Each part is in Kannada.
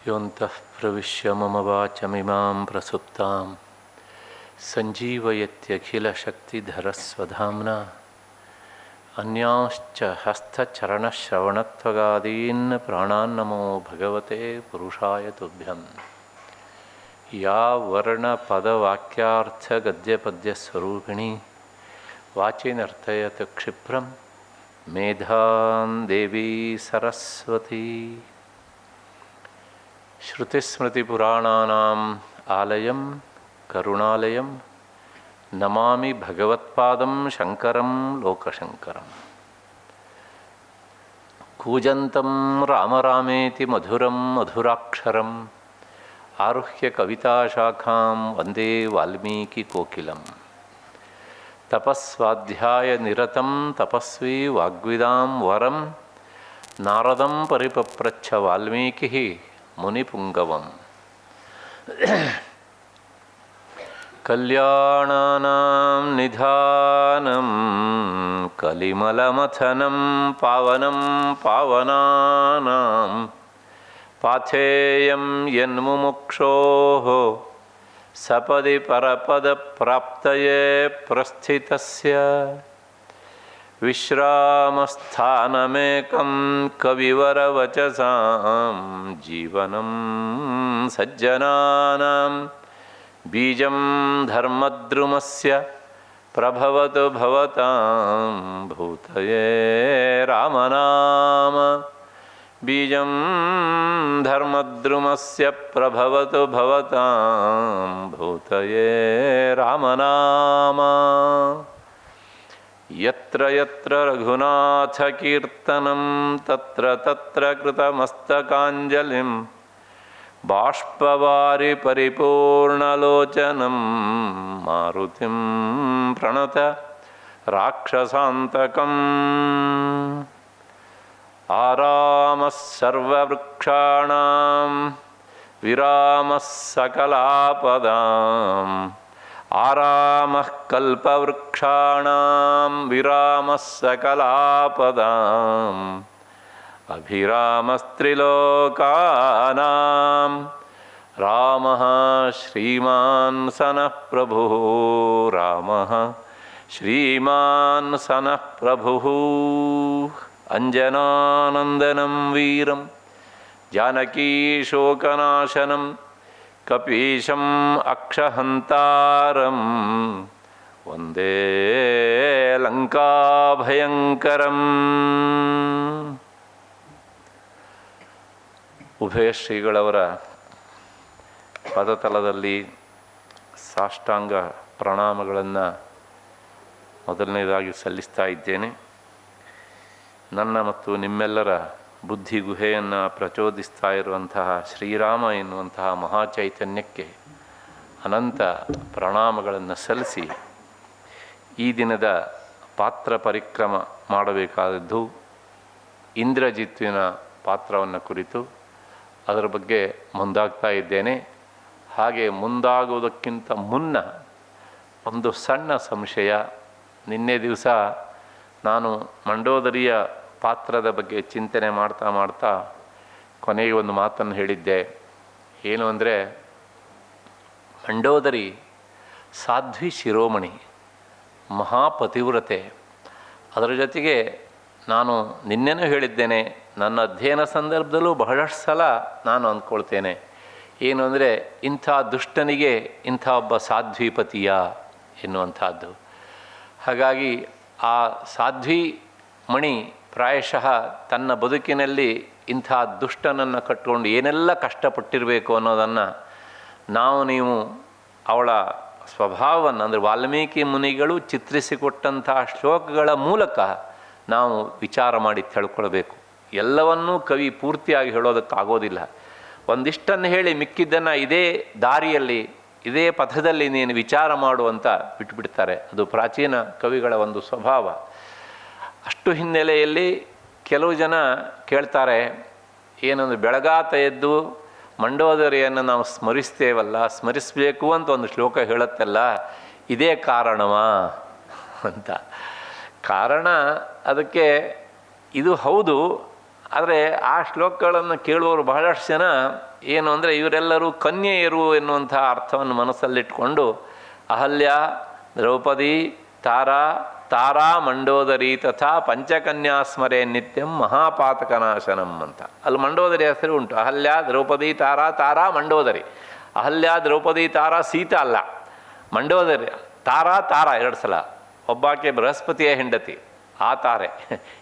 ಯೋಂತಃ ಪ್ರವಿಶ್ಯ ಮಮ ವಾಚಮಿಮಾಂ ಪ್ರಸುಪ್ತಾಂ ಸಂಜೀವಯತ್ಯಖಿಲಶಕ್ತಿಧರಸ್ವಧಾಮ್ನಾ ಅನ್ಯಾಂಶ್ಚ ಹಸ್ತಚರಣಶ್ರವಣತ್ವಗಾದೀನ್ ಪ್ರಾಣಾನ್ನಮೋ ಭಗವತೆ ಪುರುಷಾಯ ತುಭ್ಯಂ. ಯಾ ವರ್ಣಪದವಾಕ್ಯಾರ್ಥಗದ್ಯಪದ್ಯಸ್ವರೂಪಿಣಿ ವಾಚಿನರ್ಥಯತ್ ಕ್ಷಿಪ್ರಂ ಮೇಧಾಂ ದೇವಿ ಸರಸ್ವತಿ. ಶ್ರುತಿಸ್ಮೃತಿಪುರಾಣಾನಾಂ ಆಲಯಂ ಕರುಣಾಲಯಂ ನಮಾಮಿ ಭಗವತ್ಪಾದಂ ಶಂಕರಂ ಲೋಕಶಂಕರಂ. ಕೂಜಂತಂ ರಾಮ ರಾಮೇತಿ ಮಧುರಂ ಮಧುರಾಕ್ಷರಂ ಆರುಹ್ಯ ಕವಿತಾಶಾಖಾಂ ವಂದೇ ವಾಲ್ಮೀಕಿ ಕೋಕಿಲಂ. ತಪಸ್ವಾಧ್ಯಾಯ ನಿರತಂ ತಪಸ್ವಿ ವಾಗ್ವಿದಾಂ ವರಂ ನಾರದಂ ಪರಿಪಪ್ರಚ್ಛ ವಾಲ್ಮೀಕಿ ಮುನಿಪುಂಗವಂ. ಕಲ್ಯಾಣಾನಾಂ ನಿಧಾನಂ ಕಲಿಮಲಮಥನಂ ಪಾವನಂ ಪಾವನಾನಾಂ ಪಾಥೇಯಂ ಯನ್ಮುಮುಕ್ಷೋಃ ಸಪದಿ ಪರಪದಪ್ರಾಪ್ತಯೇ ಪ್ರಸ್ಥಿತಸ್ಯ ವಿಶ್ರಾಮಸ್ಥಾನಮೇಕಂ ಕವಿವರವಚಸಾಂ ಜೀವನಂ ಸಜ್ಜನಾನಾಂ ಬೀಜಂ ಧರ್ಮದ್ರುಮಸ್ಯ ಪ್ರಭವತು ಭವತಾಂ ಭೂತಯೇ ರಾಮನಾಮ. ಬೀಜಂ ಧರ್ಮದ್ರುಮಸ್ಯ ಪ್ರಭವತು ಭವತಾಂ ಭೂತಯೇ ರಾಮನಾಮ. ಯತ್ರ ಯತ್ರ ರಘುನಾಥಕೀರ್ತನಂ ತತ್ರ ತತ್ರ ಕೃತಮಸ್ತಕಾಂಜಲಿಂ ಬಾಷ್ಪವಾರಿ ಪರಿಪೂರ್ಣಲೋಚನಂ ಮಾರುತಿಂ ಪ್ರಣತ ರಾಕ್ಷಸಾಂತಕಂ. ಆರಾಮಃ ಸರ್ವವೃಕ್ಷಾಣಾಂ ವಿರಾಮಃ ಸಕಲಾಪದಾಂ ಆರಾಮಃ ಕಲ್ಪವೃಕ್ಷಾಣಾಂ ವಿರಾಮಃ ಸಕಲಾಪದಾಂ ಅಭಿರಾಮಸ್ತ್ರಿಲೋಕಾನಾಂ ರಾಮಃ ಶ್ರೀಮಾನ್ ಸನಃ ಪ್ರಭುಃ ರಾಮಃ ಶ್ರೀಮಾನ್ ಸನಃ ಪ್ರಭುಃ. ಅಂಜನಾನಂದನಂ ವೀರಂ ಜಾನಕೀಶೋಕನಾಶನಂ ಕಪೀಶಂ ಅಕ್ಷಹಂತಾರಂ ವಂದೇ ಲಂಕಾಭಯಂಕರಂ. ಉಭಯ ಶ್ರೀಗಳವರ ಪದತಲದಲ್ಲಿ ಸಾಷ್ಟಾಂಗ ಪ್ರಣಾಮಗಳನ್ನು ಮೊದಲನೇದಾಗಿ ಸಲ್ಲಿಸ್ತಾ ಇದ್ದೇನೆ. ನನ್ನ ಮತ್ತು ನಿಮ್ಮೆಲ್ಲರ ಬುದ್ಧಿ ಗುಹೆಯನ್ನು ಪ್ರಚೋದಿಸ್ತಾ ಇರುವಂತಹ ಶ್ರೀರಾಮ ಎನ್ನುವಂತಹ ಮಹಾಚೈತನ್ಯಕ್ಕೆ ಅನಂತ ಪ್ರಣಾಮಗಳನ್ನು ಸಲ್ಲಿಸಿ, ಈ ದಿನದ ಪಾತ್ರ ಪರಿಕ್ರಮ ಮಾಡಬೇಕಾದದ್ದು ಇಂದ್ರಜಿತ್ವಿನ ಪಾತ್ರವನ್ನು ಕುರಿತು ಅದರ ಬಗ್ಗೆ ಮುಂದಾಗ್ತಾ ಇದ್ದೇನೆ. ಹಾಗೆ ಮುಂದಾಗುವುದಕ್ಕಿಂತ ಮುನ್ನ ಒಂದು ಸಣ್ಣ ಸಂಶಯ. ನಿನ್ನೆ ದಿವಸ ನಾನು ಮಂಡೋದರಿಯ ಪಾತ್ರದ ಬಗ್ಗೆ ಚಿಂತನೆ ಮಾಡ್ತಾ ಮಾಡ್ತಾ ಕೊನೆಗೆ ಒಂದು ಮಾತನ್ನು ಹೇಳಿದ್ದೆ. ಏನು ಅಂದರೆ, ಮಂಡೋದರಿ ಸಾಧ್ವಿ ಶಿರೋಮಣಿ, ಮಹಾಪತಿವ್ರತೆ. ಅದರ ಜೊತೆಗೆ ನಾನು ನಿನ್ನೆನೂ ಹೇಳಿದ್ದೇನೆ, ನನ್ನ ಅಧ್ಯಯನ ಸಂದರ್ಭದಲ್ಲೂ ಬಹಳಷ್ಟು ಸಲ ನಾನು ಅಂದ್ಕೊಳ್ತೇನೆ, ಏನು ಅಂದರೆ ಇಂಥ ದುಷ್ಟನಿಗೆ ಇಂಥ ಒಬ್ಬ ಸಾಧ್ವಿಪತಿಯ ಎನ್ನುವಂಥದ್ದು. ಹಾಗಾಗಿ ಆ ಸಾಧ್ವಿ ಮಣಿ ಪ್ರಾಯಶಃ ತನ್ನ ಬದುಕಿನಲ್ಲಿ ಇಂಥ ದುಷ್ಟನನ್ನು ಕಟ್ಟಿಕೊಂಡು ಏನೆಲ್ಲ ಕಷ್ಟಪಟ್ಟಿರಬೇಕು ಅನ್ನೋದನ್ನು ನೀವು ಅವಳ ಸ್ವಭಾವವನ್ನು, ಅಂದರೆ ವಾಲ್ಮೀಕಿ ಮುನಿಗಳು ಚಿತ್ರಿಸಿಕೊಟ್ಟಂತಹ ಶ್ಲೋಕಗಳ ಮೂಲಕ ನಾವು ವಿಚಾರ ಮಾಡಿ ತಿಳ್ಕೊಳ್ಬೇಕು. ಎಲ್ಲವನ್ನೂ ಕವಿ ಪೂರ್ತಿಯಾಗಿ ಹೇಳೋದಕ್ಕಾಗೋದಿಲ್ಲ. ಒಂದಿಷ್ಟನ್ನು ಹೇಳಿ ಮಿಕ್ಕಿದ್ದನ್ನು ಇದೇ ದಾರಿಯಲ್ಲಿ ಇದೇ ಪಥದಲ್ಲಿ ನೀನು ವಿಚಾರ ಮಾಡುವಂತ ಬಿಟ್ಟುಬಿಡ್ತಾರೆ. ಅದು ಪ್ರಾಚೀನ ಕವಿಗಳ ಒಂದು ಸ್ವಭಾವ. ಅಷ್ಟು ಹಿನ್ನೆಲೆಯಲ್ಲಿ ಕೆಲವು ಜನ ಕೇಳ್ತಾರೆ, ಏನಂದರೆ ಬೆಳಗಾತ ಎದ್ದು ಮಂಡೋದರಿಯನ್ನು ನಾವು ಸ್ಮರಿಸ್ತೇವಲ್ಲ, ಸ್ಮರಿಸಬೇಕು ಅಂತ ಒಂದು ಶ್ಲೋಕ ಹೇಳುತ್ತಲ್ಲ, ಇದೇ ಕಾರಣವಾ ಅಂತ. ಕಾರಣ ಅದಕ್ಕೆ ಇದು ಹೌದು, ಆದರೆ ಆ ಶ್ಲೋಕಗಳನ್ನು ಕೇಳುವವರು ಬಹಳಷ್ಟು ಜನ ಏನು ಅಂದರೆ ಇವರೆಲ್ಲರೂ ಕನ್ಯೆಯರು ಎನ್ನುವಂಥ ಅರ್ಥವನ್ನು ಮನಸ್ಸಲ್ಲಿಟ್ಕೊಂಡು ಅಹಲ್ಯ, ದ್ರೌಪದಿ, ತಾರಾ, ತಾರಾ ಮಂಡೋದರಿ ತಥಾ ಪಂಚಕನ್ಯಾ ಸ್ಮರೆ ನಿತ್ಯಂ ಮಹಾಪಾತಕನಾಶನಂ ಅಂತ. ಅಲ್ಲಿ ಮಂಡೋದರಿ ಹೆಸರು ಉಂಟು. ಅಹಲ್ಯ, ದ್ರೌಪದಿ, ತಾರಾ, ತಾರಾ ಮಂಡೋದರಿ. ಅಹಲ್ಯ, ದ್ರೌಪದಿ, ತಾರಾ ಸೀತಾ ಅಲ್ಲ, ಮಂಡೋದರಿ. ತಾರಾ ತಾರಾ ಎರಡು ಸಲ. ಒಬ್ಬಾಕೆ ಬೃಹಸ್ಪತಿಯ ಹೆಂಡತಿ ಆ ತಾರೆ,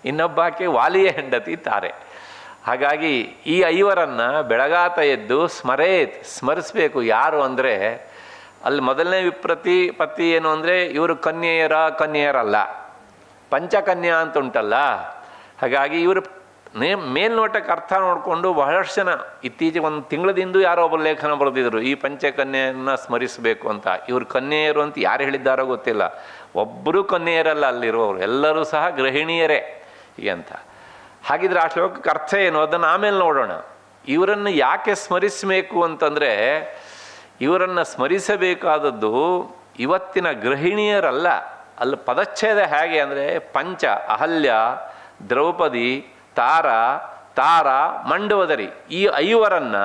ಇನ್ನೊಬ್ಬಾಕೆ ವಾಲಿಯ ಹೆಂಡತಿ ತಾರೆ. ಹಾಗಾಗಿ ಈ ಐವರನ್ನು ಬೆಳಗಾತ ಎದ್ದು ಸ್ಮರಿಸಬೇಕು. ಯಾರು ಅಂದರೆ ಅಲ್ಲಿ ಮೊದಲನೇ ಪತಿ ಏನು ಅಂದರೆ ಇವರು ಕನ್ಯೆಯರಲ್ಲ, ಪಂಚಕನ್ಯಾ ಅಂತ ಉಂಟಲ್ಲ. ಹಾಗಾಗಿ ಇವರು ಮೇಲ್ನೋಟಕ್ಕೆ ಅರ್ಥ ನೋಡಿಕೊಂಡು ಬಹಳಷ್ಟು ಜನ ಇತ್ತೀಚೆಗೆ ಒಂದು ತಿಂಗಳದಿಂದ ಯಾರೋ ಒಬ್ಬರು ಲೇಖನ ಬರೆದಿದ್ರು, ಈ ಪಂಚಕನ್ಯೆಯನ್ನು ಸ್ಮರಿಸಬೇಕು ಅಂತ. ಇವರು ಕನ್ಯೆಯರು ಅಂತ ಯಾರು ಹೇಳಿದ್ದಾರೋ ಗೊತ್ತಿಲ್ಲ. ಒಬ್ಬರು ಕನ್ಯೆಯರಲ್ಲ ಅಲ್ಲಿರುವವರು, ಎಲ್ಲರೂ ಸಹ ಗೃಹಿಣಿಯರೇ ಅಂತ. ಹಾಗಿದ್ರೆ ಆ ಶ್ಲೋಕಕ್ಕೆ ಅರ್ಥ ಏನು ಅದನ್ನು ಆಮೇಲೆ ನೋಡೋಣ. ಇವರನ್ನು ಯಾಕೆ ಸ್ಮರಿಸಬೇಕು ಅಂತಂದರೆ, ಇವರನ್ನು ಸ್ಮರಿಸಬೇಕಾದದ್ದು ಇವತ್ತಿನ ಗೃಹಿಣಿಯರಲ್ಲ. ಅಲ್ಲಿ ಪದಚ್ಛೇದ ಹೇಗೆ ಅಂದರೆ ಪಂಚ, ಅಹಲ್ಯ, ದ್ರೌಪದಿ, ತಾರಾ ಮಂಡೋದರಿ, ಈ ಐವರನ್ನು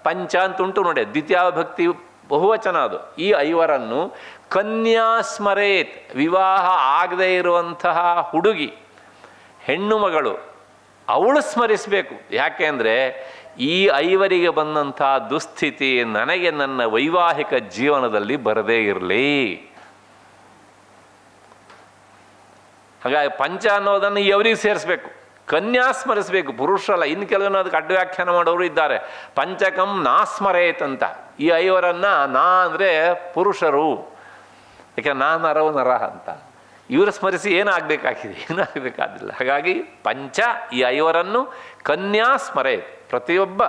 ಪಂಚ ಅಂತುಂಟು ನೋಡಿ, ದ್ವಿತೀಯ ಭಕ್ತಿ ಬಹುವಚನ ಅದು. ಈ ಐವರನ್ನು ಕನ್ಯಾ ಸ್ಮರೇತ್, ವಿವಾಹ ಆಗದೇ ಇರುವಂತಹ ಹುಡುಗಿ, ಹೆಣ್ಣು ಮಗಳು, ಅವಳು ಸ್ಮರಿಸಬೇಕು. ಯಾಕೆ ಅಂದರೆ ಈ ಐವರಿಗೆ ಬಂದಂಥ ದುಸ್ಥಿತಿ ನನಗೆ ನನ್ನ ವೈವಾಹಿಕ ಜೀವನದಲ್ಲಿ ಬರದೇ ಇರಲಿ. ಹಾಗಾಗಿ ಪಂಚ ಅನ್ನೋದನ್ನು ಈ ಅವರಿಗೆ ಸೇರಿಸ್ಬೇಕು, ಕನ್ಯಾ ಸ್ಮರಿಸಬೇಕು, ಪುರುಷರಲ್ಲ. ಇನ್ನು ಕೆಲವನ್ನ ಅದಕ್ಕೆ ಅಡ್ಡವ್ಯಾಖ್ಯಾನ ಮಾಡೋರು ಇದ್ದಾರೆ. ಪಂಚಕಂ ನಾ ಸ್ಮರೇತ್ ಅಂತ. ಈ ಐವರನ್ನು ನಾ ಅಂದರೆ ಪುರುಷರು, ಯಾಕೆ ನಾ ನರವು ನರ ಅಂತ. ಇವರು ಸ್ಮರಿಸಿ ಏನಾಗಬೇಕಾಗಿದೆ, ಏನಾಗಬೇಕಾದಿಲ್ಲ. ಹಾಗಾಗಿ ಪಂಚ, ಈ ಐವರನ್ನು ಕನ್ಯಾ ಸ್ಮರೇತ್. ಪ್ರತಿಯೊಬ್ಬ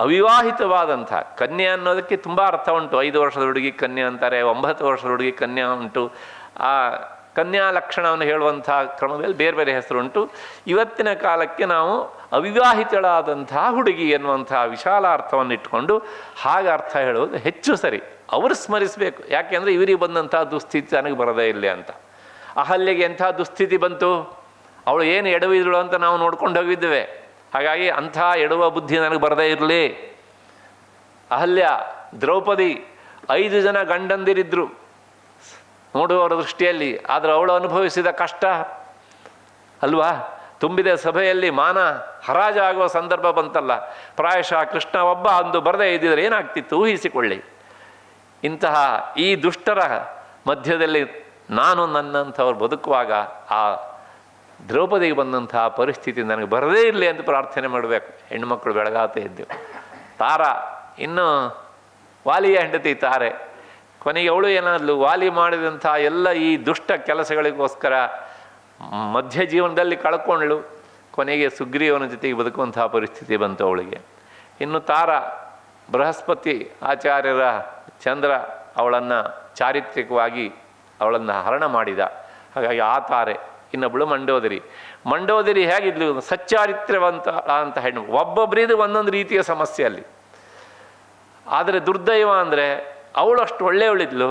ಅವಿವಾಹಿತವಾದಂಥ ಕನ್ಯೆ ಅನ್ನೋದಕ್ಕೆ ತುಂಬ ಅರ್ಥ ಉಂಟು. 5 ವರ್ಷದ ಹುಡುಗಿ ಕನ್ಯೆ ಅಂತಾರೆ, 9 ವರ್ಷದ ಹುಡುಗಿ ಕನ್ಯಾ ಉಂಟು. ಆ ಕನ್ಯಾ ಲಕ್ಷಣವನ್ನು ಹೇಳುವಂಥ ಕ್ರಮದಲ್ಲಿ ಬೇರೆ ಬೇರೆ ಹೆಸರುಂಟು. ಇವತ್ತಿನ ಕಾಲಕ್ಕೆ ನಾವು ಅವಿವಾಹಿತಳಾದಂತಹ ಹುಡುಗಿ ಎನ್ನುವಂಥ ವಿಶಾಲ ಅರ್ಥವನ್ನು ಇಟ್ಕೊಂಡು ಹಾಗೆ ಅರ್ಥ ಹೇಳೋದು ಹೆಚ್ಚು ಸರಿ. ಅವರು ಸ್ಮರಿಸಬೇಕು. ಯಾಕೆಂದರೆ ಇವರಿಗೆ ಬಂದಂಥ ದುಸ್ಥಿತಿ ನನಗೆ ಬರದೇ ಇಲ್ಲ ಅಂತ. ಅಹಲ್ಯೆಗೆ ಎಂಥ ದುಸ್ಥಿತಿ ಬಂತು, ಅವಳು ಏನು ಎಡವಿದಳು ಅಂತ ನಾವು ನೋಡ್ಕೊಂಡು ಹೋಗಿದ್ದೇವೆ. ಹಾಗಾಗಿ ಅಂಥ ಎಡುವ ಬುದ್ಧಿ ನನಗೆ ಬರದೇ ಇರಲಿ. ಅಹಲ್ಯ, ದ್ರೌಪದಿ 5 ಜನ ಗಂಡಂದಿರಿದ್ರು ನೋಡುವವರ ದೃಷ್ಟಿಯಲ್ಲಿ, ಆದರೆ ಅವಳು ಅನುಭವಿಸಿದ ಕಷ್ಟ ಅಲ್ವಾ. ತುಂಬಿದ ಸಭೆಯಲ್ಲಿ ಮಾನ ಹರಾಜಾಗುವ ಸಂದರ್ಭ ಬಂತಲ್ಲ. ಪ್ರಾಯಶಃ ಕೃಷ್ಣ ಒಬ್ಬ ಅಂದು ಬರದೇ ಇದ್ದಿದ್ರೆ ಏನಾಗ್ತಿತ್ತು ಊಹಿಸಿಕೊಳ್ಳಿ. ಇಂತಹ ಈ ದುಷ್ಟರ ಮಧ್ಯದಲ್ಲಿ ನಾನು ನನ್ನಂಥವ್ರು ಬದುಕುವಾಗ ಆ ದ್ರೌಪದಿಗೆ ಬಂದಂತಹ ಪರಿಸ್ಥಿತಿ ನನಗೆ ಬರದೇ ಇರಲಿ ಅಂತ ಪ್ರಾರ್ಥನೆ ಮಾಡಬೇಕು. ಹೆಣ್ಣುಮಕ್ಕಳು ಬೆಳಗಾತ ಇದ್ದೆವು. ತಾರಾ ಇನ್ನು ವಾಲಿಯ ಹೆಂಡತಿ ತಾರೆ, ಕೊನೆಗೆ ಅವಳು ಏನಾದ್ಲು, ವಾಲಿ ಮಾಡಿದಂಥ ಎಲ್ಲ ಈ ದುಷ್ಟ ಕೆಲಸಗಳಿಗೋಸ್ಕರ ಮಧ್ಯ ಜೀವನದಲ್ಲಿ ಕಳ್ಕೊಂಡ್ಳು. ಕೊನೆಗೆ ಸುಗ್ರೀವನ ಜೊತೆಗೆ ಬದುಕುವಂತಹ ಪರಿಸ್ಥಿತಿ ಬಂತು ಅವಳಿಗೆ. ಇನ್ನು ತಾರಾ, ಬೃಹಸ್ಪತಿ ಆಚಾರ್ಯರ ಚಂದ್ರ ಅವಳನ್ನು ಚಾರಿತ್ರಿಕವಾಗಿ ಅವಳನ್ನು ಹರಣ ಮಾಡಿದ. ಹಾಗಾಗಿ ಆ ತಾರೆ. ಇನ್ನೊಬ್ಬಳು ಮಂಡೋದರಿ ಹೇಗಿದ್ಲು, ಸಚ್ಚಾರಿತ್ರ್ಯವಂತ ಅಂತ ಹೆಣ್ಣು. ಒಬ್ಬೊಬ್ಬರಿದು ಒಂದೊಂದು ರೀತಿಯ ಸಮಸ್ಯೆ ಅಲ್ಲಿ. ಆದರೆ ದುರ್ದೈವ ಅಂದರೆ ಅವಳು ಅಷ್ಟು ಒಳ್ಳೆಯವಳಿದ್ಲು.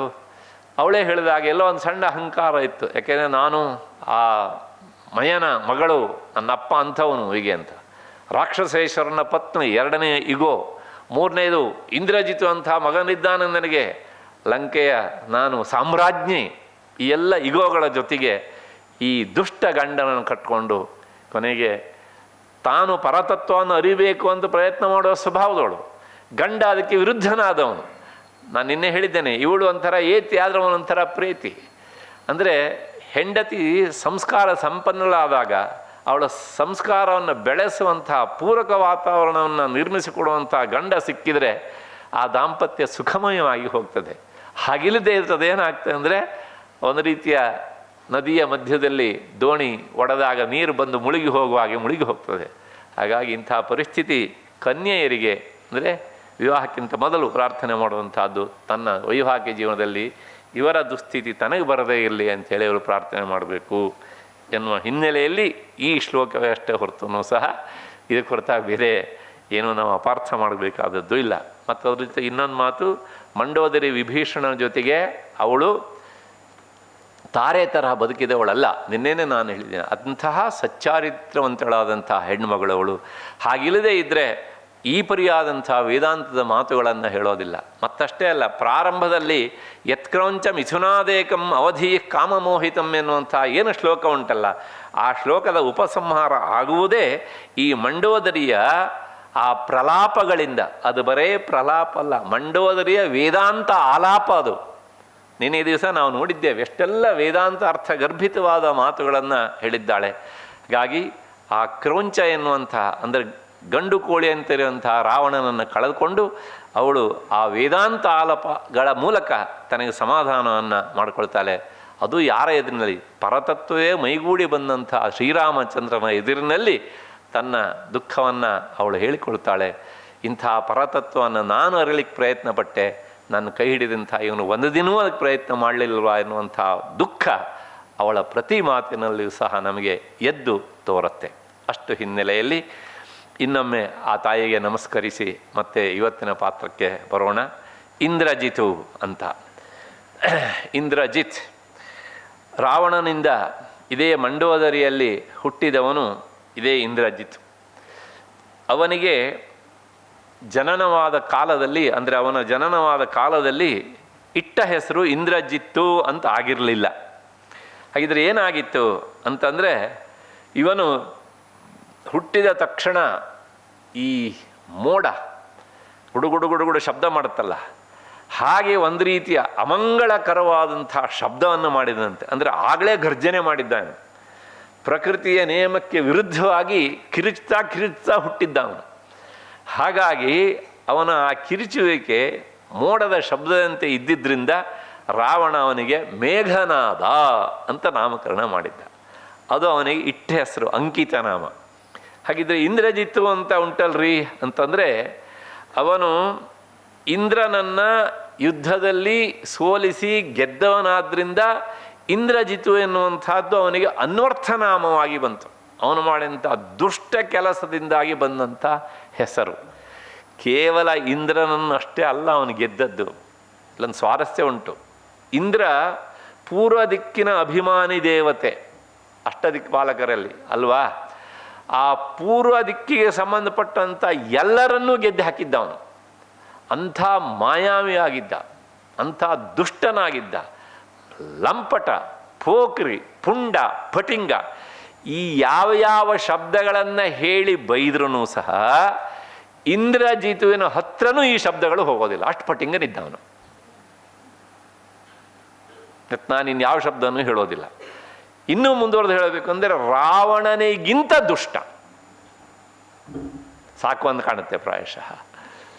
ಅವಳೇ ಹೇಳಿದಾಗ ಎಲ್ಲೋ ಒಂದು ಸಣ್ಣ ಅಹಂಕಾರ ಇತ್ತು. ಯಾಕೆಂದರೆ ನಾನು ಆ ಮಯನ ಮಗಳು, ನನ್ನ ಅಪ್ಪ ಅಂಥವನು ಹೀಗೆ ಅಂತ. ರಾಕ್ಷಸೇಶ್ವರನ ಪತ್ನಿ 2ನೇ ಇಗೋ, 3ನೇದು ಇಂದ್ರಜಿತು ಅಂಥ ಮಗನಿದ್ದಾನೆ ನನಗೆ, ಲಂಕೆಯ ನಾನು ಸಾಮ್ರಾಜ್ಞಿ. ಈ ಎಲ್ಲ ಇಗೋಗಳ ಜೊತೆಗೆ ಈ ದುಷ್ಟ ಗಂಡನನ್ನು ಕಟ್ಕೊಂಡು ಕೊನೆಗೆ ತಾನು ಪರತತ್ವವನ್ನು ಅರಿಬೇಕು ಅಂತ ಪ್ರಯತ್ನ ಮಾಡುವ ಸ್ವಭಾವದವಳು. ಗಂಡ ಅದಕ್ಕೆ ವಿರುದ್ಧನಾದವನು. ನಾನು ನಿನ್ನೆ ಹೇಳಿದ್ದೇನೆ, ಇವಳು ಒಂಥರ ಏತಿ ಆದರೆ ಅವನೊಂಥರ ಪ್ರೀತಿ. ಅಂದರೆ ಹೆಂಡತಿ ಸಂಸ್ಕಾರ ಸಂಪನ್ನಳಾದಾಗ ಅವಳ ಸಂಸ್ಕಾರವನ್ನು ಬೆಳೆಸುವಂಥ ಪೂರಕ ವಾತಾವರಣವನ್ನು ನಿರ್ಮಿಸಿಕೊಡುವಂಥ ಗಂಡ ಸಿಕ್ಕಿದರೆ ಆ ದಾಂಪತ್ಯ ಸುಖಮಯವಾಗಿ ಹೋಗ್ತದೆ. ಹಾಗಿಲ್ಲದೆ ಇರ್ತದೆ ಏನಾಗ್ತದೆ ಅಂದರೆ ಒಂದು ರೀತಿಯ ನದಿಯ ಮಧ್ಯದಲ್ಲಿ ದೋಣಿ ಒಡೆದಾಗ ನೀರು ಬಂದು ಮುಳುಗಿ ಹೋಗುವ ಹಾಗೆ ಮುಳುಗಿ ಹೋಗ್ತದೆ. ಹಾಗಾಗಿ ಇಂಥ ಪರಿಸ್ಥಿತಿ ಕನ್ಯೆಯರಿಗೆ ಅಂದರೆ ವಿವಾಹಕ್ಕಿಂತ ಮೊದಲು ಪ್ರಾರ್ಥನೆ ಮಾಡುವಂಥದ್ದು ತನ್ನ ವೈವಾಹಿಕ ಜೀವನದಲ್ಲಿ ಇವರ ದುಸ್ಥಿತಿ ತನಗೆ ಬರದೇ ಇರಲಿ ಅಂಥೇಳಿ ಅವರು ಪ್ರಾರ್ಥನೆ ಮಾಡಬೇಕು ಎನ್ನುವ ಹಿನ್ನೆಲೆಯಲ್ಲಿ ಈ ಶ್ಲೋಕವೇ ಅಷ್ಟೇ ಹೊರತೂ ಸಹ ಇದಕ್ಕೆ ಹೊರತಾಗಿ ಬೇರೆ ಏನೂ ನಾವು ಅಪಾರ್ಥ ಮಾಡಬೇಕಾದದ್ದು ಇಲ್ಲ. ಮತ್ತು ಅದ್ರ ಜೊತೆ ಇನ್ನೊಂದು ಮಾತು, ಮಂಡೋದರಿ ವಿಭೀಷಣನ ಜೊತೆಗೆ ಅವಳು ತಾರೆ ತರಹ ಬದುಕಿದವಳಲ್ಲ. ನಿನ್ನೇನೆ ನಾನು ಹೇಳಿದ್ದೇನೆ, ಅಂತಹ ಸಚ್ಚಾರಿತ್ರವಂತಳಾದಂಥ ಹೆಣ್ಮಗಳವಳು. ಹಾಗಿಲ್ಲದೆ ಇದ್ದರೆ ಈ ಪರಿಯಾದಂಥ ವೇದಾಂತದ ಮಾತುಗಳನ್ನು ಹೇಳೋದಿಲ್ಲ. ಮತ್ತಷ್ಟೇ ಅಲ್ಲ, ಪ್ರಾರಂಭದಲ್ಲಿ ಯತ್ಕ್ರೌಂಚ ಮಿಥುನಾದೇಕಂ ಅವಧಿ ಕಾಮಮೋಹಿತಂ ಎನ್ನುವಂಥ ಏನು ಶ್ಲೋಕ ಉಂಟಲ್ಲ, ಆ ಶ್ಲೋಕದ ಉಪಸಂಹಾರ ಆಗುವುದೇ ಈ ಮಂಡೋದರಿಯ ಆ ಪ್ರಲಾಪಗಳಿಂದ. ಅದು ಬರೇ ಪ್ರಲಾಪ ಅಲ್ಲ, ಮಂಡೋದರಿಯ ವೇದಾಂತ ಆಲಾಪ ಅದು. ನಿನ್ನೆ ದಿವಸ ನಾವು ನೋಡಿದ್ದೇವೆ ಎಷ್ಟೆಲ್ಲ ವೇದಾಂತ ಅರ್ಥಗರ್ಭಿತವಾದ ಮಾತುಗಳನ್ನು ಹೇಳಿದ್ದಾಳೆ. ಹಾಗಾಗಿ ಆ ಕ್ರೌಂಚ ಎನ್ನುವಂಥ, ಅಂದರೆ ಗಂಡು ಕೋಳಿ ಅಂತಿರುವಂಥ ರಾವಣನನ್ನು ಕಳೆದುಕೊಂಡು ಅವಳು ಆ ವೇದಾಂತ ಆಲಾಪಗಳ ಮೂಲಕ ತನಗೆ ಸಮಾಧಾನವನ್ನು ಮಾಡಿಕೊಳ್ತಾಳೆ. ಅದು ಯಾರ ಎದುರಿನಲ್ಲಿ? ಪರತತ್ವವೇ ಮೈಗೂಡಿ ಬಂದಂಥ ಶ್ರೀರಾಮಚಂದ್ರನ ಎದುರಿನಲ್ಲಿ ತನ್ನ ದುಃಖವನ್ನು ಅವಳು ಹೇಳಿಕೊಳ್ತಾಳೆ. ಇಂಥ ಪರತತ್ವವನ್ನು ನಾನು ಅರಲಿಕ್ಕೆ ಪ್ರಯತ್ನ ಪಟ್ಟೆ, ನನ್ನ ಕೈ ಹಿಡಿದಂಥ ಇವನು ಒಂದು ದಿನವೂ ಅದಕ್ಕೆ ಪ್ರಯತ್ನ ಮಾಡಲಿಲ್ವಾ ಎನ್ನುವಂಥ ದುಃಖ ಅವಳ ಪ್ರತಿ ಮಾತಿನಲ್ಲಿಯೂ ಸಹ ನಮಗೆ ಎದ್ದು ತೋರುತ್ತೆ. ಅಷ್ಟು ಹಿನ್ನೆಲೆಯಲ್ಲಿ ಇನ್ನೊಮ್ಮೆ ಆ ತಾಯಿಗೆ ನಮಸ್ಕರಿಸಿ ಮತ್ತೆ ಇವತ್ತಿನ ಪಾತ್ರಕ್ಕೆ ಬರೋಣ. ಇಂದ್ರಜಿತು ಅಂತ. ಇಂದ್ರಜಿತ್ ರಾವಣನಿಂದ ಇದೇ ಮಂಡೋದರಿಯಲ್ಲಿ ಹುಟ್ಟಿದವನು ಇದೇ ಇಂದ್ರಜಿತ್. ಅವನಿಗೆ ಜನನವಾದ ಕಾಲದಲ್ಲಿ, ಅಂದರೆ ಅವನ ಜನನವಾದ ಕಾಲದಲ್ಲಿ ಇಟ್ಟ ಹೆಸರು ಇಂದ್ರಜಿತ್ತು ಅಂತ ಆಗಿರಲಿಲ್ಲ. ಹಾಗಿದ್ರೆ ಏನಾಗಿತ್ತು ಅಂತಂದರೆ, ಇವನು ಹುಟ್ಟಿದ ತಕ್ಷಣ ಈ ಮೋಡ ಗುಡುಗುಡು ಶಬ್ದ ಮಾಡುತ್ತಲ್ಲ, ಹಾಗೆ ಒಂದು ರೀತಿಯ ಅಮಂಗಳಕರವಾದಂಥ ಶಬ್ದವನ್ನು ಮಾಡಿದಂತೆ. ಅಂದರೆ ಆಗಲೇ ಗರ್ಜನೆ ಮಾಡಿದ್ದಾನೆ. ಪ್ರಕೃತಿಯ ನಿಯಮಕ್ಕೆ ವಿರುದ್ಧವಾಗಿ ಕಿರಿಚ್ತಾ ಹುಟ್ಟಿದ್ದ ಅವನು. ಹಾಗಾಗಿ ಅವನ ಆ ಕಿರಿಚುವಿಕೆ ಮೋಡದ ಶಬ್ದದಂತೆ ಇದ್ದಿದ್ದರಿಂದ ರಾವಣ ಅವನಿಗೆ ಮೇಘನಾದ ಅಂತ ನಾಮಕರಣ ಮಾಡಿದ್ದ. ಅದು ಅವನಿಗೆ ಇಟ್ಟ ಹೆಸರು, ಅಂಕಿತ ನಾಮ. ಹಾಗಿದ್ರೆ ಇಂದ್ರಜಿತ್ತು ಅಂತ ಉಂಟಲ್ರಿ ಅಂತಂದರೆ, ಅವನು ಇಂದ್ರನನ್ನು ಯುದ್ಧದಲ್ಲಿ ಸೋಲಿಸಿ ಗೆದ್ದವನಾದ್ರಿಂದ ಇಂದ್ರಜಿತು ಎನ್ನುವಂಥದ್ದು ಅವನಿಗೆ ಅನ್ವರ್ಥನಾಮವಾಗಿ ಬಂತು. ಅವನು ಮಾಡಿದಂಥ ದುಷ್ಟ ಕೆಲಸದಿಂದಾಗಿ ಬಂದಂಥ ಹೆಸರು. ಕೇವಲ ಇಂದ್ರನನ್ನು ಅಷ್ಟೇ ಅಲ್ಲ ಅವನು ಗೆದ್ದದ್ದು. ಇಲ್ಲೊಂದು ಸ್ವಾರಸ್ಯ ಉಂಟು. ಇಂದ್ರ ಪೂರ್ವ ದಿಕ್ಕಿನ ಅಭಿಮಾನಿ ದೇವತೆ ಅಷ್ಟದಿಕ್ಪಾಲಕರಲ್ಲಿ ಅಲ್ವಾ. ಆ ಪೂರ್ವ ದಿಕ್ಕಿಗೆ ಸಂಬಂಧಪಟ್ಟಂಥ ಎಲ್ಲರನ್ನೂ ಗೆದ್ದು ಹಾಕಿದ್ದ ಅವನು. ಅಂಥ ಮಾಯಾವಿಯಾಗಿದ್ದ, ಅಂಥ ದುಷ್ಟನಾಗಿದ್ದ, ಲಂಪಟ, ಪೋಖ್ರಿ, ಪುಂಡ, ಫಟಿಂಗ, ಈ ಯಾವ ಶಬ್ದಗಳನ್ನು ಹೇಳಿ ಬೈದ್ರೂ ಸಹ ಇಂದ್ರಜಿತುವಿನ ಹತ್ರನೂ ಈ ಶಬ್ದಗಳು ಹೋಗೋದಿಲ್ಲ. ಅಷ್ಟು ಫಟಿಂಗನಿದ್ದವನು. ನಾನು ಇನ್ಯಾವ ಶಬ್ದನೂ ಹೇಳೋದಿಲ್ಲ. ಇನ್ನೂ ಮುಂದುವರೆದು ಹೇಳಬೇಕು ಅಂದರೆ ರಾವಣನಿಗಿಂತ ದುಷ್ಟ ಸಾಕು ಅಂತ ಕಾಣುತ್ತೆ ಪ್ರಾಯಶಃ.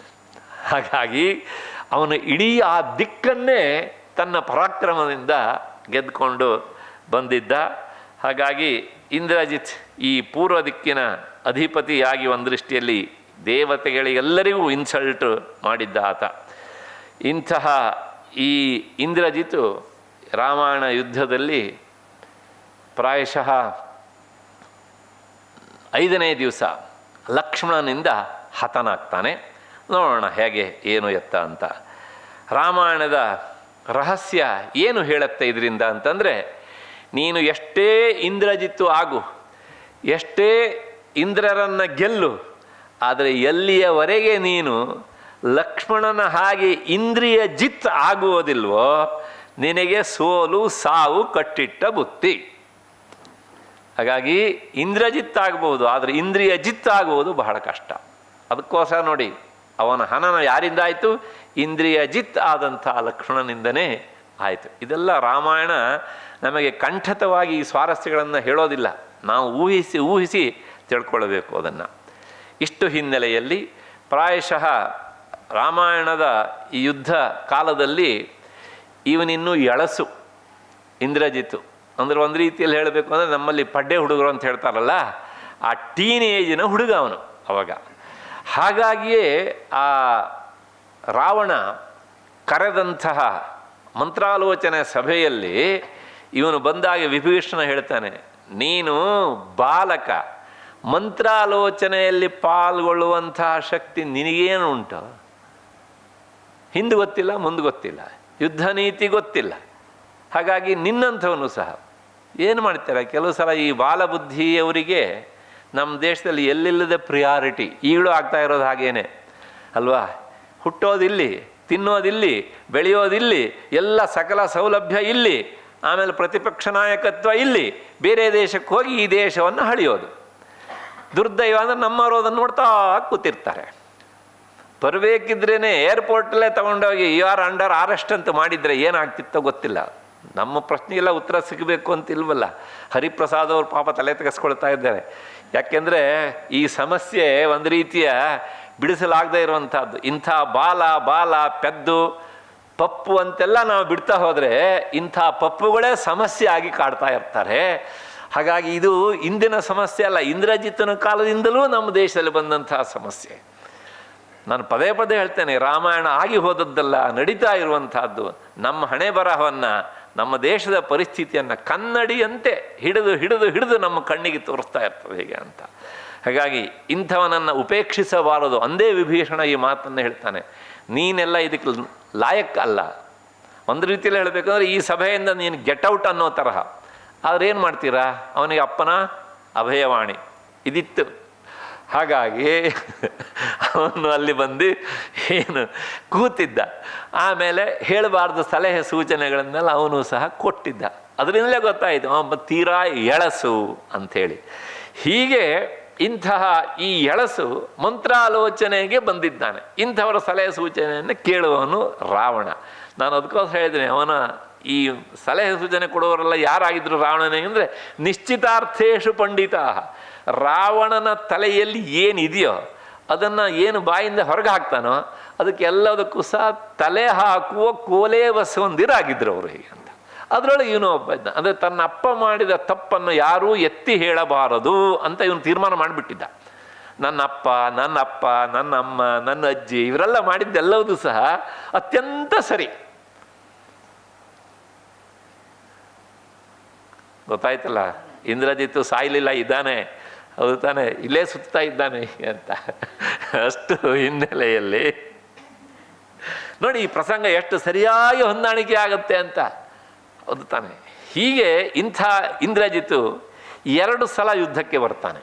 ಹಾಗಾಗಿ ಅವನು ಇಡೀ ಆ ದಿಕ್ಕನ್ನೇ ತನ್ನ ಪರಾಕ್ರಮದಿಂದ ಗೆದ್ದುಕೊಂಡು ಬಂದಿದ್ದ. ಹಾಗಾಗಿ ಇಂದ್ರಜಿತ್ ಈ ಪೂರ್ವ ದಿಕ್ಕಿನ ಅಧಿಪತಿಯಾಗಿ ಒಂದು ದೃಷ್ಟಿಯಲ್ಲಿ ದೇವತೆಗಳಿಗೆಲ್ಲರಿಗೂ ಇನ್ಸಲ್ಟ್ ಮಾಡಿದ್ದ ಆತ. ಇಂತಹ ಈ ಇಂದ್ರಜಿತು ರಾಮಾಯಣ ಯುದ್ಧದಲ್ಲಿ ಪ್ರಾಯಶಃ 5ನೇ ದಿವಸ ಲಕ್ಷ್ಮಣನಿಂದ ಹತನಾಗ್ತಾನೆ. ನೋಡೋಣ ಹೇಗೆ ಏನು ಎತ್ತ ಅಂತ. ರಾಮಾಯಣದ ರಹಸ್ಯ ಏನು ಹೇಳುತ್ತೆ ಇದರಿಂದ ಅಂತಂದರೆ, ನೀನು ಎಷ್ಟೇ ಇಂದ್ರಜಿತ್ತು ಆಗು, ಎಷ್ಟೇ ಇಂದ್ರರನ್ನು ಗೆಲ್ಲು, ಆದರೆ ಎಲ್ಲಿಯವರೆಗೆ ನೀನು ಲಕ್ಷ್ಮಣನ ಹಾಗೆ ಇಂದ್ರಿಯ ಜಿತ್ ಆಗುವುದಿಲ್ವೋ ನಿನಗೆ ಸೋಲು ಸಾವು ಕಟ್ಟಿಟ್ಟ ಬುತ್ತಿ. ಹಾಗಾಗಿ ಇಂದ್ರಜಿತ್ ಆಗಬಹುದು, ಆದರೆ ಇಂದ್ರಿಯ ಜಿತ್ ಆಗುವುದು ಬಹಳ ಕಷ್ಟ. ಅದಕ್ಕೋಸ್ಕರ ನೋಡಿ, ಅವನ ಹನನ ಯಾರಿಂದ ಆಯಿತು? ಇಂದ್ರಿಯ ಜಿತ್ ಆದಂಥ ಲಕ್ಷ್ಮಣನಿಂದನೇ ಆಯಿತು. ಇದೆಲ್ಲ ರಾಮಾಯಣ ನಮಗೆ ಕಂಠಿತವಾಗಿ ಈ ಸ್ವಾರಸ್ಯಗಳನ್ನು ಹೇಳೋದಿಲ್ಲ, ನಾವು ಊಹಿಸಿ ತಿಳ್ಕೊಳ್ಬೇಕು ಅದನ್ನು. ಇಷ್ಟು ಹಿನ್ನೆಲೆಯಲ್ಲಿ ಪ್ರಾಯಶಃ ರಾಮಾಯಣದ ಈ ಯುದ್ಧ ಕಾಲದಲ್ಲಿ ಇವನಿನ್ನೂ ಎಳಸು ಇಂದ್ರಜಿತ್ತು. ಅಂದರೆ ಒಂದು ರೀತಿಯಲ್ಲಿ ಹೇಳಬೇಕು ಅಂದರೆ ನಮ್ಮಲ್ಲಿ ಪಡ್ಡೆ ಹುಡುಗರು ಅಂತ ಹೇಳ್ತಾರಲ್ಲ, ಆ ಟೀನೇಜಿನ ಹುಡುಗ ಅವನು ಅವಾಗ. ಹಾಗಾಗಿಯೇ ಆ ರಾವಣ ಕರೆದಂತಹ ಮಂತ್ರಾಲೋಚನೆ ಸಭೆಯಲ್ಲಿ ಇವನು ಬಂದಾಗ ವಿಭೀಷಣ ಹೇಳ್ತಾನೆ, ನೀನು ಬಾಲಕ, ಮಂತ್ರಾಲೋಚನೆಯಲ್ಲಿ ಪಾಲ್ಗೊಳ್ಳುವಂತಹ ಶಕ್ತಿ ನಿನಗೇನು ಉಂಟು? ಹಿಂದೆ ಗೊತ್ತಿಲ್ಲ, ಮುಂದೆ ಗೊತ್ತಿಲ್ಲ, ಯುದ್ಧ ನೀತಿ ಗೊತ್ತಿಲ್ಲ, ಹಾಗಾಗಿ ನಿನ್ನಂಥವನು ಸಹ ಏನು ಮಾಡ್ತಾರೆ, ಕೆಲವು ಸಲ ಈ ಬಾಲಬುದ್ಧಿಯವರಿಗೆ ನಮ್ಮ ದೇಶದಲ್ಲಿ ಎಲ್ಲಿಲ್ಲದೆ ಪ್ರಿಯಾರಿಟಿ ಈಗಲೂ ಆಗ್ತಾ ಇರೋದು ಹಾಗೇನೆ ಅಲ್ವಾ. ಹುಟ್ಟೋದಿಲ್ಲಿ, ತಿನ್ನೋದಿಲ್ಲಿ, ಬೆಳೆಯೋದಿಲ್ಲಿ, ಎಲ್ಲ ಸಕಲ ಸೌಲಭ್ಯ ಇಲ್ಲಿ, ಆಮೇಲೆ ಪ್ರತಿಪಕ್ಷ ನಾಯಕತ್ವ ಇಲ್ಲಿ, ಬೇರೆ ದೇಶಕ್ಕೆ ಹೋಗಿ ಈ ದೇಶವನ್ನು ಹಳಿಯೋದು. ದುರ್ದೈವ ಅಂದರೆ ನಮ್ಮವರು ಅದನ್ನು ನೋಡ್ತಾ ಕೂತಿರ್ತಾರೆ. ಬರಬೇಕಿದ್ರೇ ಏರ್ಪೋರ್ಟಲ್ಲೇ ತೊಗೊಂಡೋಗಿ ಯು ಆರ್ ಅಂಡರ್ ಅರೆಸ್ಟ್ ಅಂತ ಮಾಡಿದರೆ ಏನಾಗ್ತಿತ್ತೋ ಗೊತ್ತಿಲ್ಲ. ನಮ್ಮ ಪ್ರಶ್ನೆಗೆಲ್ಲ ಉತ್ತರ ಸಿಗಬೇಕು ಅಂತಿಲ್ವಲ್ಲ. ಹರಿಪ್ರಸಾದ್ ಅವರು ಪಾಪ ತಲೆ ತೆಗೆಸ್ಕೊಳ್ತಾ ಇದ್ದಾರೆ. ಯಾಕೆಂದರೆ ಈ ಸಮಸ್ಯೆ ಒಂದು ರೀತಿಯ ಬಿಡಿಸಲಾಗದೇ ಇರುವಂಥದ್ದು. ಇಂಥ ಬಾಲ ಪೆದ್ದು ಪಪ್ಪು ಅಂತೆಲ್ಲ ನಾವು ಬಿಡ್ತಾ ಹೋದರೆ ಇಂಥ ಪಪ್ಪುಗಳೇ ಸಮಸ್ಯೆ ಆಗಿ ಕಾಡ್ತಾ ಇರ್ತಾರೆ. ಹಾಗಾಗಿ ಇದು ಇಂದಿನ ಸಮಸ್ಯೆ ಅಲ್ಲ, ಇಂದ್ರಜಿತ್ತನ ಕಾಲದಿಂದಲೂ ನಮ್ಮ ದೇಶದಲ್ಲಿ ಬಂದಂತಹ ಸಮಸ್ಯೆ. ನಾನು ಪದೇ ಪದೇ ಹೇಳ್ತೇನೆ, ರಾಮಾಯಣ ಆಗಿ ಹೋದದ್ದಲ್ಲ, ನಡೀತಾ ಇರುವಂತಹದ್ದು. ನಮ್ಮ ಹಣೆ ಬರಹವನ್ನು, ನಮ್ಮ ದೇಶದ ಪರಿಸ್ಥಿತಿಯನ್ನು ಕನ್ನಡಿಯಂತೆ ಹಿಡಿದು ನಮ್ಮ ಕಣ್ಣಿಗೆ ತೋರಿಸ್ತಾ ಇರ್ತದೆ ಹೇಗೆ ಅಂತ. ಹಾಗಾಗಿ ಇಂಥವನನ್ನು ಉಪೇಕ್ಷಿಸಬಾರದು. ಅಂದೇ ವಿಭೀಷಣ ಈ ಮಾತನ್ನು ಹೇಳ್ತಾನೆ, ನೀನೆಲ್ಲ ಇದಕ್ಕೆ ಲಾಯಕ್ ಅಲ್ಲ. ಒಂದು ರೀತಿಯಲ್ಲಿ ಹೇಳಬೇಕಂದ್ರೆ ಈ ಸಭೆಯಿಂದ ನೀನು ಗೆಟ್ ಔಟ್ ಅನ್ನೋ ತರಹ. ಆದರೆ ಏನು ಮಾಡ್ತೀರಾ, ಅವನಿಗೆ ಅಪ್ಪನ ಅಭಯವಾಣಿ ಇದಿತ್ತು. ಹಾಗಾಗಿ ಅವನು ಅಲ್ಲಿ ಬಂದು ಏನು ಕೂತಿದ್ದ. ಆಮೇಲೆ ಹೇಳಬಾರ್ದು ಸಲಹೆ ಸೂಚನೆಗಳನ್ನೆಲ್ಲ ಅವನು ಸಹ ಕೊಟ್ಟಿದ್ದ. ಅದರಿಂದಲೇ ಗೊತ್ತಾಯಿತು ಅವನು ತೀರಾ ಎಳಸು ಅಂಥೇಳಿ. ಹೀಗೆ ಇಂತಹ ಈ ಎಳಸು ಮಂತ್ರಾಲೋಚನೆಗೆ ಬಂದಿದ್ದಾನೆ. ಇಂಥವರ ಸಲಹೆ ಸೂಚನೆಯನ್ನು ಕೇಳುವವನು ರಾವಣ. ನಾನು ಅದಕ್ಕೋಸ್ಕರ ಹೇಳಿದ್ದೇನೆ, ಅವನ ಈ ಸಲಹೆ ಸೂಚನೆ ಕೊಡುವವರೆಲ್ಲ ಯಾರಾಗಿದ್ದರು ರಾವಣನಿಗೆ ಅಂದರೆ ನಿಶ್ಚಿತಾರ್ಥೇಶು ಪಂಡಿತ. ರಾವಣನ ತಲೆಯಲ್ಲಿ ಏನಿದೆಯೋ ಅದನ್ನು ಏನು ಬಾಯಿಂದ ಹೊರಗೆ ಹಾಕ್ತಾನೋ ಅದಕ್ಕೆಲ್ಲದಕ್ಕೂ ಸಹ ತಲೆ ಹಾಕುವ ಕೋಲೆ ಬಸವಂದಿರಾಗಿದ್ದರು ಅವರು ಹೀಗೆ ಅಂತ. ಅದರೊಳಗೆ ಇವನು ಒಬ್ಬ ಇದ್ದ. ಅಂದರೆ ತನ್ನ ಅಪ್ಪ ಮಾಡಿದ ತಪ್ಪನ್ನು ಯಾರೂ ಎತ್ತಿ ಹೇಳಬಾರದು ಅಂತ ಇವನು ತೀರ್ಮಾನ ಮಾಡಿಬಿಟ್ಟಿದ್ದ. ನನ್ನ ಅಪ್ಪ, ನನ್ನ ಅಮ್ಮ, ನನ್ನ ಅಜ್ಜಿ ಇವರೆಲ್ಲ ಮಾಡಿದ್ದೆಲ್ಲವೂ ಸಹ ಅತ್ಯಂತ ಸರಿ. ಗೊತ್ತಾಯ್ತಲ್ಲ, ಇಂದ್ರಜಿತ್ತು ಸಾಯ್ಲಿಲ್ಲ, ಇದ್ದಾನೆ, ಹೌದು ತಾನೆ, ಇಲ್ಲೇ ಸುತ್ತಾ ಇದ್ದಾನೆ ಅಂತ. ಅಷ್ಟು ಹಿನ್ನೆಲೆಯಲ್ಲಿ ನೋಡಿ ಈ ಪ್ರಸಂಗ ಎಷ್ಟು ಸರಿಯಾಗಿ ಹೊಂದಾಣಿಕೆ ಆಗುತ್ತೆ ಅಂತ, ಹೌದು ತಾನೆ. ಹೀಗೆ ಇಂಥ ಇಂದ್ರಜಿತ್ತು 2 ಸಲ ಯುದ್ಧಕ್ಕೆ ಬರ್ತಾನೆ.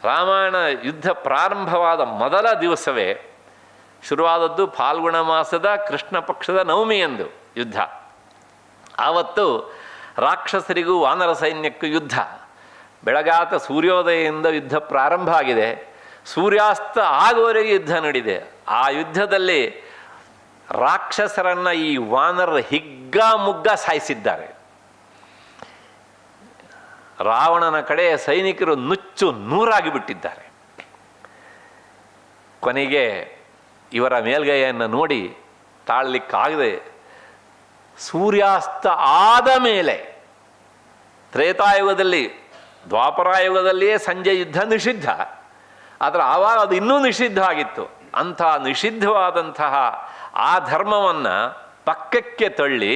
ರಾಮಾಯಣ ಯುದ್ಧ ಪ್ರಾರಂಭವಾದ ಮೊದಲ ದಿವಸವೇ ಶುರುವಾದದ್ದು ಫಾಲ್ಗುಣ ಮಾಸದ ಕೃಷ್ಣ ಪಕ್ಷದ ನವಮಿಯಂದು ಯುದ್ಧ. ಆವತ್ತು ರಾಕ್ಷಸರಿಗೂ ವಾನರ ಸೈನ್ಯಕ್ಕೂ ಯುದ್ಧ. ಬೆಳಗಾತ ಸೂರ್ಯೋದಯದಿಂದ ಯುದ್ಧ ಪ್ರಾರಂಭ ಆಗಿದೆ, ಸೂರ್ಯಾಸ್ತ ಆಗುವವರೆಗೆ ಯುದ್ಧ ನಡೆದಿದೆ. ಆ ಯುದ್ಧದಲ್ಲಿ ರಾಕ್ಷಸರನ್ನು ಈ ವಾನರರು ಹಿಗ್ಗಾಮುಗ್ಗ ಸಾಯಿಸಿದ್ದಾರೆ. ರಾವಣನ ಕಡೆ ಸೈನಿಕರು ನುಚ್ಚು ನೂರಾಗಿ ಬಿಟ್ಟಿದ್ದಾರೆ. ಕೊನೆಗೆ ಇವರ ಮೇಲ್ಗೈಯನ್ನು ನೋಡಿ ತಾಳಲಿಕ್ಕಾಗದೆ ಸೂರ್ಯಾಸ್ತ ಆದ ಮೇಲೆ, ತ್ರೇತಾಯುಗದಲ್ಲಿ ದ್ವಾಪರಾಯುಗದಲ್ಲಿಯೇ ಸಂಜೆ ಯುದ್ಧ ನಿಷಿದ್ಧ, ಆದರೆ ಆವಾಗ ಅದು ಇನ್ನೂ ನಿಷಿದ್ಧ ಆಗಿತ್ತು. ಅಂಥ ನಿಷಿದ್ಧವಾದಂತಹ ಆ ಧರ್ಮವನ್ನು ಪಕ್ಕಕ್ಕೆ ತಳ್ಳಿ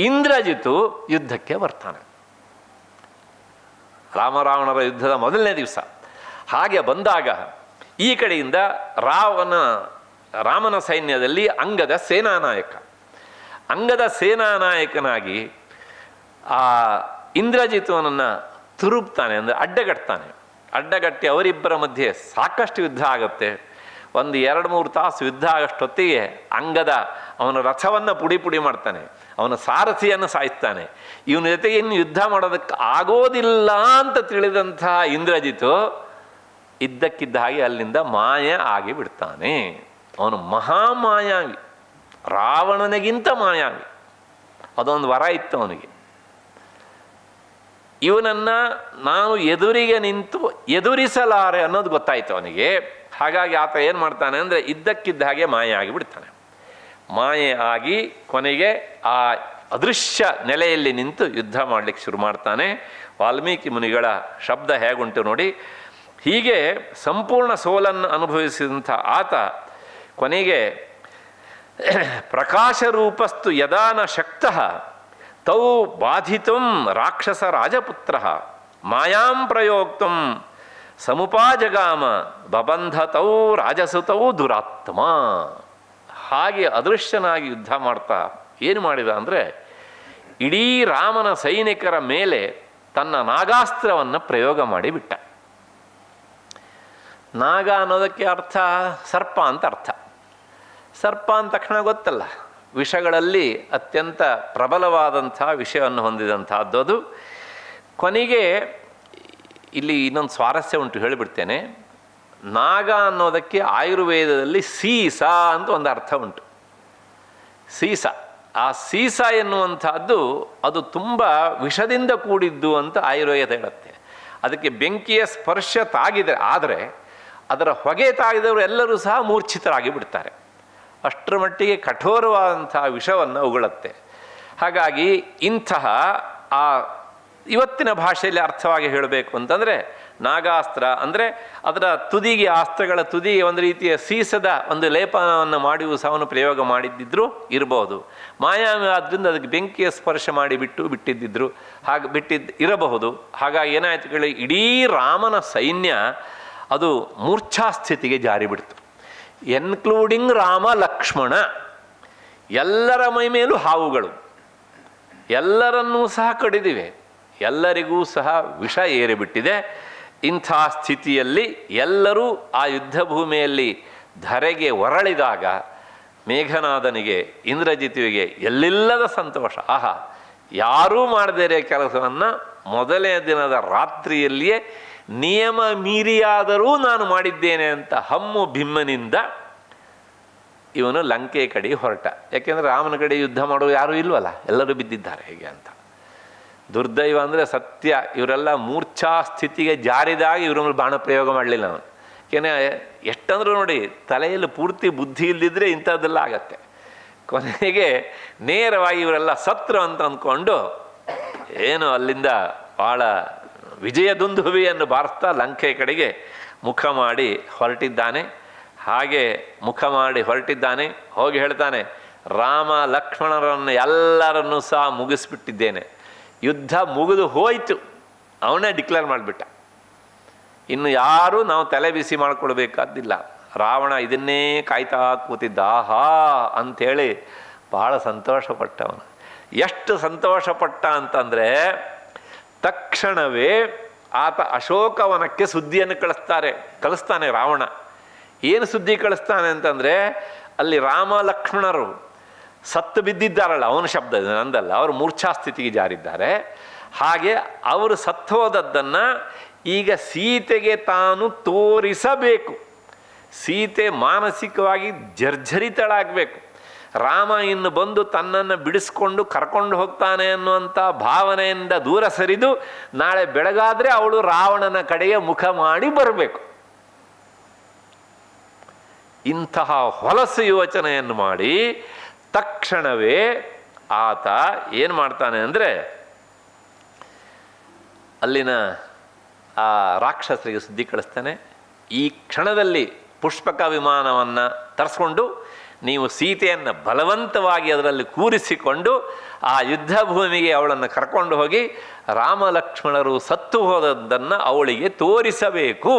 ಇಂದ್ರಜಿತು ಯುದ್ಧಕ್ಕೆ ಬರ್ತಾನೆ. ರಾಮರಾವಣರ ಯುದ್ಧದ ಮೊದಲನೇ ದಿವಸ. ಹಾಗೆ ಬಂದಾಗ ಈ ಕಡೆಯಿಂದ ರಾಮನ ಸೈನ್ಯದಲ್ಲಿ ಅಂಗದ ಸೇನಾನಾಯಕ. ಅಂಗದ ಸೇನಾನಾಯಕನಾಗಿ ಆ ಇಂದ್ರಜಿತುವನನ್ನು ತುರುಬ್ತಾನೆ, ಅಂದರೆ ಅಡ್ಡಗಟ್ತಾನೆ. ಅಡ್ಡಗಟ್ಟಿ ಅವರಿಬ್ಬರ ಮಧ್ಯೆ ಸಾಕಷ್ಟು ಯುದ್ಧ ಆಗುತ್ತೆ. ಒಂದು 2-3 ತಾಸು ಯುದ್ಧ ಆಗಷ್ಟೊತ್ತಿಗೆ ಅಂಗದ ಅವನ ರಥವನ್ನು ಪುಡಿ ಮಾಡ್ತಾನೆ, ಅವನ ಸಾರಥಿಯನ್ನು ಸಾಯಿಸ್ತಾನೆ. ಇವನ ಜೊತೆಗೆ ಇನ್ನು ಯುದ್ಧ ಮಾಡೋದಕ್ಕೆ ಆಗೋದಿಲ್ಲ ಅಂತ ತಿಳಿದಂತಹ ಇಂದ್ರಜಿತು ಇದ್ದಕ್ಕಿದ್ದ ಹಾಗೆ ಅಲ್ಲಿಂದ ಮಾಯ ಆಗಿಬಿಡ್ತಾನೆ. ಅವನು ಮಹಾಮಾಯಾವಿ, ರಾವಣನಿಗಿಂತ ಮಾಯಾವಿ. ಅದೊಂದು ವರ ಇತ್ತು ಅವನಿಗೆ. ಇವನನ್ನು ನಾನು ಎದುರಿಗೆ ನಿಂತು ಎದುರಿಸಲಾರೆ ಅನ್ನೋದು ಗೊತ್ತಾಯಿತು ಅವನಿಗೆ. ಹಾಗಾಗಿ ಆತ ಏನು ಮಾಡ್ತಾನೆ ಅಂದರೆ ಇದ್ದಕ್ಕಿದ್ದ ಹಾಗೆ ಮಾಯ ಆಗಿಬಿಡ್ತಾನೆ. ಮಾಯೆ ಆಗಿ ಕೊನೆಗೆ ಆ ಅದೃಶ್ಯ ನೆಲೆಯಲ್ಲಿ ನಿಂತು ಯುದ್ಧ ಮಾಡಲಿಕ್ಕೆ ಶುರು ಮಾಡ್ತಾನೆ. ವಾಲ್ಮೀಕಿ ಮುನಿಗಳ ಶಬ್ದ ಹೇಗುಂಟು ನೋಡಿ. ಹೀಗೆ ಸಂಪೂರ್ಣ ಸೋಲನ್ನು ಅನುಭವಿಸಿದಂಥ ಆತ ಕೊನೆಗೆ ಪ್ರಕಾಶರೂಪಸ್ತು ಯದಾನ ಶಕ್ತಃ ತೌ ಬಾಧಿತುಂ ರಾಕ್ಷಸ ರಾಜಪುತ್ರ ಮಾಯಾಂ ಪ್ರಯೋಕ್ತುಂ ಸಮುಪಾಜಗಾಮ ಬಬಂಧತೌ ರಾಜಸುತೌ ದುರಾತ್ಮ. ಹಾಗೆ ಅದೃಶ್ಯನಾಗಿ ಯುದ್ಧ ಮಾಡ್ತಾ ಏನು ಮಾಡಿದ ಅಂದರೆ ಇಡೀ ರಾಮನ ಸೈನಿಕರ ಮೇಲೆ ತನ್ನ ನಾಗಾಸ್ತ್ರವನ್ನು ಪ್ರಯೋಗ ಮಾಡಿಬಿಟ್ಟ. ನಾಗ ಅನ್ನೋದಕ್ಕೆ ಅರ್ಥ ಸರ್ಪ ಅಂತ ಅರ್ಥ. ಸರ್ಪ ಅಂದ ತಕ್ಷಣ ಗೊತ್ತಲ್ಲ, ವಿಷಗಳಲ್ಲಿ ಅತ್ಯಂತ ಪ್ರಬಲವಾದಂಥ ವಿಷಯವನ್ನು ಹೊಂದಿದಂಥದ್ದು ಅದು. ಕೊನೆಗೆ ಇಲ್ಲಿ ಇನ್ನೊಂದು ಸ್ವಾರಸ್ಯ ಉಂಟು, ಹೇಳಿಬಿಡ್ತೇನೆ. ನಾಗ ಅನ್ನೋದಕ್ಕೆ ಆಯುರ್ವೇದದಲ್ಲಿ ಸೀಸ ಅಂತ ಒಂದು ಅರ್ಥ ಉಂಟು. ಸೀಸ, ಆ ಸೀಸ ಎನ್ನುವಂಥದ್ದು ಅದು ತುಂಬ ವಿಷದಿಂದ ಕೂಡಿದ್ದು ಅಂತ ಆಯುರ್ವೇದ ಹೇಳುತ್ತೆ. ಅದಕ್ಕೆ ಬೆಂಕಿಯ ಸ್ಪರ್ಶ ತಾಗಿದರೆ, ಆದರೆ ಅದರ ಹೊಗೆ ತಾಗಿದವರು ಎಲ್ಲರೂ ಸಹ ಮೂರ್ಛಿತರಾಗಿ ಬಿಡ್ತಾರೆ. ಅಷ್ಟರ ಮಟ್ಟಿಗೆ ಕಠೋರವಾದಂಥ ವಿಷವನ್ನು ಉಗುಳುತ್ತೆ. ಹಾಗಾಗಿ ಇಂತಹ ಆ ಇವತ್ತಿನ ಭಾಷೆಯಲ್ಲಿ ಅರ್ಥವಾಗಿ ಹೇಳಬೇಕು ಅಂತಂದರೆ, ನಾಗಾಸ್ತ್ರ ಅಂದರೆ ಅದರ ತುದಿಗೆ, ಅಸ್ತ್ರಗಳ ತುದಿಗೆ ಒಂದು ರೀತಿಯ ಸೀಸದ ಒಂದು ಲೇಪನವನ್ನು ಮಾಡಿಯೂ ಸಹ ಅವನು ಪ್ರಯೋಗ ಮಾಡಿದ್ದಿದ್ರು ಇರಬಹುದು. ಮಾಯಾವಿ ಆದ್ದರಿಂದ ಅದಕ್ಕೆ ಬೆಂಕಿಯ ಸ್ಪರ್ಶ ಮಾಡಿ ಬಿಟ್ಟಿದ್ದಿದ್ರು, ಹಾಗೆ ಇರಬಹುದು. ಹಾಗಾಗಿ ಏನಾಯಿತು ಕೇಳಿ, ಇಡೀ ರಾಮನ ಸೈನ್ಯ ಅದು ಮೂರ್ಛಾಸ್ಥಿತಿಗೆ ಜಾರಿಬಿಡ್ತು, ಎನ್ಕ್ಲೂಡಿಂಗ್ ರಾಮ ಲಕ್ಷ್ಮಣ. ಎಲ್ಲರ ಮೈ ಮೇಲೂ ಹಾವುಗಳು, ಎಲ್ಲರನ್ನೂ ಸಹ ಕಡಿದಿವೆ, ಎಲ್ಲರಿಗೂ ಸಹ ವಿಷ ಏರಿಬಿಟ್ಟಿದೆ. ಇಂಥ ಸ್ಥಿತಿಯಲ್ಲಿ ಎಲ್ಲರೂ ಆ ಯುದ್ಧ ಭೂಮಿಯಲ್ಲಿ ಧರೆಗೆ ಹೊರಳಿದಾಗ ಮೇಘನಾದನಿಗೆ, ಇಂದ್ರಜಿತುವಿಗೆ ಎಲ್ಲಿಲ್ಲದ ಸಂತೋಷ. ಆಹಾ, ಯಾರೂ ಮಾಡದೇ ಕೆಲಸವನ್ನು ಮೊದಲನೇ ದಿನದ ರಾತ್ರಿಯಲ್ಲಿಯೇ ನಿಯಮ ಮೀರಿಯಾದರೂ ನಾನು ಮಾಡಿದ್ದೇನೆ ಅಂತ ಹಮ್ಮು ಬಿಮ್ಮನಿಂದ ಇವನು ಲಂಕೆ ಕಡೆ ಹೊರಟ. ಯಾಕೆಂದರೆ ರಾಮನ ಕಡೆ ಯುದ್ಧ ಮಾಡುವ ಯಾರೂ ಇಲ್ವಲ್ಲ, ಎಲ್ಲರೂ ಬಿದ್ದಿದ್ದಾರೆ ಹೇಗೆ ಅಂತ. ದುರ್ದೈವ ಅಂದರೆ ಸತ್ಯ, ಇವರೆಲ್ಲ ಮೂರ್ಛಾ ಸ್ಥಿತಿಗೆ ಜಾರಿದಾಗ ಇವ್ರ ಮೇಲೆ ಬಾಣ ಪ್ರಯೋಗ ಮಾಡಲಿಲ್ಲ ಅವನು. ಏನೇ ಎಷ್ಟಂದ್ರೂ ನೋಡಿ, ತಲೆಯಲ್ಲಿ ಪೂರ್ತಿ ಬುದ್ಧಿ ಇಲ್ಲದಿದ್ದರೆ ಇಂಥದ್ದೆಲ್ಲ ಆಗತ್ತೆ. ಕೊನೆಗೆ ನೇರವಾಗಿ ಇವರೆಲ್ಲ ಸತ್ರು ಅಂತ ಅಂದ್ಕೊಂಡು ಏನು ಅಲ್ಲಿಂದ ಭಾಳ ವಿಜಯದುಂದುಭಿಯನ್ನು ಬಾರಿಸ್ತಾ ಲಂಕೆ ಕಡೆಗೆ ಮುಖ ಮಾಡಿ ಹೊರಟಿದ್ದಾನೆ. ಹಾಗೆ ಮುಖ ಮಾಡಿ ಹೊರಟಿದ್ದಾನೆ. ಹೋಗಿ ಹೇಳ್ತಾನೆ, ರಾಮ ಲಕ್ಷ್ಮಣರನ್ನು ಎಲ್ಲರನ್ನೂ ಸಹ ಮುಗಿಸ್ಬಿಟ್ಟಿದ್ದೇನೆ, ಯುದ್ಧ ಮುಗಿದು ಹೋಯಿತು. ಅವನೇ ಡಿಕ್ಲೇರ್ ಮಾಡಿಬಿಟ್ಟ. ಇನ್ನು ಯಾರೂ ನಾವು ತಲೆ ಬಿಸಿ ಮಾಡಿಕೊಡ್ಬೇಕಾದ್ದಿಲ್ಲ. ರಾವಣ ಇದನ್ನೇ ಕಾಯ್ತಾ ಕೂತಿದ್ದ. ಆಹಾ ಅಂಥೇಳಿ ಭಾಳ ಸಂತೋಷಪಟ್ಟವನು. ಎಷ್ಟು ಸಂತೋಷಪಟ್ಟ ಅಂತಂದರೆ, ತಕ್ಷಣವೇ ಆತ ಅಶೋಕವನಕ್ಕೆ ಸುದ್ದಿಯನ್ನು ಕಳಿಸ್ತಾನೆ ರಾವಣ. ಏನು ಸುದ್ದಿ ಕಳಿಸ್ತಾನೆ ಅಂತಂದರೆ, ಅಲ್ಲಿ ರಾಮ ಲಕ್ಷ್ಮಣರು ಸತ್ತು ಬಿದ್ದಿದ್ದಾರಲ್ಲ, ಅವನ ಶಬ್ದ ನಂದಲ್ಲ, ಅವರು ಮೂರ್ಛಾಸ್ಥಿತಿಗೆ ಜಾರಿದ್ದಾರೆ. ಹಾಗೆ ಅವರು ಸತ್ತು ಹೋದದ್ದನ್ನು ಈಗ ಸೀತೆಗೆ ತಾನು ತೋರಿಸಬೇಕು. ಸೀತೆ ಮಾನಸಿಕವಾಗಿ ಜರ್ಜರಿತಳಾಗಬೇಕು. ರಾಮ ಇನ್ನು ಬಂದು ತನ್ನನ್ನು ಬಿಡಿಸ್ಕೊಂಡು ಕರ್ಕೊಂಡು ಹೋಗ್ತಾನೆ ಅನ್ನುವಂಥ ಭಾವನೆಯಿಂದ ದೂರ ಸರಿದು ನಾಳೆ ಬೆಳಗಾದರೆ ಅವಳು ರಾವಣನ ಕಡೆಗೆ ಮುಖ ಮಾಡಿ ಬರಬೇಕು. ಇಂತಹ ಹೊಲಸು ಯೋಚನೆಯನ್ನು ಮಾಡಿ ತಕ್ಷಣವೇ ಆತ ಏನು ಮಾಡ್ತಾನೆ ಅಂದರೆ, ಅಲ್ಲಿನ ಆ ರಾಕ್ಷಸರಿಗೆ ಸುದ್ದಿ ಕಳಿಸ್ತಾನೆ. ಈ ಕ್ಷಣದಲ್ಲಿ ಪುಷ್ಪಕ ವಿಮಾನವನ್ನು ತರಿಸ್ಕೊಂಡು ನೀವು ಸೀತೆಯನ್ನು ಬಲವಂತವಾಗಿ ಅದರಲ್ಲಿ ಕೂರಿಸಿಕೊಂಡು ಆ ಯುದ್ಧ ಭೂಮಿಗೆ ಅವಳನ್ನು ಕರ್ಕೊಂಡು ಹೋಗಿ ರಾಮ ಲಕ್ಷ್ಮಣರು ಸತ್ತು ಹೋದದ್ದನ್ನು ಅವಳಿಗೆ ತೋರಿಸಬೇಕು.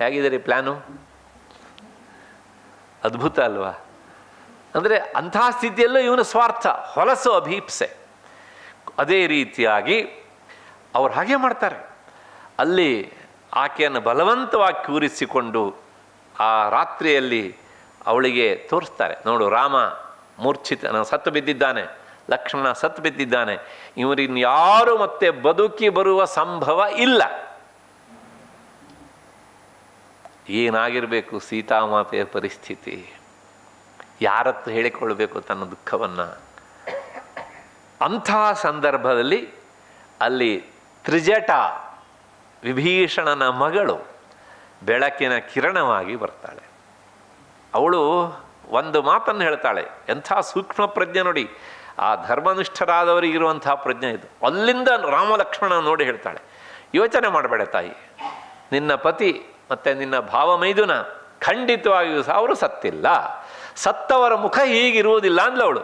ಹೇಗಿದೆ ರೀ ಪ್ಲ್ಯಾನು? ಅದ್ಭುತ ಅಲ್ವಾ? ಅಂದರೆ ಅಂಥ ಸ್ಥಿತಿಯಲ್ಲೂ ಇವನ ಸ್ವಾರ್ಥ, ಹೊಲಸು ಅಭೀಪ್ಸೆ. ಅದೇ ರೀತಿಯಾಗಿ ಅವ್ರು ಹಾಗೆ ಮಾಡ್ತಾರೆ. ಅಲ್ಲಿ ಆಕೆಯನ್ನು ಬಲವಂತವಾಗಿ ಕೂರಿಸಿಕೊಂಡು ಆ ರಾತ್ರಿಯಲ್ಲಿ ಅವಳಿಗೆ ತೋರಿಸ್ತಾರೆ. ನೋಡು, ರಾಮ ಸತ್ತು ಬಿದ್ದಿದ್ದಾನೆ, ಲಕ್ಷ್ಮಣ ಸತ್ತು ಬಿದ್ದಿದ್ದಾನೆ, ಇವರಿನ್ಯಾರು ಮತ್ತೆ ಬದುಕಿ ಬರುವ ಸಂಭವ ಇಲ್ಲ. ಏನಾಗಿರಬೇಕು ಸೀತಾಮಾತೆಯ ಪರಿಸ್ಥಿತಿ? ಯಾರತ್ತು ಹೇಳಿಕೊಳ್ಳಬೇಕು ತನ್ನ ದುಃಖವನ್ನು? ಅಂಥ ಸಂದರ್ಭದಲ್ಲಿ ಅಲ್ಲಿ ತ್ರಿಜಟ, ವಿಭೀಷಣನ ಮಗಳು, ಬೆಳಕಿನ ಕಿರಣವಾಗಿ ಬರ್ತಾಳೆ. ಅವಳು ಒಂದು ಮಾತನ್ನು ಹೇಳ್ತಾಳೆ. ಎಂಥ ಸೂಕ್ಷ್ಮ ಪ್ರಜ್ಞೆ ನೋಡಿ, ಆ ಧರ್ಮನಿಷ್ಠರಾದವರಿಗಿರುವಂಥ ಪ್ರಜ್ಞೆ ಇದು. ಅಲ್ಲಿಂದ ರಾಮ ಲಕ್ಷ್ಮಣ ನೋಡಿ ಹೇಳ್ತಾಳೆ, ಯೋಚನೆ ಮಾಡಬೇಡ ತಾಯಿ, ನಿನ್ನ ಪತಿ ಮತ್ತು ನಿನ್ನ ಭಾವಮೈದುನ ಖಂಡಿತವಾಗಿಯೂ ಸಹ ಅವರು ಸತ್ತಿಲ್ಲ. ಸತ್ತವರ ಮುಖ ಹೀಗಿರುವುದಿಲ್ಲ ಅಂದ್ಲು ಅವಳು.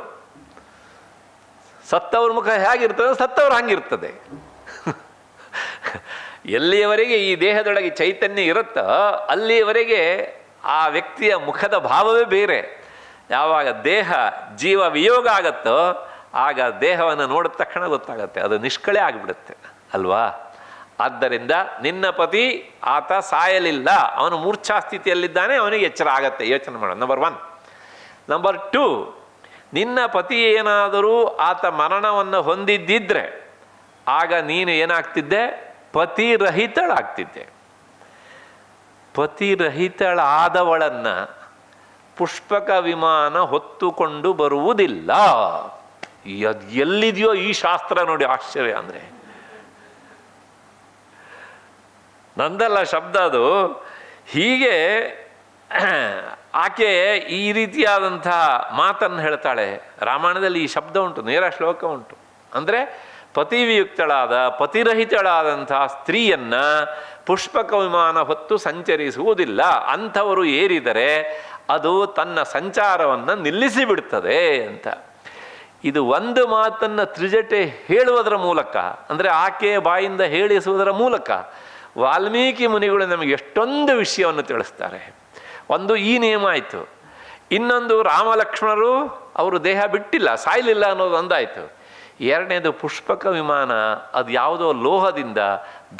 ಸತ್ತವ್ರ ಮುಖ ಹೇಗಿರ್ತದೆ, ಸತ್ತವ್ರು ಹಂಗಿರ್ತದೆ. ಎಲ್ಲಿಯವರೆಗೆ ಈ ದೇಹದೊಳಗೆ ಚೈತನ್ಯ ಇರುತ್ತೋ ಅಲ್ಲಿಯವರೆಗೆ ಆ ವ್ಯಕ್ತಿಯ ಮುಖದ ಭಾವವೇ ಬೇರೆ. ಯಾವಾಗ ದೇಹ ಜೀವ ವಿಯೋಗ ಆಗತ್ತೋ ಆಗ ದೇಹವನ್ನು ನೋಡಿದ ತಕ್ಷಣ ಗೊತ್ತಾಗತ್ತೆ, ಅದು ನಿಷ್ಕಳೆ ಆಗಿಬಿಡುತ್ತೆ ಅಲ್ವಾ. ಆದ್ದರಿಂದ ನಿನ್ನ ಪತಿ ಆತ ಸಾಯಲಿಲ್ಲ, ಅವನು ಮೂರ್ಛಾ ಸ್ಥಿತಿಯಲ್ಲಿದ್ದಾನೆ, ಅವನಿಗೆ ಎಚ್ಚರ ಆಗತ್ತೆ, ಯೋಚನೆ ಮಾಡೋಣ. ನಂಬರ್ 1. ನಂಬರ್ 2, ನಿನ್ನ ಪತಿ ಏನಾದರೂ ಆತ ಮರಣವನ್ನು ಹೊಂದಿದ್ದಿದ್ರೆ ಆಗ ನೀನು ಏನಾಗ್ತಿದ್ದೆ? ಪತಿರಹಿತಳಾಗ್ತಿದ್ದೆ. ಪತಿರಹಿತಳಾದವಳನ್ನು ಪುಷ್ಪಕ ವಿಮಾನ ಹೊತ್ತುಕೊಂಡು ಬರುವುದಿಲ್ಲ. ಅದು ಎಲ್ಲಿದೆಯೋ ಈ ಶಾಸ್ತ್ರ ನೋಡಿ, ಆಶ್ಚರ್ಯ. ಅಂದರೆ ನಂದಲ್ಲ ಶಬ್ದ ಅದು. ಹೀಗೆ ಆಕೆ ಈ ರೀತಿಯಾದಂಥ ಮಾತನ್ನು ಹೇಳ್ತಾಳೆ. ರಾಮಾಯಣದಲ್ಲಿ ಈ ಶಬ್ದ ಉಂಟು, ನೇರ ಶ್ಲೋಕ ಉಂಟು. ಅಂದರೆ ಪತಿವಿಯುಕ್ತಳಾದ ಪತಿರಹಿತಳಾದಂಥ ಸ್ತ್ರೀಯನ್ನು ಪುಷ್ಪಕ ವಿಮಾನ ಹೊತ್ತು ಸಂಚರಿಸುವುದಿಲ್ಲ. ಅಂಥವರು ಏರಿದರೆ ಅದು ತನ್ನ ಸಂಚಾರವನ್ನು ನಿಲ್ಲಿಸಿಬಿಡ್ತದೆ ಅಂತ. ಇದು ಒಂದು ಮಾತನ್ನು ತ್ರಿಜಟೆ ಹೇಳುವುದರ ಮೂಲಕ, ಅಂದರೆ ಆಕೆಯ ಬಾಯಿಂದ ಹೇಳಿಸುವುದರ ಮೂಲಕ ವಾಲ್ಮೀಕಿ ಮುನಿಗಳು ನಮಗೆ ಎಷ್ಟೊಂದು ವಿಷಯವನ್ನು ತಿಳಿಸ್ತಾರೆ. ಒಂದು ಈ ನಿಯಮ ಆಯಿತು. ಇನ್ನೊಂದು ರಾಮ ಲಕ್ಷ್ಮಣರು ಅವರು ದೇಹ ಬಿಟ್ಟಿಲ್ಲ, ಸಾಯಲಿಲ್ಲ ಅನ್ನೋದು ಒಂದಾಯಿತು. ಎರಡನೇದು ಪುಷ್ಪಕ ವಿಮಾನ, ಅದು ಯಾವುದೋ ಲೋಹದಿಂದ,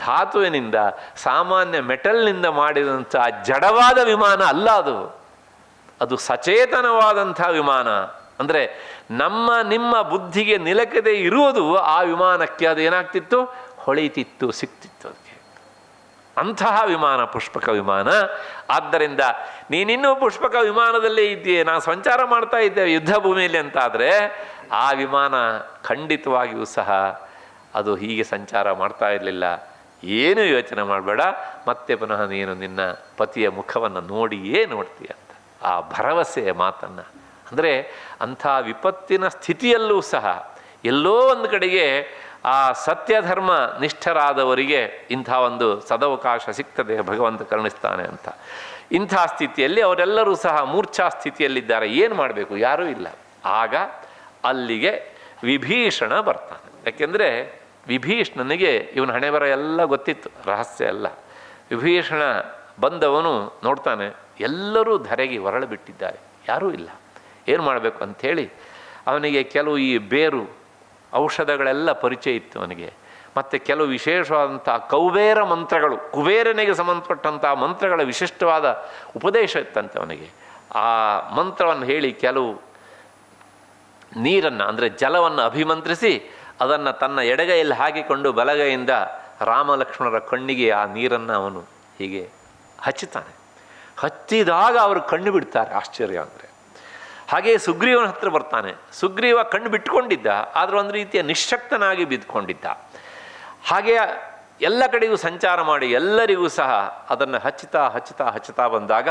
ಧಾತುವಿನಿಂದ, ಸಾಮಾನ್ಯ ಮೆಟಲ್ನಿಂದ ಮಾಡಿದಂಥ ಜಡವಾದ ವಿಮಾನ ಅಲ್ಲ ಅದು. ಅದು ಸಚೇತನವಾದಂಥ ವಿಮಾನ. ಅಂದರೆ ನಮ್ಮ ನಿಮ್ಮ ಬುದ್ಧಿಗೆ ನಿಲಕದೆ ಇರುವುದು ಆ ವಿಮಾನಕ್ಕೆ ಅದೇನಾಗ್ತಿತ್ತು? ಹೊಳಿತಿತ್ತು, ಸಿಕ್ತಿತ್ತು ಅದಕ್ಕೆ. ಅಂತಹ ವಿಮಾನ ಪುಷ್ಪಕ ವಿಮಾನ. ಆದ್ದರಿಂದ ನೀನಿನ್ನೂ ಪುಷ್ಪಕ ವಿಮಾನದಲ್ಲೇ ಇದ್ದೀಯೆ, ನಾನು ಸಂಚಾರ ಮಾಡ್ತಾ ಇದ್ದೇವೆ ಯುದ್ಧ ಭೂಮಿಯಲ್ಲಿ ಅಂತಾದರೆ ಆ ವಿಮಾನ ಖಂಡಿತವಾಗಿಯೂ ಸಹ ಅದು ಹೀಗೆ ಸಂಚಾರ ಮಾಡ್ತಾ ಇರಲಿಲ್ಲ. ಏನೂ ಯೋಚನೆ ಮಾಡಬೇಡ, ಮತ್ತೆ ಪುನಃ ನೀನು ನಿನ್ನ ಪತಿಯ ಮುಖವನ್ನು ನೋಡಿಯೇ ನೋಡ್ತೀಯ ಅಂತ ಆ ಭರವಸೆಯ ಮಾತನ್ನು. ಅಂದರೆ ಅಂಥ ವಿಪತ್ತಿನ ಸ್ಥಿತಿಯಲ್ಲೂ ಸಹ ಎಲ್ಲೋ ಒಂದು ಕಡೆಗೆ ಆ ಸತ್ಯಧರ್ಮ ನಿಷ್ಠರಾದವರಿಗೆ ಇಂಥ ಒಂದು ಸದವಕಾಶ ಸಿಗ್ತದೆ, ಭಗವಂತ ಕರುಣಿಸ್ತಾನೆ ಅಂತ. ಇಂಥ ಸ್ಥಿತಿಯಲ್ಲಿ ಅವರೆಲ್ಲರೂ ಸಹ ಮೂರ್ಛಾ ಸ್ಥಿತಿಯಲ್ಲಿದ್ದಾರೆ. ಏನು ಮಾಡಬೇಕು? ಯಾರೂ ಇಲ್ಲ. ಆಗ ಅಲ್ಲಿಗೆ ವಿಭೀಷಣ ಬರ್ತಾನೆ. ಯಾಕೆಂದರೆ ವಿಭೀಷಣನಿಗೆ ಇವನ ಹಣೆಬರ ಎಲ್ಲ ಗೊತ್ತಿತ್ತು, ರಹಸ್ಯ ಎಲ್ಲ. ವಿಭೀಷಣ ಬಂದವನು ನೋಡ್ತಾನೆ, ಎಲ್ಲರೂ ಧರೆಗೆ ಹೊರಳು ಬಿಟ್ಟಿದ್ದಾರೆ, ಯಾರೂ ಇಲ್ಲ. ಏನು ಮಾಡಬೇಕು ಅಂಥೇಳಿ ಅವನಿಗೆ ಕೆಲವು ಈ ಬೇರು ಔಷಧಗಳೆಲ್ಲ ಪರಿಚಯ ಇತ್ತು ಅವನಿಗೆ. ಮತ್ತು ಕೆಲವು ವಿಶೇಷವಾದಂಥ ಕೌಬೇರ ಮಂತ್ರಗಳು, ಕುಬೇರನಿಗೆ ಸಂಬಂಧಪಟ್ಟಂಥ ಮಂತ್ರಗಳ ವಿಶಿಷ್ಟವಾದ ಉಪದೇಶ ಇತ್ತಂತೆ ಅವನಿಗೆ. ಆ ಮಂತ್ರವನ್ನು ಹೇಳಿ ಕೆಲವು ನೀರನ್ನು, ಅಂದರೆ ಜಲವನ್ನು ಅಭಿಮಂತ್ರಿಸಿ ಅದನ್ನು ತನ್ನ ಎಡಗೈಯಲ್ಲಿ ಹಾಕಿಕೊಂಡು ಬಲಗೈಯಿಂದ ರಾಮ ಲಕ್ಷ್ಮಣರ ಕಣ್ಣಿಗೆ ಆ ನೀರನ್ನು ಅವನು ಹೀಗೆ ಹಚ್ಚುತ್ತಾನೆ. ಹಚ್ಚಿದಾಗ ಅವರು ಕಣ್ಣು ಬಿಡ್ತಾರೆ. ಆಶ್ಚರ್ಯ ಅಂದರೆ ಹಾಗೆಯೇ ಸುಗ್ರೀವನ ಹತ್ರ ಬರ್ತಾನೆ. ಸುಗ್ರೀವ ಕಣ್ಣು ಬಿಟ್ಕೊಂಡಿದ್ದ, ಆದರೆ ಒಂದು ರೀತಿಯ ನಿಶ್ಶಕ್ತನಾಗಿ ಬಿದ್ದುಕೊಂಡಿದ್ದ. ಹಾಗೆ ಎಲ್ಲ ಕಡೆಗೂ ಸಂಚಾರ ಮಾಡಿ ಎಲ್ಲರಿಗೂ ಸಹ ಅದನ್ನು ಹಚ್ಚುತ್ತಾ ಬಂದಾಗ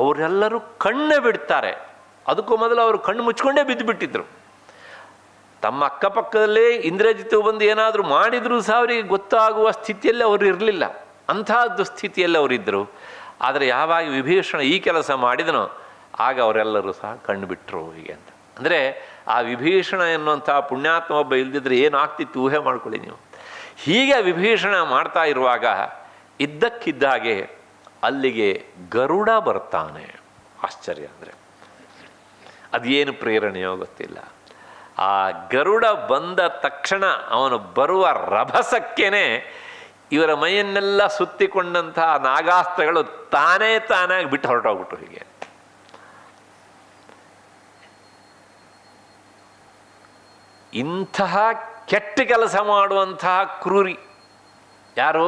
ಅವರೆಲ್ಲರೂ ಕಣ್ಣು ಬಿಡ್ತಾರೆ. ಅದಕ್ಕೂ ಮೊದಲು ಅವರು ಕಣ್ಣು ಮುಚ್ಕೊಂಡೇ ಬಿದ್ದು ಬಿಟ್ಟಿದ್ರು. ತಮ್ಮ ಅಕ್ಕಪಕ್ಕದಲ್ಲೇ ಇಂದ್ರಜಿತು ಬಂದು ಏನಾದರೂ ಮಾಡಿದರೂ ಸಹ ಅವರಿಗೆ ಗೊತ್ತಾಗುವ ಸ್ಥಿತಿಯಲ್ಲಿ ಅವರು ಇರಲಿಲ್ಲ. ಅಂತಹ ದುಸ್ಥಿತಿಯಲ್ಲಿ ಅವರಿದ್ದರು. ಆದರೆ ಯಾವಾಗ ವಿಭೀಷಣ ಈ ಕೆಲಸ ಮಾಡಿದನೋ ಆಗ ಅವರೆಲ್ಲರೂ ಸಹ ಕಣ್ಣು ಬಿಟ್ಟರು ಹೀಗೆ ಅಂತ. ಅಂದರೆ ಆ ವಿಭೀಷಣ ಎನ್ನುವಂಥ ಪುಣ್ಯಾತ್ಮ ಒಬ್ಬ ಇಲ್ದಿದ್ರೆ ಏನಾಗ್ತಿತ್ತು ಊಹೆ ಮಾಡ್ಕೊಳ್ಳಿ ನೀವು. ಹೀಗೆ ವಿಭೀಷಣ ಮಾಡ್ತಾ ಇರುವಾಗ ಇದ್ದಕ್ಕಿದ್ದಾಗೆ ಅಲ್ಲಿಗೆ ಗರುಡ ಬರ್ತಾನೆ. ಆಶ್ಚರ್ಯ ಅಂದರೆ ಅದೇನು ಪ್ರೇರಣೆಯೋ ಗೊತ್ತಿಲ್ಲ. ಆ ಗರುಡ ಬಂದ ತಕ್ಷಣ ಅವನು ಬರುವ ರಭಸಕ್ಕೇನೆ ಇವರ ಮೈಯನ್ನೆಲ್ಲ ಸುತ್ತಿಕೊಂಡಂತಹ ನಾಗಾಸ್ತ್ರಗಳು ತಾನಾಗಿ ಬಿಟ್ಟು ಹೊರಟೋಗ್ಬಿಟ್ಟು ಹೀಗೆ. ಇಂತಹ ಕೆಟ್ಟ ಕೆಲಸ ಮಾಡುವಂತಹ ಕ್ರೂರಿ ಯಾರು?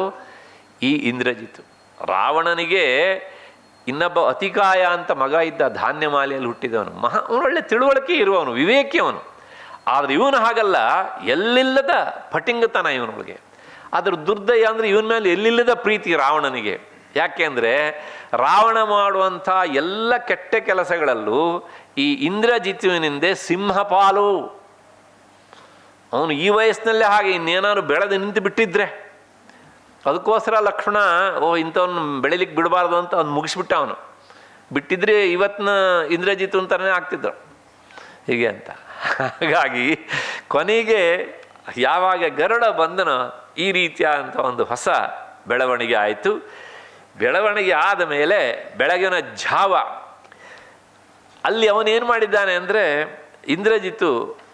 ಈ ಇಂದ್ರಜಿತು. ರಾವಣನಿಗೆ ಇನ್ನೊಬ್ಬ ಅತಿಕಾಯ ಅಂತ ಮಗ ಇದ್ದ, ಧಾನ್ಯಮಾಲೆಯಲ್ಲಿ ಹುಟ್ಟಿದವನು, ಅವನೊಳ್ಳೆ ತಿಳುವಳಿಕೆ ಇರುವವನು, ವಿವೇಕಿ ಅವನು. ಆದರೆ ಇವನು ಹಾಗಲ್ಲ, ಎಲ್ಲಿಲ್ಲದ ಫಟಿಂಗತನ ಇವನೊಳಗೆ. ಅದ್ರ ದುರ್ದಯ ಅಂದರೆ ಇವನ ಮೇಲೆ ಎಲ್ಲಿಲ್ಲದ ಪ್ರೀತಿ ರಾವಣನಿಗೆ. ಯಾಕೆ ಅಂದರೆ ರಾವಣ ಮಾಡುವಂಥ ಎಲ್ಲ ಕೆಟ್ಟ ಕೆಲಸಗಳಲ್ಲೂ ಈ ಇಂದ್ರಜಿತುವಿನಿಂದ ಸಿಂಹಪಾಲು. ಅವನು ಈ ವಯಸ್ಸಿನಲ್ಲೇ ಹಾಗೆ ಇನ್ನೇನಾದ್ರು ಬೆಳೆದು ನಿಂತು ಬಿಟ್ಟಿದ್ರೆ ಅದಕ್ಕೋಸ್ಕರ ಲಕ್ಷ್ಮಣ ಇಂಥವ್ನು ಬೆಳಿಲಿಕ್ಕೆ ಬಿಡಬಾರ್ದು ಅಂತ ಅವ್ನು ಮುಗಿಸ್ಬಿಟ್ಟ. ಅವನು ಬಿಟ್ಟಿದ್ರೆ ಇವತ್ತಿನ ಇಂದ್ರಜಿತು ಅಂತಲೇ ಆಗ್ತಿದ್ರು ಹೀಗೆ ಅಂತ. ಹಾಗಾಗಿ ಕೊನೆಗೆ ಯಾವಾಗ ಗರುಡ ಬಂದನೋ ಈ ರೀತಿಯಾದಂಥ ಒಂದು ಹೊಸ ಬೆಳವಣಿಗೆ ಆಯಿತು. ಬೆಳವಣಿಗೆ ಆದ ಮೇಲೆ ಬೆಳಗಿನ ಜಾವ ಅಲ್ಲಿ ಅವನೇನು ಮಾಡಿದ್ದಾನೆ ಅಂದರೆ ಇಂದ್ರಜಿತು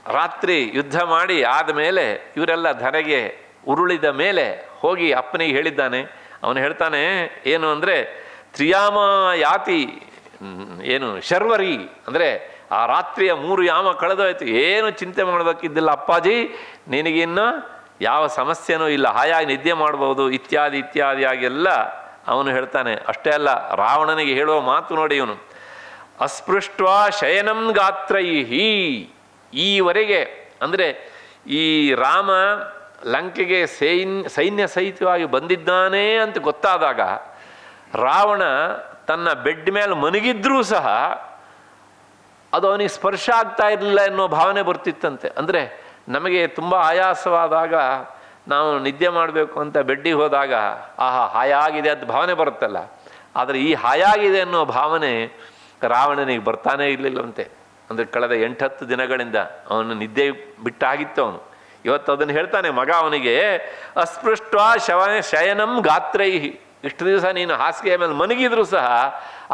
ರಾತ್ರಿ ಯುದ್ಧ ಮಾಡಿ ಆದಮೇಲೆ ಇವರೆಲ್ಲ ಧರೆಗೆ ಉರುಳಿದ ಮೇಲೆ ಹೋಗಿ ಅಪ್ಪನಿಗೆ ಹೇಳಿದ್ದಾನೆ. ಅವನು ಹೇಳ್ತಾನೆ ಏನು ಅಂದರೆ, ತ್ರಿಯಾಮ ಯಾತಿ ಏನು ಶರ್ವರಿ, ಅಂದರೆ ಆ ರಾತ್ರಿಯ 3 ಯಾಮ ಕಳೆದೋಯ್ತು, ಏನು ಚಿಂತೆ ಮಾಡಬೇಕಿದ್ದಿಲ್ಲ ಅಪ್ಪಾಜಿ, ನಿನಗಿನ್ನು ಯಾವ ಸಮಸ್ಯೆನೂ ಇಲ್ಲ, ಹಾಯಾಗಿ ನಿದ್ದೆ ಮಾಡ್ಬೋದು ಇತ್ಯಾದಿ ಇತ್ಯಾದಿಯಾಗೆಲ್ಲ ಅವನು ಹೇಳ್ತಾನೆ. ಅಷ್ಟೇ ಅಲ್ಲ, ರಾವಣನಿಗೆ ಹೇಳುವ ಮಾತು ನೋಡಿ ಇವನು, ಅಸ್ಪೃಷ್ಟ ಶಯನಂ ಗಾತ್ರೈಹಿ. ಈವರೆಗೆ ಅಂದರೆ ಈ ರಾಮ ಲಂಕೆಗೆ ಸೈನ್ಯ ಸಹಿತವಾಗಿ ಬಂದಿದ್ದಾನೆ ಅಂತ ಗೊತ್ತಾದಾಗ ರಾವಣ ತನ್ನ ಬೆಡ್ ಮೇಲೆ ಮನಗಿದ್ರೂ ಸಹ ಅದು ಅವನಿಗೆ ಸ್ಪರ್ಶ ಆಗ್ತಾ ಇರಲಿಲ್ಲ ಎನ್ನುವ ಭಾವನೆ ಬರ್ತಿತ್ತಂತೆ. ಅಂದರೆ ನಮಗೆ ತುಂಬ ಆಯಾಸವಾದಾಗ ನಾವು ನಿದ್ದೆ ಮಾಡಬೇಕು ಅಂತ ಬೆಡ್ಡಿಗೆ ಹೋದಾಗ ಆಹಾ ಹಾಯಾಗಿದೆ ಅಂತ ಭಾವನೆ ಬರುತ್ತಲ್ಲ, ಆದರೆ ಈ ಹಾಯಾಗಿದೆ ಅನ್ನೋ ಭಾವನೆ ರಾವಣನಿಗೆ ಬರ್ತಾನೇ ಇರಲಿಲ್ಲವಂತೆ. ಅಂದರೆ ಕಳೆದ 8-10 ದಿನಗಳಿಂದ ಅವನು ನಿದ್ದೆ ಬಿಟ್ಟಾಗಿತ್ತು ಅವನು. ಇವತ್ತು ಅದನ್ನು ಹೇಳ್ತಾನೆ ಮಗ ಅವನಿಗೆ, ಅಸ್ಪೃಷ್ಟ ಶಯನಂ ಗಾತ್ರೈಹಿ. ಇಷ್ಟು ದಿವಸ ನೀನು ಹಾಸಿಗೆಯ ಮೇಲೆ ಮನಗಿದ್ರೂ ಸಹ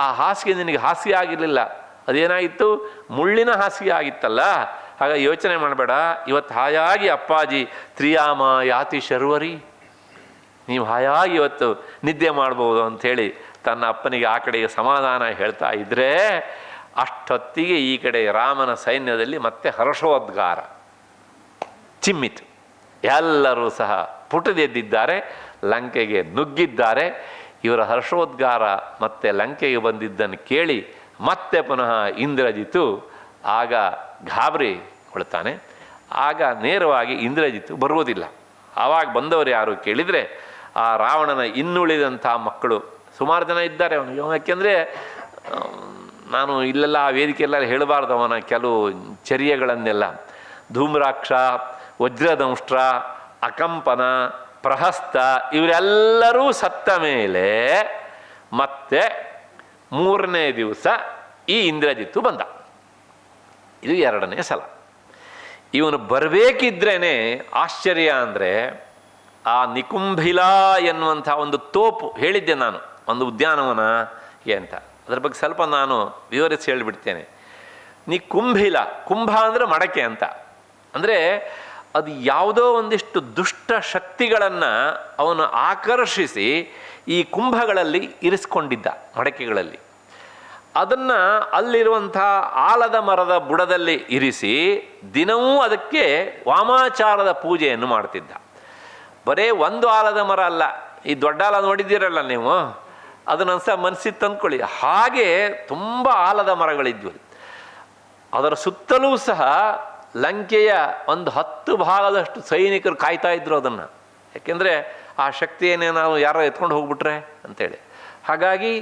ಆ ಹಾಸಿಗೆ ನಿನಗೆ ಹಾಸಿಗೆ ಆಗಿರಲಿಲ್ಲ, ಅದೇನಾಗಿತ್ತು, ಮುಳ್ಳಿನ ಹಾಸಿಗೆ ಆಗಿತ್ತಲ್ಲ. ಹಾಗಾಗಿ ಯೋಚನೆ ಮಾಡಬೇಡ, ಇವತ್ತು ಹಾಯಾಗಿ ಅಪ್ಪಾಜಿ ತ್ರಿಯಾಮ ಯಾತಿ ಶರ್ವರಿ, ನೀವು ಹಾಯಾಗಿ ಇವತ್ತು ನಿದ್ದೆ ಮಾಡ್ಬೋದು ಅಂಥೇಳಿ ತನ್ನ ಅಪ್ಪನಿಗೆ ಆ ಕಡೆಗೆ ಸಮಾಧಾನ ಹೇಳ್ತಾ ಇದ್ದರೆ, ಅಷ್ಟೊತ್ತಿಗೆ ಈ ಕಡೆ ರಾಮನ ಸೈನ್ಯದಲ್ಲಿ ಮತ್ತೆ ಹರ್ಷೋದ್ಗಾರ ಚಿಮ್ಮಿತು. ಎಲ್ಲರೂ ಸಹ ಪುಟದೆದ್ದಿದ್ದಾರೆ, ಲಂಕೆಗೆ ನುಗ್ಗಿದ್ದಾರೆ. ಇವರ ಹರ್ಷೋದ್ಗಾರ ಮತ್ತೆ ಲಂಕೆಗೆ ಬಂದಿದ್ದನ್ನು ಕೇಳಿ ಮತ್ತೆ ಪುನಃ ಇಂದ್ರಜಿತು ಆಗ ಗಾಬರಿಗೊಳ್ತಾನೆ. ಆಗ ನೇರವಾಗಿ ಇಂದ್ರಜಿತು ಬರುವುದಿಲ್ಲ. ಆವಾಗ ಬಂದವರು ಯಾರು ಕೇಳಿದರೆ, ಆ ರಾವಣನ ಇನ್ನುಳಿದಂಥ ಮಕ್ಕಳು ಸುಮಾರು ಜನ ಇದ್ದಾರೆ ಅವನಿಗೆ. ಯಾಕೆಂದರೆ ನಾನು ಇಲ್ಲೆಲ್ಲ ಆ ವೇದಿಕೆಯೆಲ್ಲ ಹೇಳಬಾರ್ದು ಅವನ ಕೆಲವು ಚರ್ಯೆಗಳನ್ನೆಲ್ಲ. ಧೂಮ್ರಾಕ್ಷ, ವಜ್ರದಂಷ್ಟ್ರ, ಅಕಂಪನ, ಪ್ರಹಸ್ತ ಇವರೆಲ್ಲರೂ ಸತ್ತ ಮೇಲೆ ಮತ್ತೆ 3ನೇ ದಿವಸ ಈ ಇಂದ್ರಜಿತ್ತು ಬಂದ. ಇದು 2ನೇ ಸಲ. ಇವನು ಬರಬೇಕಿದ್ರೇ ಆಶ್ಚರ್ಯ ಅಂದರೆ, ಆ ನಿಕುಂಭಿಲ ಎನ್ನುವಂಥ ಒಂದು ತೋಪು ಹೇಳಿದ್ದೆ ನಾನು, ಒಂದು ಉದ್ಯಾನವನ ಅಂತ. ಅದ್ರ ಬಗ್ಗೆ ಸ್ವಲ್ಪ ನಾನು ವಿವರಿಸಿ ಹೇಳಿಬಿಡ್ತೇನೆ. ನಿಕುಂಭಿಲ, ಕುಂಭ ಅಂದರೆ ಮಡಕೆ ಅಂತ. ಅಂದರೆ ಅದು ಯಾವುದೋ ಒಂದಿಷ್ಟು ದುಷ್ಟ ಶಕ್ತಿಗಳನ್ನು ಅವನು ಆಕರ್ಷಿಸಿ ಈ ಕುಂಭಗಳಲ್ಲಿ ಇರಿಸ್ಕೊಂಡಿದ್ದ, ಮಡಕೆಗಳಲ್ಲಿ. ಅದನ್ನು ಅಲ್ಲಿರುವಂಥ ಆಲದ ಮರದ ಬುಡದಲ್ಲಿ ಇರಿಸಿ ದಿನವೂ ಅದಕ್ಕೆ ವಾಮಾಚಾರದ ಪೂಜೆಯನ್ನು ಮಾಡ್ತಿದ್ದ. ಬರೇ ಒಂದು ಆಲದ ಮರ ಅಲ್ಲ, ಈ ದೊಡ್ಡ ಆಲ ನೋಡಿದ್ದೀರಲ್ಲ ನೀವು, ಅದನ್ನು ಮನಸ್ಸಿಗೆ ತಂದ್ಕೊಳ್ಳಿ. ಹಾಗೆ ತುಂಬ ಆಲದ ಮರಗಳಿದ್ವು. ಅದರ ಸುತ್ತಲೂ ಸಹ ಲಂಕೆಯ ಒಂದು 10 ಭಾಗದಷ್ಟು ಸೈನಿಕರು ಕಾಯ್ತಾ ಇದ್ರು ಅದನ್ನು. ಯಾಕೆಂದರೆ ಆ ಶಕ್ತಿಯನ್ನೇ ನಾವು ಯಾರೋ ಎತ್ಕೊಂಡು ಹೋಗ್ಬಿಟ್ರೆ ಅಂತೇಳಿ. ಹಾಗಾಗಿ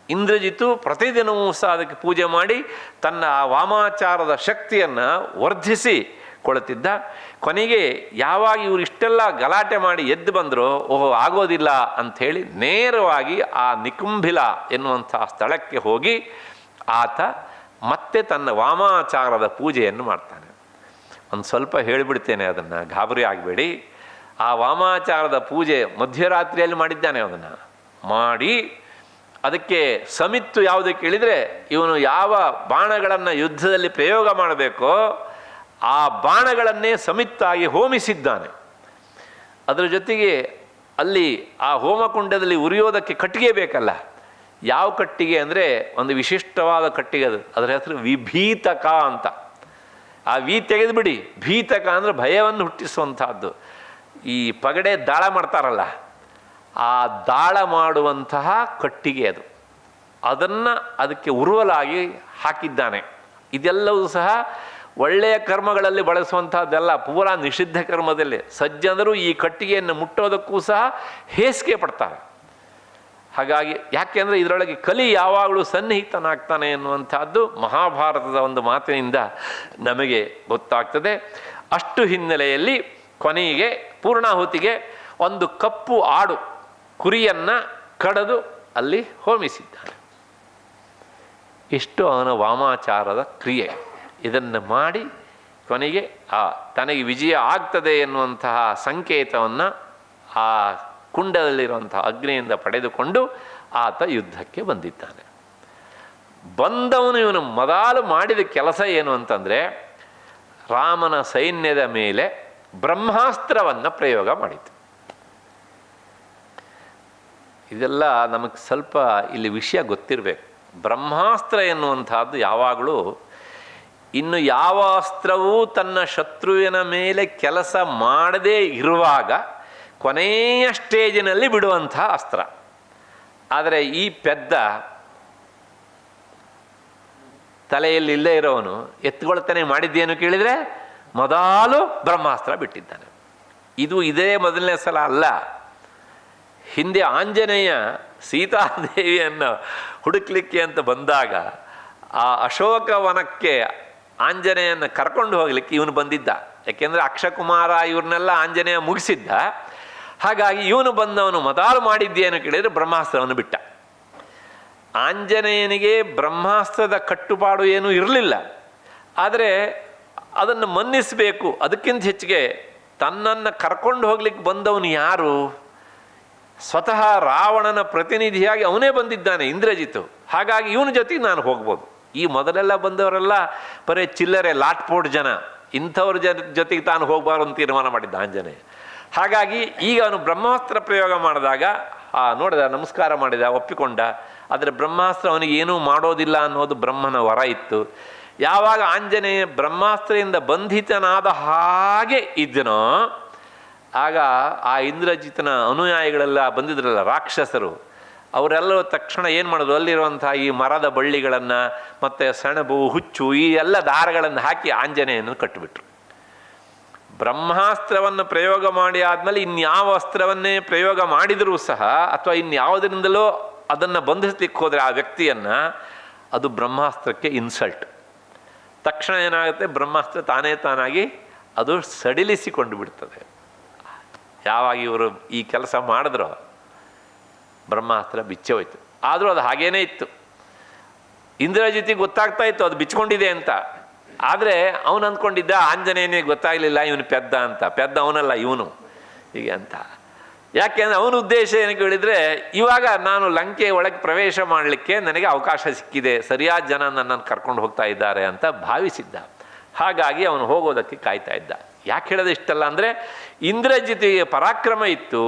ಇಂದ್ರಜಿತು ಪ್ರತಿದಿನವೂ ಸಹ ಅದಕ್ಕೆ ಪೂಜೆ ಮಾಡಿ ತನ್ನ ಆ ವಾಮಾಚಾರದ ಶಕ್ತಿಯನ್ನು ವರ್ಧಿಸಿ ಕೊಳ್ತಿದ್ದ. ಕೊನೆಗೆ ಯಾವಾಗ ಇವರು ಇಷ್ಟೆಲ್ಲ ಗಲಾಟೆ ಮಾಡಿ ಎದ್ದು ಬಂದರೂ ಓಹೋ ಆಗೋದಿಲ್ಲ ಅಂಥೇಳಿ ನೇರವಾಗಿ ಆ ನಿಕುಂಭಿಲ ಎನ್ನುವಂಥ ಸ್ಥಳಕ್ಕೆ ಹೋಗಿ ಆತ ಮತ್ತೆ ತನ್ನ ವಾಮಾಚಾರದ ಪೂಜೆಯನ್ನು ಮಾಡ್ತಾನೆ. ಒಂದು ಸ್ವಲ್ಪ ಹೇಳಿಬಿಡ್ತೇನೆ, ಅದನ್ನು ಗಾಬರಿ ಆಗಬೇಡಿ. ಆ ವಾಮಾಚಾರದ ಪೂಜೆ ಮಧ್ಯರಾತ್ರಿಯಲ್ಲಿ ಮಾಡಿದ್ದಾನೆ. ಅದನ್ನು ಮಾಡಿ ಅದಕ್ಕೆ ಸಮಿತ್ತು ಯಾವುದಕ್ಕೆ ಹೇಳಿದರೆ, ಇವನು ಯಾವ ಬಾಣಗಳನ್ನು ಯುದ್ಧದಲ್ಲಿ ಪ್ರಯೋಗ ಮಾಡಬೇಕೋ ಆ ಬಾಣಗಳನ್ನೇ ಸಮಿತ್ತಾಗಿ ಹೋಮಿಸಿದ್ದಾನೆ. ಅದರ ಜೊತೆಗೆ ಅಲ್ಲಿ ಆ ಹೋಮಕುಂಡದಲ್ಲಿ ಉರಿಯೋದಕ್ಕೆ ಕಟ್ಟಿಗೆ ಬೇಕಲ್ಲ. ಯಾವ ಕಟ್ಟಿಗೆ ಅಂದರೆ ಒಂದು ವಿಶಿಷ್ಟವಾದ ಕಟ್ಟಿಗೆ, ಅದರ ಹೆಸರು ವಿಭೀತಕ ಅಂತ. ಆ ವಿ ತೆಗೆದುಬಿಡಿ, ಭೀತಕ ಅಂದರೆ ಭಯವನ್ನು ಹುಟ್ಟಿಸುವಂತಹದ್ದು. ಈ ಪಗಡೆ ದಾಳ ಮಾಡ್ತಾರಲ್ಲ, ಆ ದಾಳ ಮಾಡುವಂತಹ ಕಟ್ಟಿಗೆ ಅದು. ಅದನ್ನು ಅದಕ್ಕೆ ಉರುವಲಾಗಿ ಹಾಕಿದ್ದಾನೆ. ಇದೆಲ್ಲವೂ ಸಹ ಒಳ್ಳೆಯ ಕರ್ಮಗಳಲ್ಲಿ ಬಳಸುವಂಥದ್ದೆಲ್ಲ, ಪೂರಾ ನಿಷಿದ್ಧ ಕರ್ಮದಲ್ಲಿ. ಸಜ್ಜನರು ಈ ಕಟ್ಟಿಗೆಯನ್ನು ಮುಟ್ಟೋದಕ್ಕೂ ಸಹ ಹೇಸಿಗೆ ಪಡ್ತಾರೆ. ಹಾಗಾಗಿ ಯಾಕೆಂದರೆ ಇದರೊಳಗೆ ಕಲಿ ಯಾವಾಗಲೂ ಸನ್ನಿಹಿತನಾಗ್ತಾನೆ ಎನ್ನುವಂಥದ್ದು ಮಹಾಭಾರತದ ಒಂದು ಮಾತಿನಿಂದ ನಮಗೆ ಗೊತ್ತಾಗ್ತದೆ. ಅಷ್ಟು ಹಿನ್ನೆಲೆಯಲ್ಲಿ ಕೊನೆಗೆ ಪೂರ್ಣಾಹುತಿಗೆ ಒಂದು ಕಪ್ಪು ಆಡು ಕುರಿಯನ್ನು ಕಡಿದು ಅಲ್ಲಿ ಹೋಮಿಸಿದ್ದಾನೆ. ಇಷ್ಟು ಅವನ ವಾಮಾಚಾರದ ಕ್ರಿಯೆ. ಇದನ್ನು ಮಾಡಿ ಕೊನೆಗೆ ತನಗೆ ವಿಜಯ ಆಗ್ತದೆ ಎನ್ನುವಂತಹ ಸಂಕೇತವನ್ನು ಆ ಕುಂಡದಲ್ಲಿರುವಂಥ ಅಗ್ನಿಯಿಂದ ಪಡೆದುಕೊಂಡು ಆತ ಯುದ್ಧಕ್ಕೆ ಬಂದಿದ್ದಾನೆ. ಬಂದವನು ಇವನು ಮೊದಲು ಮಾಡಿದ ಕೆಲಸ ಏನು ಅಂತಂದರೆ, ರಾಮನ ಸೈನ್ಯದ ಮೇಲೆ ಬ್ರಹ್ಮಾಸ್ತ್ರವನ್ನು ಪ್ರಯೋಗ ಮಾಡಿತು. ಇದೆಲ್ಲ ನಮಗೆ ಸ್ವಲ್ಪ ಇಲ್ಲಿ ವಿಷಯ ಗೊತ್ತಿರಬೇಕು. ಬ್ರಹ್ಮಾಸ್ತ್ರ ಎನ್ನುವಂಥದ್ದು ಯಾವಾಗಲೂ ಇನ್ನು ಯಾವ ಅಸ್ತ್ರವೂ ತನ್ನ ಶತ್ರುವಿನ ಮೇಲೆ ಕೆಲಸ ಮಾಡದೇ ಇರುವಾಗ ಕೊನೆಯ ಸ್ಟೇಜಿನಲ್ಲಿ ಬಿಡುವಂಥ ಅಸ್ತ್ರ. ಆದರೆ ಈ ಪೆದ್ದ ತಲೆಯಲ್ಲಿ ಇಲ್ಲೇ ಇರೋವನು ಎತ್ಕೊಳ್ತಾನೆ ಮಾಡಿದ್ದೇನು ಕೇಳಿದರೆ ಮೊದಲು ಬ್ರಹ್ಮಾಸ್ತ್ರ ಬಿಟ್ಟಿದ್ದಾನೆ. ಇದೇ ಮೊದಲನೇ ಸಲ ಅಲ್ಲ. ಹಿಂದೆ ಆಂಜನೇಯ ಸೀತಾದೇವಿಯನ್ನು ಹುಡುಕ್ಲಿಕ್ಕೆ ಅಂತ ಬಂದಾಗ ಆ ಅಶೋಕವನಕ್ಕೆ ಆಂಜನೇಯನ್ನು ಕರ್ಕೊಂಡು ಹೋಗ್ಲಿಕ್ಕೆ ಇವನು ಬಂದಿದ್ದ. ಯಾಕೆಂದರೆ ಅಕ್ಷಕುಮಾರ ಇವ್ರನ್ನೆಲ್ಲ ಆಂಜನೇಯ ಮುಗಿಸಿದ್ದ. ಹಾಗಾಗಿ ಇವನು ಬಂದವನು ಮೊದಲು ಮಾಡಿದ್ದೇನು ಕೇಳಿದರೆ ಬ್ರಹ್ಮಾಸ್ತ್ರವನ್ನು ಬಿಟ್ಟ. ಆಂಜನೇಯನಿಗೆ ಬ್ರಹ್ಮಾಸ್ತ್ರದ ಕಟ್ಟುಪಾಡು ಏನೂ ಇರಲಿಲ್ಲ. ಆದರೆ ಅದನ್ನು ಮನ್ನಿಸಬೇಕು. ಅದಕ್ಕಿಂತ ಹೆಚ್ಚಿಗೆ ತನ್ನನ್ನು ಕರ್ಕೊಂಡು ಹೋಗ್ಲಿಕ್ಕೆ ಬಂದವನು ಯಾರು? ಸ್ವತಃ ರಾವಣನ ಪ್ರತಿನಿಧಿಯಾಗಿ ಅವನೇ ಬಂದಿದ್ದಾನೆ, ಇಂದ್ರಜಿತು. ಹಾಗಾಗಿ ಇವನ ಜೊತೆಗೆ ನಾನು ಹೋಗ್ಬೋದು. ಈ ಮೊದಲೆಲ್ಲ ಬಂದವರೆಲ್ಲ ಬರೀ ಚಿಲ್ಲರೆ ಲಾಟ್ಪೋಟ್ ಜನ, ಇಂಥವ್ರ ಜೊತೆಗೆ ತಾನು ಹೋಗಬಾರ್ದು ಅಂತ ತೀರ್ಮಾನ ಮಾಡಿದ್ದ ಆಂಜನೇಯ. ಹಾಗಾಗಿ ಈಗ ಅವನು ಬ್ರಹ್ಮಾಸ್ತ್ರ ಪ್ರಯೋಗ ಮಾಡಿದಾಗ ನೋಡಿದ, ನಮಸ್ಕಾರ ಮಾಡಿದ, ಒಪ್ಪಿಕೊಂಡ. ಆದರೆ ಬ್ರಹ್ಮಾಸ್ತ್ರ ಅವನಿಗೆ ಏನೂ ಮಾಡೋದಿಲ್ಲ ಅನ್ನೋದು ಬ್ರಹ್ಮನ ವರ ಇತ್ತು. ಯಾವಾಗ ಆಂಜನೇಯ ಬ್ರಹ್ಮಾಸ್ತ್ರದಿಂದ ಬಂಧಿತನಾದ ಹಾಗೆ ಇದ್ದನೋ ಆಗ ಆ ಇಂದ್ರಜಿತನ ಅನುಯಾಯಿಗಳೆಲ್ಲ ಬಂದಿದ್ರಲ್ಲ ರಾಕ್ಷಸರು, ಅವರೆಲ್ಲರೂ ತಕ್ಷಣ ಏನು ಮಾಡೋದು, ಅಲ್ಲಿರುವಂಥ ಈ ಮರದ ಬಳ್ಳಿಗಳನ್ನು ಮತ್ತು ಸೆಣಬು, ಹುಚ್ಚು, ಈ ಎಲ್ಲ ದಾರಗಳನ್ನು ಹಾಕಿ ಆಂಜನೇಯನನ್ನು ಕಟ್ಟಿಬಿಟ್ರು. ಬ್ರಹ್ಮಾಸ್ತ್ರವನ್ನು ಪ್ರಯೋಗ ಮಾಡಿ ಆದಮೇಲೆ ಇನ್ಯಾವ ಅಸ್ತ್ರವನ್ನೇ ಪ್ರಯೋಗ ಮಾಡಿದರೂ ಸಹ ಅಥವಾ ಇನ್ಯಾವುದರಿಂದಲೋ ಅದನ್ನು ಬಂಧಿಸ್ಲಿಕ್ಕೆ ಹೋದರೆ ಆ ವ್ಯಕ್ತಿಯನ್ನು, ಅದು ಬ್ರಹ್ಮಾಸ್ತ್ರಕ್ಕೆ ಇನ್ಸಲ್ಟ್. ತಕ್ಷಣ ಏನಾಗುತ್ತೆ, ಬ್ರಹ್ಮಾಸ್ತ್ರ ತಾನಾಗಿ ಅದು ಸಡಿಲಿಸಿಕೊಂಡು ಬಿಡ್ತದೆ. ಯಾವಾಗ ಇವರು ಈ ಕೆಲಸ ಮಾಡಿದ್ರೋ ಬ್ರಹ್ಮಾಸ್ತ್ರ ಬಿಚ್ಚಿ ಹೋಯ್ತು. ಆದರೂ ಅದು ಹಾಗೇನೇ ಇತ್ತು. ಇಂದ್ರಜಿತಿಗೆ ಗೊತ್ತಾಗ್ತಾ ಇತ್ತು ಅದು ಬಿಚ್ಕೊಂಡಿದೆ ಅಂತ. ಆದರೆ ಅವನು ಅಂದ್ಕೊಂಡಿದ್ದ ಆಂಜನೇಯನಿಗೆ ಗೊತ್ತಾಗಲಿಲ್ಲ ಇವನು ಪೆದ್ದ ಅಂತ. ಪೆದ್ದ ಅವನಲ್ಲ, ಇವನು ಹೀಗೆ ಅಂತ. ಯಾಕೆಂದರೆ ಅವನ ಉದ್ದೇಶ ಏನು ಕೇಳಿದರೆ, ಇವಾಗ ನಾನು ಲಂಕೆ ಒಳಗೆ ಪ್ರವೇಶ ಮಾಡಲಿಕ್ಕೆ ನನಗೆ ಅವಕಾಶ ಸಿಕ್ಕಿದೆ, ಸರಿಯಾದ ಜನ ನನ್ನನ್ನು ಕರ್ಕೊಂಡು ಹೋಗ್ತಾ ಇದ್ದಾರೆ ಅಂತ ಭಾವಿಸಿದ್ದ. ಹಾಗಾಗಿ ಅವನು ಹೋಗೋದಕ್ಕೆ ಕಾಯ್ತಾ ಇದ್ದ. ಯಾಕೆ ಹೇಳೋದು ಇಷ್ಟಲ್ಲ ಅಂದರೆ, ಇಂದ್ರಜಿತಿಗೆ ಪರಾಕ್ರಮ ಇತ್ತು,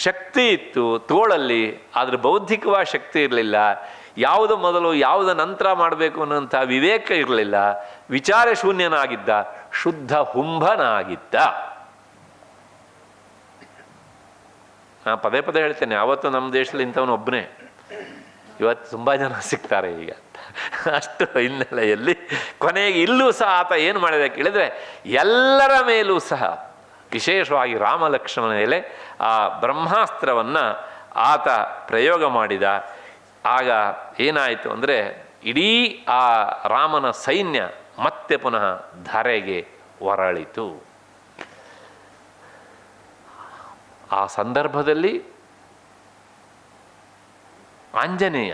ಶಕ್ತಿ ಇತ್ತು ತೋಳಲ್ಲಿ, ಆದರೆ ಬೌದ್ಧಿಕವಾದ ಶಕ್ತಿ ಇರಲಿಲ್ಲ. ಯಾವುದು ಮೊದಲು ಯಾವುದು ನಂತರ ಮಾಡಬೇಕು ಅನ್ನೋಂಥ ವಿವೇಕ ಇರಲಿಲ್ಲ. ವಿಚಾರ ಶೂನ್ಯನಾಗಿದ್ದ, ಶುದ್ಧ ಹುಂಭನಾಗಿದ್ದ. ನಾನು ಪದೇ ಪದೇ ಹೇಳ್ತೇನೆ, ಯಾವತ್ತು ನಮ್ಮ ದೇಶದಲ್ಲಿ ಇಂಥವನು ಒಬ್ಬನೇ. ಇವತ್ತು ತುಂಬ ಜನ ಸಿಗ್ತಾರೆ ಈಗ ಅಂತ. ಅಷ್ಟು ಹಿನ್ನೆಲೆಯಲ್ಲಿ ಕೊನೆಗೆ ಇಲ್ಲೂ ಸಹ ಆತ ಏನು ಮಾಡಿದ ಕೇಳಿದರೆ, ಎಲ್ಲರ ಮೇಲೂ ಸಹ ವಿಶೇಷವಾಗಿ ರಾಮ ಲಕ್ಷ್ಮಣನ ಮೇಲೆ ಆ ಬ್ರಹ್ಮಾಸ್ತ್ರವನ್ನು ಆತ ಪ್ರಯೋಗ ಮಾಡಿದ. ಆಗ ಏನಾಯಿತು ಅಂದರೆ, ಇಡೀ ಆ ರಾಮನ ಸೈನ್ಯ ಮತ್ತೆ ಪುನಃ ಧರೆಗೆ ಹೊರಳಿತು. ಆ ಸಂದರ್ಭದಲ್ಲಿ ಆಂಜನೇಯ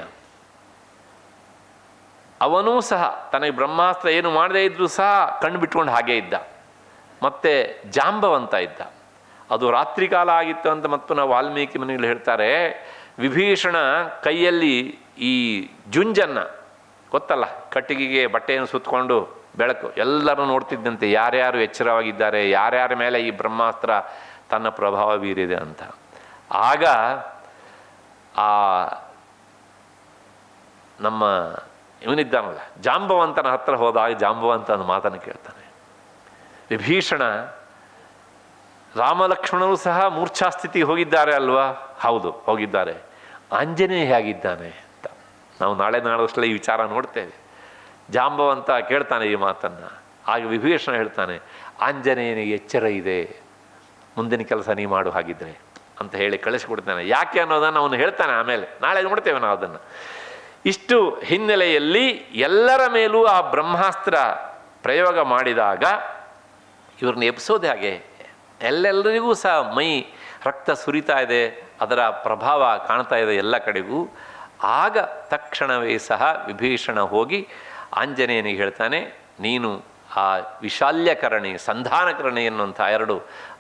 ಅವನೂ ಸಹ ತನಗೆ ಬ್ರಹ್ಮಾಸ್ತ್ರ ಏನು ಮಾಡದೇ ಇದ್ರೂ ಸಹ ಕಣ್ಣು ಬಿಟ್ಕೊಂಡು ಹಾಗೇ ಇದ್ದ. ಮತ್ತು ಜಾಂಬವಂತ ಇದ್ದ. ಅದು ರಾತ್ರಿ ಕಾಲ ಆಗಿತ್ತು ಅಂತ ಮತ್ತು ನಾವು ವಾಲ್ಮೀಕಿ ಮನೆಯಲ್ಲಿ ಹೇಳ್ತಾರೆ, ವಿಭೀಷಣ ಕೈಯಲ್ಲಿ ಈ ಜುಂಜನ್ನು ಗೊತ್ತಲ್ಲ, ಕಟ್ಟಿಗೆಗೆ ಬಟ್ಟೆಯನ್ನು ಸುತ್ತಕೊಂಡು ಬೆಳಕು ಎಲ್ಲರೂ ನೋಡ್ತಿದ್ದಂತೆ, ಯಾರ್ಯಾರು ಎಚ್ಚರವಾಗಿದ್ದಾರೆ, ಯಾರ್ಯಾರ ಮೇಲೆ ಈ ಬ್ರಹ್ಮಾಸ್ತ್ರ ತನ್ನ ಪ್ರಭಾವ ಬೀರಿದೆ ಅಂತ. ಆಗ ಆ ನಮ್ಮ ಇವನಿದ್ದಾನಲ್ಲ ಜಾಂಬವಂತನ ಹತ್ರ ಹೋದಾಗ ಜಾಂಬವಂತನ ಮಾತನ್ನು ಕೇಳ್ತಾನೆ. ವಿಭೀಷಣ, ರಾಮಲಕ್ಷ್ಮಣರು ಸಹ ಮೂರ್ಛಾಸ್ಥಿತಿಗೆ ಹೋಗಿದ್ದಾರೆ ಅಲ್ವಾ? ಹೌದು, ಹೋಗಿದ್ದಾರೆ. ಆಂಜನೇಯ ಹೇಗಿದ್ದಾನೆ ಅಂತ ನಾವು ನಾಳೆ ನಾಡೋಷ್ಟರಲ್ಲಿ ಈ ವಿಚಾರ ನೋಡ್ತೇವೆ. ಜಾಂಬವಂತ ಕೇಳ್ತಾನೆ ಈ ಮಾತನ್ನು. ಆಗ ವಿಭೀಷಣ ಹೇಳ್ತಾನೆ, ಆಂಜನೇಯನಿಗೆ ಎಚ್ಚರ ಇದೆ, ಮುಂದಿನ ಕೆಲಸ ನೀ ಮಾಡು ಹಾಗಿದ್ರೆ ಅಂತ ಹೇಳಿ ಕಳಿಸ್ಕೊಡ್ತಾನೆ. ಯಾಕೆ ಅನ್ನೋದನ್ನು ಅವನು ಹೇಳ್ತಾನೆ, ಆಮೇಲೆ ನಾಳೆ ನೋಡ್ತೇವೆ ನಾವು ಅದನ್ನು. ಇಷ್ಟು ಹಿನ್ನೆಲೆಯಲ್ಲಿ ಎಲ್ಲರ ಮೇಲೂ ಆ ಬ್ರಹ್ಮಾಸ್ತ್ರ ಪ್ರಯೋಗ ಮಾಡಿದಾಗ ಇವ್ರನ್ನ ಎಬ್ಸೋದು ಹಾಗೆ, ಎಲ್ಲರಿಗೂ ಸಹ ಮೈ ರಕ್ತ ಸುರಿತಾ ಇದೆ, ಅದರ ಪ್ರಭಾವ ಕಾಣ್ತಾ ಇದೆ ಎಲ್ಲ ಕಡೆಗೂ. ಆಗ ತಕ್ಷಣವೇ ಸಹ ವಿಭೀಷಣ ಹೋಗಿ ಆಂಜನೇಯನಿಗೆ ಹೇಳ್ತಾನೆ, ನೀನು ಆ ಆ ವಿಶಾಲ್ಯಕರಣಿ, ಸಂಧಾನಕರಣಿ ಎನ್ನುವಂಥ 2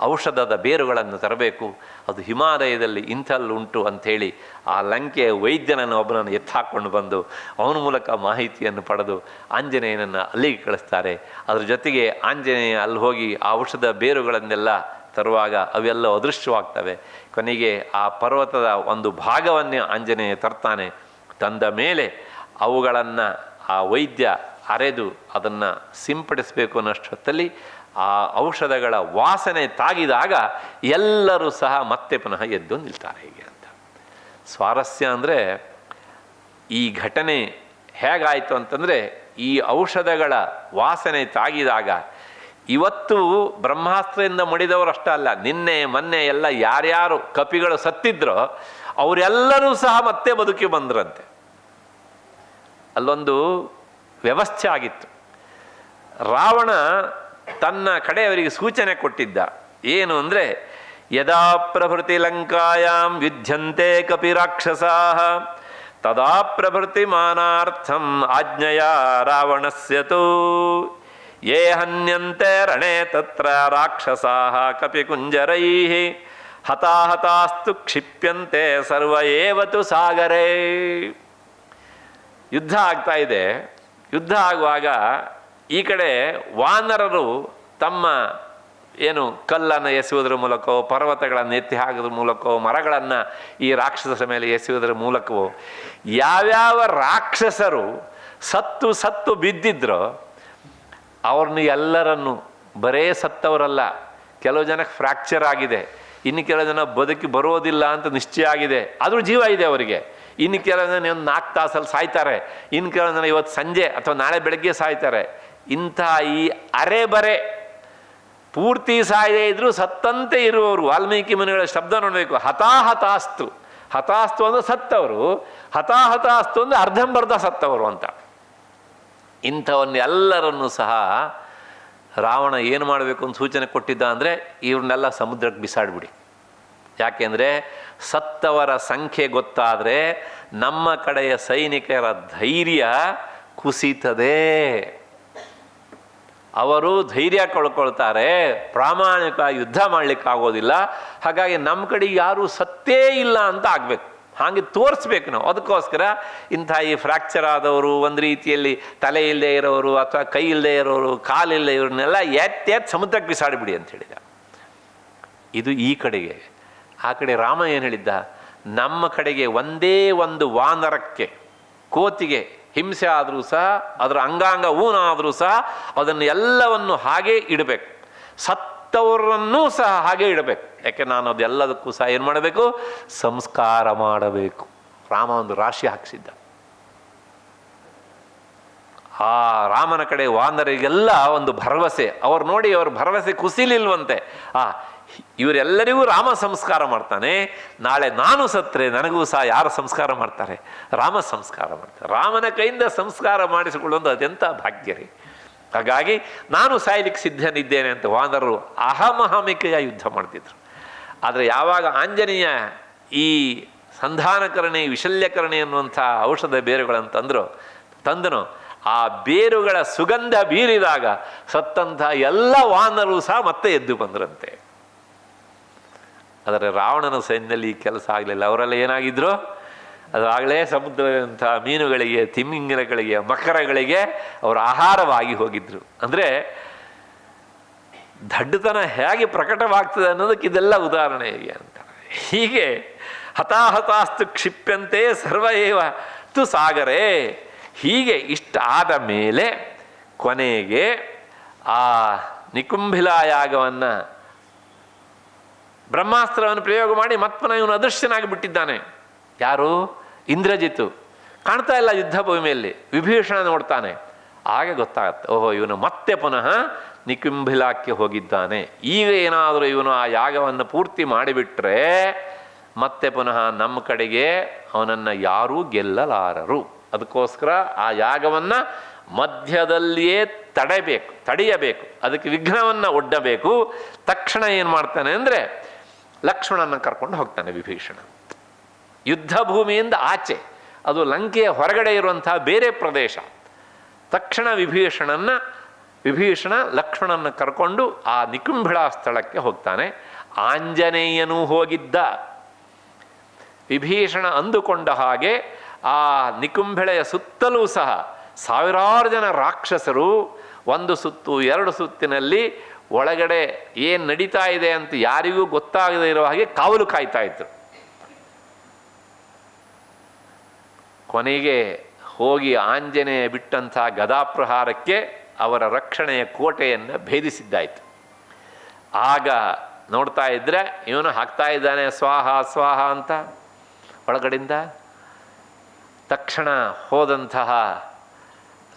ಔಷಧದ ಬೇರುಗಳನ್ನು ತರಬೇಕು. ಅದು ಹಿಮಾಲಯದಲ್ಲಿ ಇಂಥಲ್ಲುಂಟು ಅಂಥೇಳಿ ಆ ಲಂಕೆಯ ವೈದ್ಯನನ್ನು ಒಬ್ಬನನ್ನು ಎತ್ತಾಕೊಂಡು ಬಂದು ಅವನ ಮೂಲಕ ಮಾಹಿತಿಯನ್ನು ಪಡೆದು ಆಂಜನೇಯನನ್ನು ಅಲ್ಲಿಗೆ ಕಳಿಸ್ತಾರೆ. ಅದ್ರ ಜೊತೆಗೆ ಆಂಜನೇಯ ಅಲ್ಲಿ ಹೋಗಿ ಆ ಔಷಧ ಬೇರುಗಳನ್ನೆಲ್ಲ ತರುವಾಗ ಅವೆಲ್ಲ ಅದೃಶ್ಯವಾಗ್ತವೆ. ಕೊನೆಗೆ ಆ ಪರ್ವತದ ಒಂದು ಭಾಗವನ್ನೇ ಆಂಜನೇಯ ತರ್ತಾನೆ. ತಂದ ಮೇಲೆ ಅವುಗಳನ್ನು ಆ ವೈದ್ಯ ಅರೆದು ಅದನ್ನು ಸಿಂಪಡಿಸಬೇಕು ಅನ್ನೋಷ್ಟೊತ್ತಲ್ಲಿ ಆ ಔಷಧಗಳ ವಾಸನೆ ತಾಗಿದಾಗ ಎಲ್ಲರೂ ಸಹ ಮತ್ತೆ ಪುನಃ ಎದ್ದು ನಿಲ್ತಾರೆ. ಹೀಗೆ ಅಂತ ಸ್ವಾರಸ್ಯ ಅಂದರೆ ಈ ಘಟನೆ ಹೇಗಾಯಿತು ಅಂತಂದರೆ, ಈ ಔಷಧಗಳ ವಾಸನೆ ತಾಗಿದಾಗ ಇವತ್ತು ಬ್ರಹ್ಮಾಸ್ತ್ರದಿಂದ ಮಡಿದವರು ಅಷ್ಟೇ ಅಲ್ಲ, ನಿನ್ನೆ ಮೊನ್ನೆ ಎಲ್ಲ ಯಾರ್ಯಾರು ಕಪಿಗಳು ಸತ್ತಿದ್ರೋ ಅವರೆಲ್ಲರೂ ಸಹ ಮತ್ತೆ ಬದುಕಿ ಬಂದ್ರಂತೆ. ಅಲ್ಲೊಂದು ವ್ಯವಸ್ಥೆ ಆಗಿತ್ತು. ರಾವಣ ತನ್ನ ಕಡೆಯವರಿಗೆ ಸೂಚನೆ ಕೊಟ್ಟಿದ್ದ. ಏನು ಅಂದರೆ, ಯದಾ ಪ್ರಭೃತಿ ಲಂಕಾಯಾಂ ಯುದ್ಧಂತೆ ಕಪಿರಾಕ್ಷಸಾ ತದಾ ಪ್ರಭೃತಿ ಮಾನಾರ್ಥಂ ಆಜ್ಞೆಯ ರಾವಣಸ್ಯತು ಯೇ ಹನ್ಯಂತೆ ರಣೇ ತತ್ರ ರಾಕ್ಷಸಾ ಕಪಿಕುಂಜರೈಃ ಹತಾಹತಾಸ್ತು ಕ್ಷಿಪ್ಯಂತೆ ಸರ್ವ ಏವತು ಸಾಗರೇ. ಯುದ್ಧ ಆಗ್ತಾ ಇದೆ. ಯುದ್ಧ ಆಗುವಾಗ ಈ ಕಡೆ ವಾನರರು ತಮ್ಮ ಏನು ಕಲ್ಲನ್ನು ಎಸೆಯುವುದರ ಮೂಲಕವೋ, ಪರ್ವತಗಳನ್ನು ಎತ್ತಿ ಹಾಕೋದ್ರ ಮೂಲಕವೋ, ಮರಗಳನ್ನು ಈ ರಾಕ್ಷಸರ ಮೇಲೆ ಎಸೆಯುವುದರ ಮೂಲಕವೋ, ಯಾವ್ಯಾವ ರಾಕ್ಷಸರು ಸತ್ತು ಬಿದ್ದಿದ್ರೋ ಅವ್ರನ್ನ ಎಲ್ಲರನ್ನು, ಬರೇ ಸತ್ತವರಲ್ಲ, ಕೆಲವು ಜನಕ್ಕೆ ಫ್ರ್ಯಾಕ್ಚರ್ ಆಗಿದೆ, ಇನ್ನು ಕೆಲವು ಜನ ಬದುಕಿ ಬರೋದಿಲ್ಲ ಅಂತ ನಿಶ್ಚಯ ಆಗಿದೆ, ಆದರೂ ಜೀವ ಇದೆ ಅವರಿಗೆ. ಇನ್ನು ಕೆಲವು ಜನ ಒಂದು 4 ತಾಸಲ್ಲಿ ಸಾಯ್ತಾರೆ, ಇನ್ನು ಕೆಲವು ಜನ ಇವತ್ತು ಸಂಜೆ ಅಥವಾ ನಾಳೆ ಬೆಳಗ್ಗೆ ಸಾಯ್ತಾರೆ. ಇಂಥ ಈ ಅರೆಬರೆ ಪೂರ್ತಿ ಸಾಯದೇ ಇದ್ರೂ ಸತ್ತಂತೆ ಇರುವವರು, ವಾಲ್ಮೀಕಿ ಮುನಿಗಳ ಶಬ್ದ ನೋಡಬೇಕು. ಹತಾಹತಾಸ್ತು, ಹತಾಸ್ತು ಅಂದರೆ ಸತ್ತವರು, ಹತಾಹತಾಸ್ತು ಅಂದರೆ ಅರ್ಧಂಬರ್ಧ ಸತ್ತವರು ಅಂತ. ಇಂಥವನ್ನೆಲ್ಲರನ್ನು ಸಹ ರಾವಣ ಏನು ಮಾಡಬೇಕು ಅಂತ ಸೂಚನೆ ಕೊಟ್ಟಿದ್ದ ಅಂದರೆ, ಇವ್ರನ್ನೆಲ್ಲ ಸಮುದ್ರಕ್ಕೆ ಬಿಸಾಡಿಬಿಡಿ. ಯಾಕೆಂದರೆ ಸತ್ತವರ ಸಂಖ್ಯೆ ಗೊತ್ತಾದರೆ ನಮ್ಮ ಕಡೆಯ ಸೈನಿಕರ ಧೈರ್ಯ ಕುಸಿತದೆ, ಅವರು ಧೈರ್ಯ ಕಳ್ಕೊಳ್ತಾರೆ, ಪ್ರಾಮಾಣಿಕ ಯುದ್ಧ ಮಾಡಲಿಕ್ಕಾಗೋದಿಲ್ಲ. ಹಾಗಾಗಿ ನಮ್ಮ ಕಡೆ ಯಾರೂ ಸತ್ತೇ ಇಲ್ಲ ಅಂತ ಆಗಬೇಕು, ಹಾಗೆ ತೋರಿಸ್ಬೇಕು ನಾವು. ಅದಕ್ಕೋಸ್ಕರ ಇಂಥ ಈ ಫ್ರ್ಯಾಕ್ಚರ್ ಆದವರು, ಒಂದು ರೀತಿಯಲ್ಲಿ ತಲೆ ಇಲ್ಲದೆ ಇರೋರು ಅಥವಾ ಕೈ ಇಲ್ಲದೆ ಇರೋರು, ಕಾಲಿಲ್ಲದೆ ಇವ್ರನ್ನೆಲ್ಲ ಎತ್ತಿ ಸಮುದ್ರಕ್ಕೆ ಬಿಸಾಡಿಬಿಡಿ ಅಂತ ಹೇಳಿದ. ಇದು ಈ ಕಡೆಗೆ. ಆ ಕಡೆ ರಾಮ ಏನು ಹೇಳಿದ್ದ, ನಮ್ಮ ಕಡೆಗೆ ಒಂದೇ ಒಂದು ವಾನರಕ್ಕೆ, ಕೋತಿಗೆ ಹಿಂಸೆ ಆದರೂ ಸಹ, ಅದರ ಅಂಗಾಂಗ ಊನಾದರೂ ಸಹ ಅದನ್ನು ಎಲ್ಲವನ್ನು ಹಾಗೇ ಇಡಬೇಕು, ಸತ್ತವರನ್ನೂ ಸಹ ಹಾಗೆ ಇಡಬೇಕು. ಯಾಕೆ ನಾನು ಅದೆಲ್ಲದಕ್ಕೂ ಸಹ ಏನು ಮಾಡಬೇಕು, ಸಂಸ್ಕಾರ ಮಾಡಬೇಕು. ರಾಮ ಒಂದು ರಾಶಿ ಹಾಕಿಸಿದ್ದ. ಆ ರಾಮನ ಕಡೆ ವಾನರಿಗೆಲ್ಲ ಒಂದು ಭರವಸೆ. ಅವ್ರು ನೋಡಿ ಅವ್ರ ಭರವಸೆ ಕುಸಿಲಿಲ್ವಂತೆ. ಇವರೆಲ್ಲರಿಗೂ ರಾಮ ಸಂಸ್ಕಾರ ಮಾಡ್ತಾನೆ, ನಾಳೆ ನಾನು ಸತ್ತರೆ ನನಗೂ ಸಹ ಯಾರು ಸಂಸ್ಕಾರ ಮಾಡ್ತಾರೆ, ರಾಮ ಸಂಸ್ಕಾರ ಮಾಡ್ತಾರೆ. ರಾಮನ ಕೈಯಿಂದ ಸಂಸ್ಕಾರ ಮಾಡಿಸಿಕೊಳ್ಳೋದು ಅದೆಂಥ ಭಾಗ್ಯ ರೀ. ಹಾಗಾಗಿ ನಾನು ಸಾಯ್ಲಿಕ್ಕೆ ಸಿದ್ಧನಿದ್ದೇನೆ ಅಂತ ವಾನರರು ಅಹಮಹಮಿಕೆಯ ಯುದ್ಧ ಮಾಡ್ತಿದ್ರು. ಆದರೆ ಯಾವಾಗ ಆಂಜನೇಯ ಈ ಸಂಧಾನಕರಣಿ, ವಿಶಲ್ಯಕರಣಿ ಅನ್ನುವಂಥ ಔಷಧ ತಂದನೋ ಆ ಬೇರುಗಳ ಸುಗಂಧ ಬೀರಿದಾಗ ಸತ್ತಂಥ ಎಲ್ಲ ವಾನರು ಸಹ ಮತ್ತೆ ಎದ್ದು ಬಂದ್ರಂತೆ. ಆದರೆ ರಾವಣನ ಸೈನ್ಯದಲ್ಲಿ ಈ ಕೆಲಸ ಆಗಲಿಲ್ಲ. ಅವರೆಲ್ಲ ಏನಾಗಿದ್ರು, ಅದು ಆಗಲೇ ಸಮುದ್ರದಂಥ ಮೀನುಗಳಿಗೆ, ತಿಮಿಂಗಿಲಗಳಿಗೆ, ಮಕರಗಳಿಗೆ ಅವರು ಆಹಾರವಾಗಿ ಹೋಗಿದ್ರು. ಅಂದರೆ ದಡ್ಡತನ ಹೇಗೆ ಪ್ರಕಟವಾಗ್ತದೆ ಅನ್ನೋದಕ್ಕೆ ಇದೆಲ್ಲ ಉದಾಹರಣೆ ಹೇಗೆ ಅಂತಾರೆ. ಹೀಗೆ ಹತಾಹತಾಸ್ತು ಕ್ಷಿಪ್ಯಂತೆ ಸರ್ವ ಏವ ತು ಸಾಗರೇ. ಹೀಗೆ ಇಷ್ಟ ಆದ ಮೇಲೆ ಕೊನೆಗೆ ಆ ನಿಕುಂಭಿಲಾ ಯಾಗವನ್ನು, ಬ್ರಹ್ಮಾಸ್ತ್ರವನ್ನು ಪ್ರಯೋಗ ಮಾಡಿ ಮತ್ಪನ ಇವನು ಅದೃಶ್ಯನಾಗಿ ಬಿಟ್ಟಿದ್ದಾನೆ. ಯಾರು? ಇಂದ್ರಜಿತ್ತು. ಕಾಣ್ತಾ ಇಲ್ಲ ಯುದ್ಧ ಭೂಮಿಯಲ್ಲಿ. ವಿಭೀಷಣ ನೋಡ್ತಾನೆ. ಆಗ ಗೊತ್ತಾಗತ್ತೆ, ಓಹೋ ಇವನು ಮತ್ತೆ ಪುನಃ ನಿಕುಂಭಿಲಾಕ್ಕೆ ಹೋಗಿದ್ದಾನೆ. ಈಗ ಏನಾದರೂ ಇವನು ಆ ಯಾಗವನ್ನು ಪೂರ್ತಿ ಮಾಡಿಬಿಟ್ರೆ ಮತ್ತೆ ಪುನಃ ನಮ್ಮ ಕಡೆಗೆ ಅವನನ್ನು ಯಾರೂ ಗೆಲ್ಲಲಾರರು. ಅದಕ್ಕೋಸ್ಕರ ಆ ಯಾಗವನ್ನು ಮಧ್ಯದಲ್ಲಿಯೇ ತಡೆಯಬೇಕು, ಅದಕ್ಕೆ ವಿಘ್ನವನ್ನು ಒಡ್ಡಬೇಕು. ತಕ್ಷಣ ಏನು ಮಾಡ್ತಾನೆ ಅಂದರೆ ಲಕ್ಷ್ಮಣನ ಕರ್ಕೊಂಡು ಹೋಗ್ತಾನೆ ವಿಭೀಷಣ. ಯುದ್ಧ ಭೂಮಿಯಿಂದ ಆಚೆ, ಅದು ಲಂಕೆಯ ಹೊರಗಡೆ ಇರುವಂತಹ ಬೇರೆ ಪ್ರದೇಶ. ತಕ್ಷಣ ವಿಭೀಷಣನ ವಿಭೀಷಣ ಲಕ್ಷ್ಮಣನ ಕರ್ಕೊಂಡು ಆ ನಿಕುಂಭಿಳಾ ಸ್ಥಳಕ್ಕೆ ಹೋಗ್ತಾನೆ. ಆಂಜನೇಯನೂ ಹೋಗಿದ್ದ. ವಿಭೀಷಣ ಅಂದುಕೊಂಡ ಹಾಗೆ ಆ ನಿಕುಂಭಿಳೆಯ ಸುತ್ತಲೂ ಸಹ ಸಾವಿರಾರು ಜನ ರಾಕ್ಷಸರು ಒಂದು ಸುತ್ತು ಎರಡು ಸುತ್ತಿನಲ್ಲಿ ಒಳಗಡೆ ಏನು ನಡೀತಾ ಇದೆ ಅಂತ ಯಾರಿಗೂ ಗೊತ್ತಾಗದೇ ಇರೋ ಹಾಗೆ ಕಾವಲು ಕಾಯ್ತಾ ಇದ್ರು. ಕೊನೆಗೆ ಹೋಗಿ ಆಂಜನೇಯ ಬಿಟ್ಟಂಥ ಗದಾಪ್ರಹಾರಕ್ಕೆ ಅವರ ರಕ್ಷಣೆಯ ಕೋಟೆಯನ್ನು ಭೇದಿಸಿದ್ದಾಯಿತು. ಆಗ ನೋಡ್ತಾ ಇದ್ದರೆ ಇವನು ಹಾಕ್ತಾ ಇದ್ದಾನೆ ಸ್ವಾಹ ಸ್ವಾಹ ಅಂತ ಒಳಗಡೆಯಿಂದ. ತಕ್ಷಣ ಹೋದಂತಹ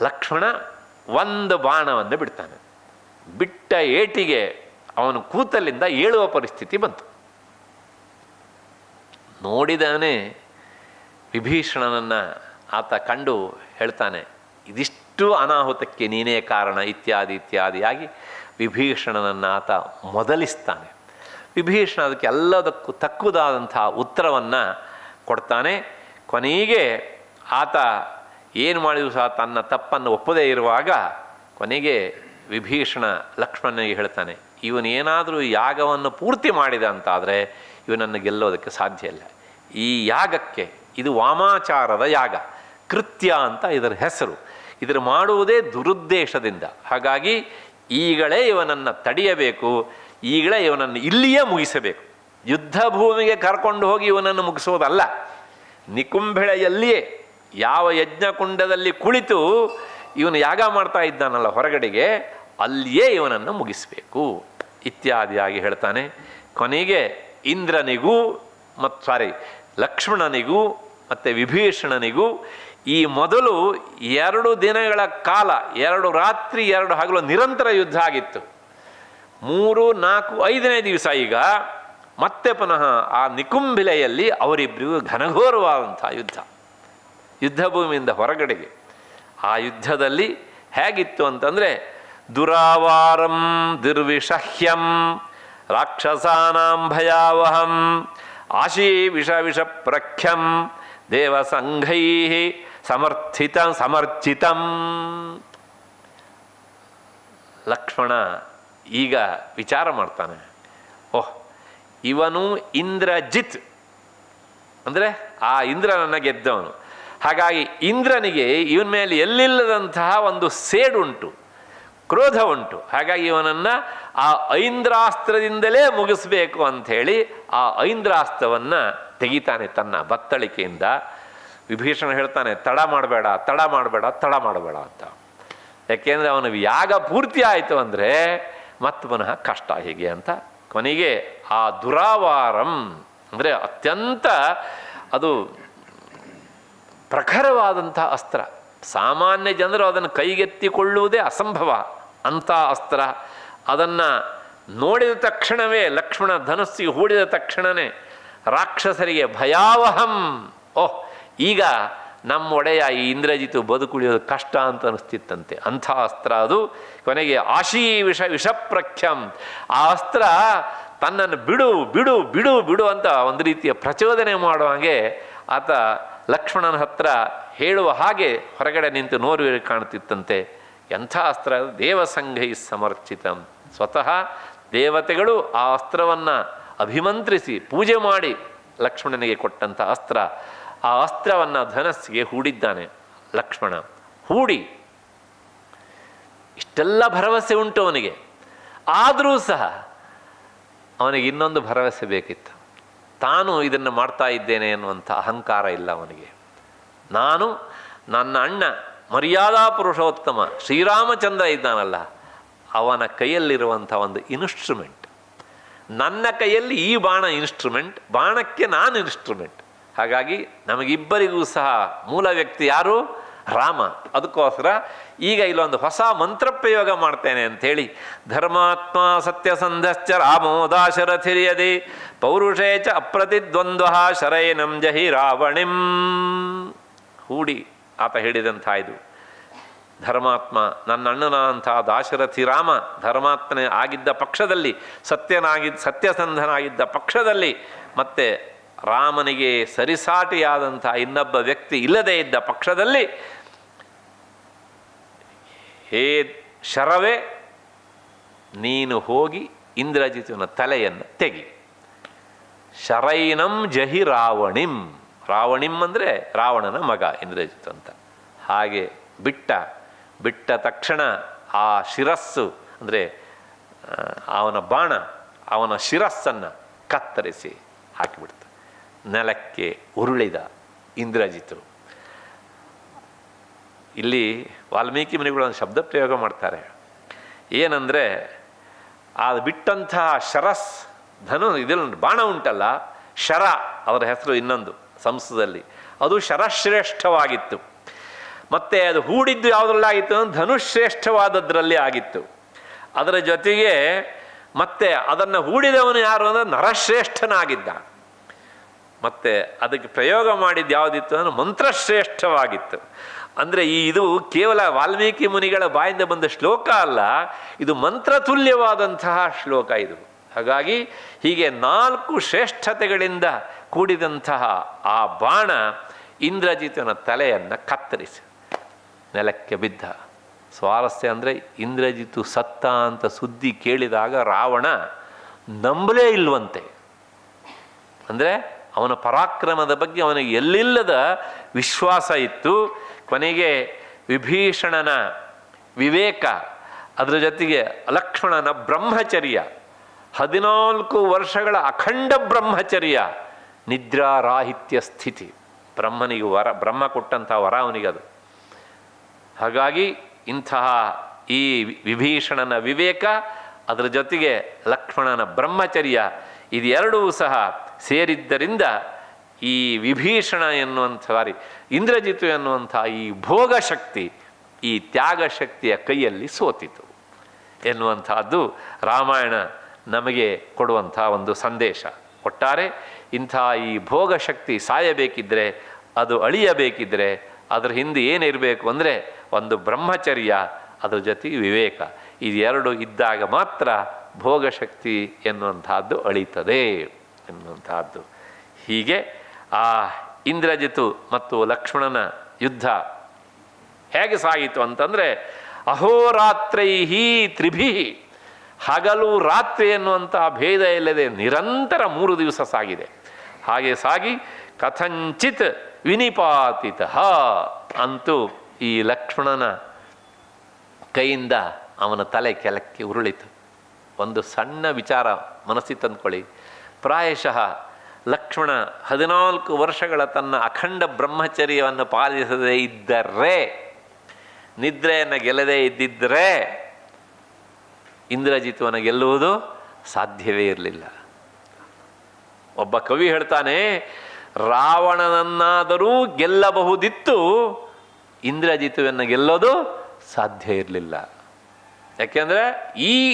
ಲಕ್ಷ್ಮಣ ಒಂದು ಬಾಣವನ್ನು ಬಿಡ್ತಾನೆ. ಬಿಟ್ಟ ಏಟಿಗೆ ಅವನು ಕೂತಲ್ಲಿಂದ ಏಳುವ ಪರಿಸ್ಥಿತಿ ಬಂತು. ನೋಡಿದವನೇ ವಿಭೀಷಣನನ್ನು ಆತ ಕಂಡು ಹೇಳ್ತಾನೆ, ಇದಿಷ್ಟು ಅನಾಹುತಕ್ಕೆ ನೀನೇ ಕಾರಣ ಇತ್ಯಾದಿ ಇತ್ಯಾದಿಯಾಗಿ ವಿಭೀಷಣನನ್ನು ಆತ ಮೊದಲಿಸ್ತಾನೆ. ವಿಭೀಷಣ ಅದಕ್ಕೆ ಎಲ್ಲದಕ್ಕೂ ತಕ್ಕುದಾದಂಥ ಉತ್ತರವನ್ನು ಕೊಡ್ತಾನೆ. ಕೊನೆಗೆ ಆತ ಏನು ಮಾಡಿದ್ರು ಸಹ ತನ್ನ ತಪ್ಪನ್ನು ಒಪ್ಪದೇ ಇರುವಾಗ ಕೊನೆಗೆ ವಿಭೀಷಣ ಲಕ್ಷ್ಮಣನಿಗೆ ಹೇಳ್ತಾನೆ, ಇವನೇನಾದರೂ ಯಾಗವನ್ನು ಪೂರ್ತಿ ಮಾಡಿದ ಅಂತಾದರೆ ಇವನನ್ನು ಗೆಲ್ಲೋದಕ್ಕೆ ಸಾಧ್ಯ ಇಲ್ಲ. ಈ ಯಾಗಕ್ಕೆ ಇದು ವಾಮಾಚಾರದ ಯಾಗ, ಕೃತ್ಯ ಅಂತ ಇದರ ಹೆಸರು. ಇದರ ಮಾಡುವುದೇ ದುರುದ್ದೇಶದಿಂದ. ಹಾಗಾಗಿ ಈಗಲೇ ಇವನನ್ನು ತಡೆಯಬೇಕು, ಈಗಲೇ ಇವನನ್ನು ಇಲ್ಲಿಯೇ ಮುಗಿಸಬೇಕು. ಯುದ್ಧ ಭೂಮಿಗೆ ಕರ್ಕೊಂಡು ಹೋಗಿ ಇವನನ್ನು ಮುಗಿಸೋದಲ್ಲ. ನಿಕುಂಭಿಳೆಯಲ್ಲಿಯೇ ಯಾವ ಯಜ್ಞಕುಂಡದಲ್ಲಿ ಕುಳಿತು ಇವನು ಯಾಗ ಮಾಡ್ತಾ ಇದ್ದಾನಲ್ಲ ಹೊರಗಡೆಗೆ, ಅಲ್ಲಿಯೇ ಇವನನ್ನು ಮುಗಿಸಬೇಕು ಇತ್ಯಾದಿಯಾಗಿ ಹೇಳ್ತಾನೆ. ಕೊನೆಗೆ ಇಂದ್ರನಿಗೂ ಲಕ್ಷ್ಮಣನಿಗೂ ಮತ್ತು ವಿಭೀಷಣನಿಗೂ ಈ ಮೊದಲು 2 ದಿನಗಳ ಕಾಲ 2 ರಾತ್ರಿ 2 ಹಗಲು ನಿರಂತರ ಯುದ್ಧ ಆಗಿತ್ತು. 3, 4, 5ನೇ ದಿವಸ ಈಗ ಮತ್ತೆ ಪುನಃ ಆ ನಿಕುಂಭಿಲೆಯಲ್ಲಿ ಅವರಿಬ್ಬರಿಗೂ ಘನಘೋರವಾದಂಥ ಯುದ್ಧ ಭೂಮಿಯಿಂದ ಹೊರಗಡೆಗೆ. ಆ ಯುದ್ಧದಲ್ಲಿ ಹೇಗಿತ್ತು ಅಂತಂದರೆ, ದುರಾವಾರಂ ದುರ್ವಿಷಹ್ಯಂ ರಾಕ್ಷಸಾನಾಂ ಭಯಾವಹಂ ಆಶೀವಿಷ ಪ್ರಖ್ಯಂ ದೇವಸಂಘೈ ಸಮರ್ಚಿತಂ. ಲಕ್ಷ್ಮಣ ಈಗ ವಿಚಾರ ಮಾಡ್ತಾನೆ, ಓಹ್ ಇವನು ಇಂದ್ರಜಿತ್ ಅಂದರೆ ಆ ಇಂದ್ರನನ್ನು ಗೆದ್ದವನು. ಹಾಗಾಗಿ ಇಂದ್ರನಿಗೆ ಇವನ ಮೇಲೆ ಎಲ್ಲಿಲ್ಲದಂತಹ ಒಂದು ಸೇಡುಂಟು, ಕ್ರೋಧ ಉಂಟು. ಹಾಗಾಗಿ ಇವನನ್ನು ಆ ಐಂದ್ರಾಸ್ತ್ರದಿಂದಲೇ ಮುಗಿಸ್ಬೇಕು ಅಂಥೇಳಿ ಆ ಐಂದ್ರಾಸ್ತ್ರವನ್ನು ತೆಗಿತಾನೆ ತನ್ನ ಬತ್ತಳಿಕೆಯಿಂದ. ವಿಭೀಷಣ ಹೇಳ್ತಾನೆ, ತಡ ಮಾಡಬೇಡ ಅಂತ. ಯಾಕೆಂದರೆ ಅವನ ಯಾಗ ಪೂರ್ತಿ ಆಯಿತು ಅಂದರೆ ಮತ್ತೆ ಪುನಃ ಕಷ್ಟ ಹೇಗೆ ಅಂತ. ಕೊನೆಗೆ ಆ ದುರಾವಾರಂ ಅಂದರೆ ಅತ್ಯಂತ ಅದು ಪ್ರಖರವಾದಂಥ ಅಸ್ತ್ರ. ಸಾಮಾನ್ಯ ಜನರು ಅದನ್ನು ಕೈಗೆತ್ತಿಕೊಳ್ಳುವುದೇ ಅಸಂಭವ. ಅಂಥ ಅಸ್ತ್ರ. ಅದನ್ನು ನೋಡಿದ ತಕ್ಷಣವೇ ಲಕ್ಷ್ಮಣ ಧನುಸ್ಸಿಗೆ ಹೂಡಿದ ತಕ್ಷಣವೇ ರಾಕ್ಷಸರಿಗೆ ಭಯಾವಹಂ, ಓಹ್ ಈಗ ನಮ್ಮ ಒಡೆಯ ಈ ಇಂದ್ರಜಿತು ಬದುಕುಳಿಯೋದು ಕಷ್ಟ ಅಂತ ಅನಿಸ್ತಿತ್ತಂತೆ. ಅಂಥ ಅಸ್ತ್ರ ಅದು. ಕೊನೆಗೆ ವಿಷಪ್ರಖ್ಯಂ, ಆ ಅಸ್ತ್ರ ತನ್ನನ್ನು ಬಿಡು ಅಂತ ಒಂದು ರೀತಿಯ ಪ್ರಚೋದನೆ ಮಾಡುವ ಹಾಗೆ ಆತ ಲಕ್ಷ್ಮಣನ ಹತ್ರ ಹೇಳುವ ಹಾಗೆ ಹೊರಗಡೆ ನಿಂತು ನೋಡುವ ಕಾಣ್ತಿತ್ತಂತೆ. ಎಂಥ ಅಸ್ತ್ರ! ದೇವಸಂಘೈ ಸಮರ್ಚಿತಂ. ಸ್ವತಃ ದೇವತೆಗಳು ಆ ಅಸ್ತ್ರವನ್ನು ಅಭಿಮಂತ್ರಿಸಿ ಪೂಜೆ ಮಾಡಿ ಲಕ್ಷ್ಮಣನಿಗೆ ಕೊಟ್ಟಂಥ ಅಸ್ತ್ರ. ಆ ಅಸ್ತ್ರವನ್ನು ಧನಸ್ಸಿಗೆ ಹೂಡಿದ್ದಾನೆ ಲಕ್ಷ್ಮಣ. ಹೂಡಿ ಇಷ್ಟೆಲ್ಲ ಭರವಸೆ ಉಂಟು ಅವನಿಗೆ. ಆದರೂ ಸಹ ಅವನಿಗೆ ಇನ್ನೊಂದು ಭರವಸೆ ಬೇಕಿತ್ತು. ತಾನು ಇದನ್ನು ಮಾಡ್ತಾ ಇದ್ದೇನೆ ಅನ್ನುವಂಥ ಅಹಂಕಾರ ಇಲ್ಲ ಅವನಿಗೆ. ನಾನು ನನ್ನ ಅಣ್ಣ ಮರ್ಯಾದಾ ಪುರುಷೋತ್ತಮ ಶ್ರೀರಾಮಚಂದ್ರ ಇದ್ದಾನಲ್ಲ, ಅವನ ಕೈಯಲ್ಲಿರುವಂಥ ಒಂದು ಇನ್ಸ್ಟ್ರುಮೆಂಟ್. ನನ್ನ ಕೈಯಲ್ಲಿ ಈ ಬಾಣ ಇನ್ಸ್ಟ್ರುಮೆಂಟ್, ಬಾಣಕ್ಕೆ ನಾನು ಇನ್ಸ್ಟ್ರುಮೆಂಟ್. ಹಾಗಾಗಿ ನಮಗಿಬ್ಬರಿಗೂ ಸಹ ಮೂಲ ವ್ಯಕ್ತಿ ಯಾರು? ರಾಮ. ಅದಕ್ಕೋಸ್ಕರ ಈಗ ಇಲ್ಲೊಂದು ಹೊಸ ಮಂತ್ರಪ್ರಯೋಗ ಮಾಡ್ತೇನೆ ಅಂಥೇಳಿ, ಧರ್ಮಾತ್ಮ ಸತ್ಯಸಂಧಶ್ಚ ರಾಮೋ ದಾಶರಥಿರ್ಯದಿ ಪೌರುಷೇ ಚ ಅಪ್ರತಿದ್ವಂದ್ವ ಶರೈನಂ ಜಹಿ ರಾವಣಿಂ. ಹೂಡಿ ಆತ ಹೇಳಿದಂಥ ಇದು ಧರ್ಮಾತ್ಮ, ನನ್ನ ಅಣ್ಣನಾದಂಥ ದಾಶರಥಿ ರಾಮ ಧರ್ಮಾತ್ಮನೇ ಆಗಿದ್ದ ಪಕ್ಷದಲ್ಲಿ, ಸತ್ಯಸಂಧನಾಗಿದ್ದ ಪಕ್ಷದಲ್ಲಿ, ಮತ್ತು ರಾಮನಿಗೆ ಸರಿಸಾಟಿಯಾದಂಥ ಇನ್ನೊಬ್ಬ ವ್ಯಕ್ತಿ ಇಲ್ಲದೇ ಇದ್ದ ಪಕ್ಷದಲ್ಲಿ, ಹೇ ಶರವೇ ನೀನು ಹೋಗಿ ಇಂದ್ರಜಿತುವಿನ ತಲೆಯನ್ನು ತೆಗಿ. ಶರೈನಂ ಜಹಿ ರಾವಣಿಂ. ರಾವಣಿಂ ಅಂದರೆ ರಾವಣನ ಮಗ ಇಂದ್ರಜಿತ್ ಅಂತ. ಹಾಗೆ ಬಿಟ್ಟ ತಕ್ಷಣ ಆ ಶಿರಸ್ಸು ಅಂದರೆ ಅವನ ಬಾಣ ಅವನ ಶಿರಸ್ಸನ್ನು ಕತ್ತರಿಸಿ ಹಾಕಿಬಿಡ್ತು. ನೆಲಕ್ಕೆ ಉರುಳಿದ ಇಂದ್ರಜಿತು. ಇಲ್ಲಿ ವಾಲ್ಮೀಕಿ ಮುನಿಗಳು ಒಂದು ಶಬ್ದ ಪ್ರಯೋಗ ಮಾಡ್ತಾರೆ. ಏನಂದರೆ ಆ ಬಿಟ್ಟಂತಹ ಶರಸ್ ಇದರಲ್ಲಿ ಬಾಣ ಉಂಟಲ್ಲ, ಶರ ಅವರ ಹೆಸರು ಇನ್ನೊಂದು ಸಂಸ್ಕೃತದಲ್ಲಿ, ಅದು ಶರಶ್ರೇಷ್ಠವಾಗಿತ್ತು. ಮತ್ತು ಅದು ಹೂಡಿದ್ದು ಯಾವುದ್ರಲ್ಲಾಗಿತ್ತು ಅಂದರೆ ಧನುಶ್ರೇಷ್ಠವಾದದ್ರಲ್ಲಿ ಆಗಿತ್ತು. ಅದರ ಜೊತೆಗೆ ಮತ್ತೆ ಅದನ್ನು ಹೂಡಿದವನು ಯಾರು ಅಂದರೆ ನರಶ್ರೇಷ್ಠನಾಗಿದ್ದ. ಮತ್ತು ಅದಕ್ಕೆ ಪ್ರಯೋಗ ಮಾಡಿದ್ದು ಯಾವುದಿತ್ತು ಅಂದರೆ ಮಂತ್ರಶ್ರೇಷ್ಠವಾಗಿತ್ತು. ಅಂದರೆ ಇದು ಕೇವಲ ವಾಲ್ಮೀಕಿ ಮುನಿಗಳ ಬಾಯಿಂದ ಬಂದ ಶ್ಲೋಕ ಅಲ್ಲ, ಇದು ಮಂತ್ರತುಲ್ಯವಾದಂತಹ ಶ್ಲೋಕ ಇದು. ಹಾಗಾಗಿ ಹೀಗೆ 4 ಶ್ರೇಷ್ಠತೆಗಳಿಂದ ಕೂಡಿದಂತಹ ಆ ಬಾಣ ಇಂದ್ರಜಿತನ ತಲೆಯನ್ನು ಕತ್ತರಿಸಿ ನೆಲಕ್ಕೆ ಬಿದ್ದ. ಸ್ವಾರಸ್ಯ ಅಂದರೆ ಇಂದ್ರಜಿತು ಸತ್ತ ಅಂತ ಸುದ್ದಿ ಕೇಳಿದಾಗ ರಾವಣ ನಂಬಲೇ ಇಲ್ವಂತೆ. ಅಂದರೆ ಅವನ ಪರಾಕ್ರಮದ ಬಗ್ಗೆ ಅವನಿಗೆ ಎಲ್ಲಿಲ್ಲದ ವಿಶ್ವಾಸ ಇತ್ತು. ಕೊನೆಗೆ ವಿಭೀಷಣನ ವಿವೇಕ, ಅದರ ಜೊತೆಗೆ ಲಕ್ಷ್ಮಣನ ಬ್ರಹ್ಮಚರ್ಯ, 14 ವರ್ಷಗಳ ಅಖಂಡ ಬ್ರಹ್ಮಚರ್ಯ, ನಿದ್ರಾರಾಹಿತ್ಯ ಸ್ಥಿತಿ, ಬ್ರಹ್ಮನಿಗೆ ಬ್ರಹ್ಮ ಕೊಟ್ಟಂತಹ ವರ ಅವನಿಗದು. ಹಾಗಾಗಿ ಇಂತಹ ಈ ವಿಭೀಷಣನ ವಿವೇಕ, ಅದರ ಜೊತೆಗೆ ಲಕ್ಷ್ಮಣನ ಬ್ರಹ್ಮಚರ್ಯ, ಇದೆರಡೂ ಸಹ ಸೇರಿದ್ದರಿಂದ ಈ ವಿಭೀಷಣ ಇಂದ್ರಜಿತು ಎನ್ನುವಂಥ ಈ ಭೋಗಶಕ್ತಿ, ಈ ತ್ಯಾಗಶಕ್ತಿಯ ಕೈಯಲ್ಲಿ ಸೋತಿತು ಎನ್ನುವಂಥದ್ದು ರಾಮಾಯಣ ನಮಗೆ ಕೊಡುವಂಥ ಒಂದು ಸಂದೇಶ. ಒಟ್ಟಾರೆ ಇಂಥ ಈ ಭೋಗಶಕ್ತಿ ಸಾಯಬೇಕಿದ್ದರೆ, ಅದು ಅಳಿಯಬೇಕಿದ್ದರೆ ಅದರ ಹಿಂದೆ ಏನಿರಬೇಕು ಅಂದರೆ ಒಂದು ಬ್ರಹ್ಮಚರ್ಯ, ಅದರ ಜೊತೆಗೆ ವಿವೇಕ, ಇದೆರಡು ಇದ್ದಾಗ ಮಾತ್ರ ಭೋಗಶಕ್ತಿ ಎನ್ನುವಂಥದ್ದು ಅಳಿತದೆ ಎನ್ನುವಂಥದ್ದು. ಹೀಗೆ ಆ ಇಂದ್ರಜಿತು ಮತ್ತು ಲಕ್ಷ್ಮಣನ ಯುದ್ಧ ಹೇಗೆ ಸಾಗಿತು ಅಂತಂದರೆ ಅಹೋರಾತ್ರೈಹಿ ತ್ರಿಭಿ, ಹಗಲು ರಾತ್ರಿ ಎನ್ನುವಂಥ ಭೇದ ಇಲ್ಲದೆ ನಿರಂತರ 3 ದಿವಸ ಸಾಗಿದೆ. ಹಾಗೆ ಸಾಗಿ ಕಥಂಚಿತ್ ವಿನಿಪಾತಿತ ಅಂತೂ ಈ ಲಕ್ಷ್ಮಣನ ಕೈಯಿಂದ ಅವನ ತಲೆ ಕೆಳಕ್ಕೆ ಉರುಳಿತು. ಒಂದು ಸಣ್ಣ ವಿಚಾರ ಮನಸ್ಸಿಗೆ ತಂದ್ಕೊಳ್ಳಿ. ಪ್ರಾಯಶಃ ಲಕ್ಷ್ಮಣ 14 ವರ್ಷಗಳ ತನ್ನ ಅಖಂಡ ಬ್ರಹ್ಮಚರ್ಯವನ್ನು ಪಾಲಿಸದೇ ಇದ್ದರೆ, ನಿದ್ರೆಯನ್ನು ಗೆಲ್ಲದೇ ಇದ್ದಿದ್ದರೆ ಇಂದ್ರಜಿತುವನ್ನು ಗೆಲ್ಲುವುದು ಸಾಧ್ಯವೇ ಇರಲಿಲ್ಲ. ಒಬ್ಬ ಕವಿ ಹೇಳ್ತಾನೆ, ರಾವಣನನ್ನಾದರೂ ಗೆಲ್ಲಬಹುದಿತ್ತು, ಇಂದ್ರಜಿತುವನ್ನು ಗೆಲ್ಲೋದು ಸಾಧ್ಯ ಇರಲಿಲ್ಲ. ಯಾಕೆಂದರೆ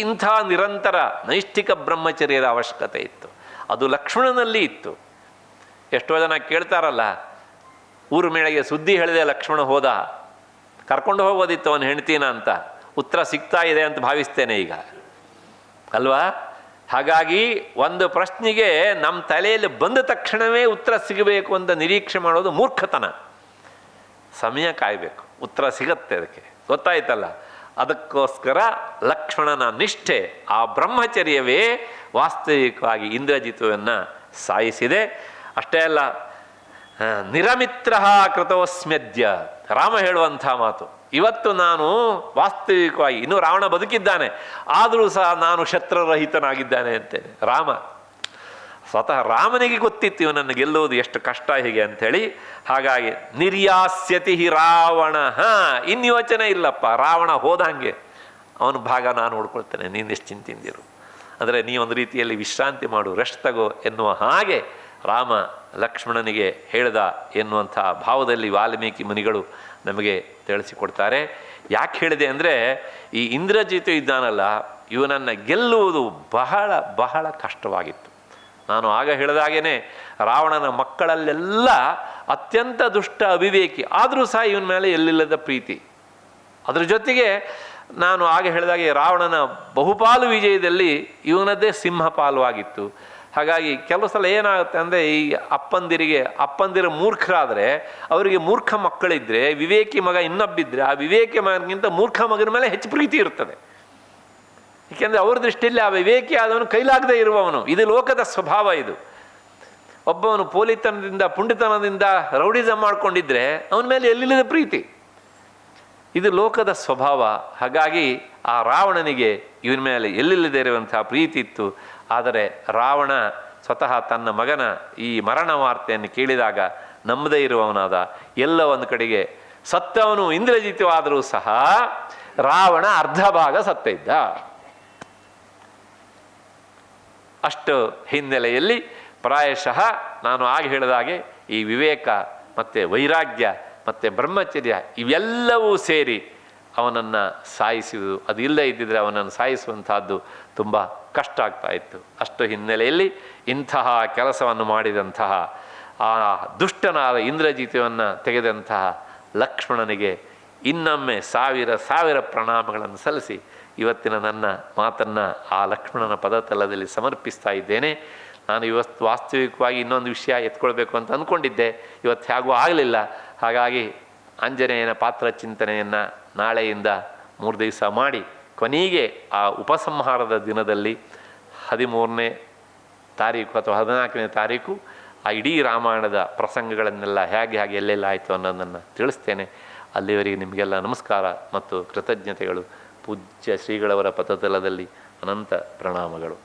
ಇಂಥ ನಿರಂತರ ನೈಷ್ಠಿಕ ಬ್ರಹ್ಮಚರ್ಯದ ಅವಶ್ಯಕತೆ ಇತ್ತು. ಅದು ಲಕ್ಷ್ಮಣನಲ್ಲಿ ಇತ್ತು. ಎಷ್ಟೋ ಜನ ಕೇಳ್ತಾರಲ್ಲ, ಊರು ಮೇಳೆಗೆ ಸುದ್ದಿ ಹೇಳಿದೆ ಲಕ್ಷ್ಮಣ ಹೋದ, ಕರ್ಕೊಂಡು ಹೋಗೋದಿತ್ತು ಅವನ ಹೆಂಡ್ತಿನ ಅಂತ. ಉತ್ತರ ಸಿಗ್ತಾ ಇದೆ ಅಂತ ಭಾವಿಸ್ತೇನೆ ಈಗ, ಅಲ್ವಾ? ಹಾಗಾಗಿ ಒಂದು ಪ್ರಶ್ನೆಗೆ ನಮ್ಮ ತಲೆಯಲ್ಲಿ ಬಂದ ತಕ್ಷಣವೇ ಉತ್ತರ ಸಿಗಬೇಕು ಅಂತ ನಿರೀಕ್ಷೆ ಮಾಡೋದು ಮೂರ್ಖತನ. ಸಮಯ ಕಾಯಬೇಕು, ಉತ್ತರ ಸಿಗತ್ತೆ, ಅದಕ್ಕೆ ಗೊತ್ತಾಯ್ತಲ್ಲ. ಅದಕ್ಕೋಸ್ಕರ ಲಕ್ಷ್ಮಣನ ನಿಷ್ಠೆ, ಆ ಬ್ರಹ್ಮಚರ್ಯವೇ ವಾಸ್ತವಿಕವಾಗಿ ಇಂದ್ರಜಿತುವನ್ನು ಸಾಯಿಸಿದೆ. ಅಷ್ಟೇ ಅಲ್ಲ, ನಿರಮಿತ್ರ ಕೃತೋಸ್ಮ್ಯದ್ಯ, ರಾಮ ಹೇಳುವಂಥ ಮಾತು. ಇವತ್ತು ನಾನು ವಾಸ್ತವಿಕವಾಗಿ, ಇನ್ನೂ ರಾವಣ ಬದುಕಿದ್ದಾನೆ, ಆದರೂ ಸಹ ನಾನು ಶತ್ರುರಹಿತನಾಗಿದ್ದಾನೆ ಅಂತೇನೆ. ರಾಮ ಸ್ವತಃ ರಾಮನಿಗೆ ಗೊತ್ತಿತ್ತು ಇವನನ್ನು ಗೆಲ್ಲುವುದು ಎಷ್ಟು ಕಷ್ಟ ಹೀಗೆ ಅಂಥೇಳಿ. ಹಾಗಾಗಿ ನಿರ್ಯಾಸ್ಯತಿ ಹಿ ರಾವಣ, ಇನ್ನು ಯೋಚನೆ ಇಲ್ಲಪ್ಪ, ರಾವಣ ಹೋದಂಗೆ ಅವನ ಭಾಗ ನಾನು ನೋಡ್ಕೊಳ್ತೇನೆ, ನೀನು ನಿಶ್ಚಿಂತಿಂದಿರು. ಅಂದರೆ ನೀವೊಂದು ರೀತಿಯಲ್ಲಿ ವಿಶ್ರಾಂತಿ ಮಾಡು, ರೆಸ್ಟ್ ತಗೋ ಎನ್ನುವ ಹಾಗೆ ರಾಮ ಲಕ್ಷ್ಮಣನಿಗೆ ಹೇಳಿದ ಎನ್ನುವಂಥ ಭಾವದಲ್ಲಿ ವಾಲ್ಮೀಕಿ ಮುನಿಗಳು ನಮಗೆ ತಿಳಿಸಿಕೊಡ್ತಾರೆ. ಯಾಕೆ ಹೇಳಿದೆ ಅಂದರೆ, ಈ ಇಂದ್ರಜಿತು ಇದ್ದಾನಲ್ಲ, ಇವನನ್ನು ಗೆಲ್ಲುವುದು ಬಹಳ ಬಹಳ ಕಷ್ಟವಾಗಿತ್ತು. ನಾನು ಆಗ ಹೇಳಿದಾಗೇ ರಾವಣನ ಮಕ್ಕಳಲ್ಲೆಲ್ಲ ಅತ್ಯಂತ ದುಷ್ಟ ಅವಿವೇಕಿ, ಆದರೂ ಸಹ ಇವನ ಮೇಲೆ ಎಲ್ಲಿಲ್ಲದ ಪ್ರೀತಿ. ಅದರ ಜೊತೆಗೆ ನಾನು ಆಗ ಹೇಳಿದಾಗೆ ರಾವಣನ ಬಹುಪಾಲು ವಿಜಯದಲ್ಲಿ ಇವನದ್ದೇ ಸಿಂಹಪಾಲು ಆಗಿತ್ತು. ಹಾಗಾಗಿ ಕೆಲವು ಸಲ ಏನಾಗುತ್ತೆ ಅಂದರೆ ಈ ಅಪ್ಪಂದಿರು ಮೂರ್ಖರಾದರೆ ಅವರಿಗೆ ಮೂರ್ಖ ಮಕ್ಕಳಿದ್ದರೆ ವಿವೇಕಿ ಮಗ ಇನ್ನೊಬ್ಬಿದ್ರೆ ಆ ವಿವೇಕಿ ಮಗನಿಗಿಂತ ಮೂರ್ಖ ಮಗನ ಮೇಲೆ ಹೆಚ್ಚು ಪ್ರೀತಿ ಇರ್ತದೆ. ಏಕೆಂದರೆ ಅವ್ರ ದೃಷ್ಟಿಯಲ್ಲಿ ಆ ವಿವೇಕಿ ಆದವನು ಕೈಲಾಗದೇ ಇರುವವನು. ಇದು ಲೋಕದ ಸ್ವಭಾವ. ಇದು ಒಬ್ಬವನು ಪೋಲಿತನದಿಂದ ಪುಂಡಿತನದಿಂದ ರೌಡಿಸಮ್ ಮಾಡಿಕೊಂಡಿದ್ರೆ ಅವನ ಮೇಲೆ ಎಲ್ಲಿಲ್ಲದ ಪ್ರೀತಿ. ಇದು ಲೋಕದ ಸ್ವಭಾವ. ಹಾಗಾಗಿ ಆ ರಾವಣನಿಗೆ ಇವನ ಮೇಲೆ ಎಲ್ಲಿಲ್ಲದೆ ಇರುವಂತಹ ಪ್ರೀತಿ ಇತ್ತು. ಆದರೆ ರಾವಣ ಸ್ವತಃ ತನ್ನ ಮಗನ ಈ ಮರಣ ವಾರ್ತೆಯನ್ನು ಕೇಳಿದಾಗ ನಂಬದೇ ಇರುವವನಾದ. ಎಲ್ಲ ಒಂದು ಕಡೆಗೆ ಸತ್ತವನು ಇಂದ್ರಜಿತವಾದರೂ ಸಹ ರಾವಣ ಅರ್ಧ ಭಾಗ ಸತ್ತ ಇದ್ದ. ಅಷ್ಟು ಹಿನ್ನೆಲೆಯಲ್ಲಿ ಪ್ರಾಯಶಃ ನಾನು ಆಗ ಹೇಳಿದಾಗೆ ಈ ವಿವೇಕ ಮತ್ತು ವೈರಾಗ್ಯ ಮತ್ತು ಬ್ರಹ್ಮಚರ್ಯ ಇವೆಲ್ಲವೂ ಸೇರಿ ಅವನನ್ನು ಸಾಯಿಸುವುದು, ಅದು ಇಲ್ಲದೇ ಇದ್ದಿದ್ರೆ ಅವನನ್ನು ಸಾಯಿಸುವಂತಹದ್ದು ತುಂಬ ಕಷ್ಟ ಆಗ್ತಾ ಇತ್ತು. ಅಷ್ಟು ಹಿನ್ನೆಲೆಯಲ್ಲಿ ಇಂತಹ ಕೆಲಸವನ್ನು ಮಾಡಿದಂತಹ ಆ ದುಷ್ಟನಾದ ಇಂದ್ರಜಿತವನ್ನು ತೆಗೆದಂತಹ ಲಕ್ಷ್ಮಣನಿಗೆ ಇನ್ನೊಮ್ಮೆ ಸಾವಿರ ಪ್ರಣಾಮಗಳನ್ನು ಸಲ್ಲಿಸಿ ಇವತ್ತಿನ ನನ್ನ ಮಾತನ್ನು ಆ ಲಕ್ಷ್ಮಣನ ಪದತಲದಲ್ಲಿ ಸಮರ್ಪಿಸ್ತಾ ಇದ್ದೇನೆ. ನಾನು ಇವತ್ತು ವಾಸ್ತವಿಕವಾಗಿ ಇನ್ನೊಂದು ವಿಷಯ ಎತ್ಕೊಳ್ಬೇಕು ಅಂತ ಅಂದ್ಕೊಂಡಿದ್ದೆ, ಇವತ್ತು ಹೇಗೂ ಆಗಲಿಲ್ಲ. ಹಾಗಾಗಿ ಆಂಜನೇಯನ ಪಾತ್ರ ಚಿಂತನೆಯನ್ನು ನಾಳೆಯಿಂದ 3 ದಿವಸ ಮಾಡಿ ಕೊನೆಗೆ ಆ ಉಪಸಂಹಾರದ ದಿನದಲ್ಲಿ 13ನೇ ತಾರೀಕು ಅಥವಾ 14ನೇ ತಾರೀಕು ಆ ಇಡೀ ರಾಮಾಯಣದ ಪ್ರಸಂಗಗಳನ್ನೆಲ್ಲ ಹೇಗೆ ಎಲ್ಲೆಲ್ಲ ಆಯಿತು ಅನ್ನೋದನ್ನು ತಿಳಿಸ್ತೇನೆ. ಅಲ್ಲಿವರೆಗೆ ನಿಮಗೆಲ್ಲ ನಮಸ್ಕಾರ ಮತ್ತು ಕೃತಜ್ಞತೆಗಳು. ಪೂಜ್ಯ ಶ್ರೀಗಳವರ ಪದತಲದಲ್ಲಿ ಅನಂತ ಪ್ರಣಾಮಗಳು.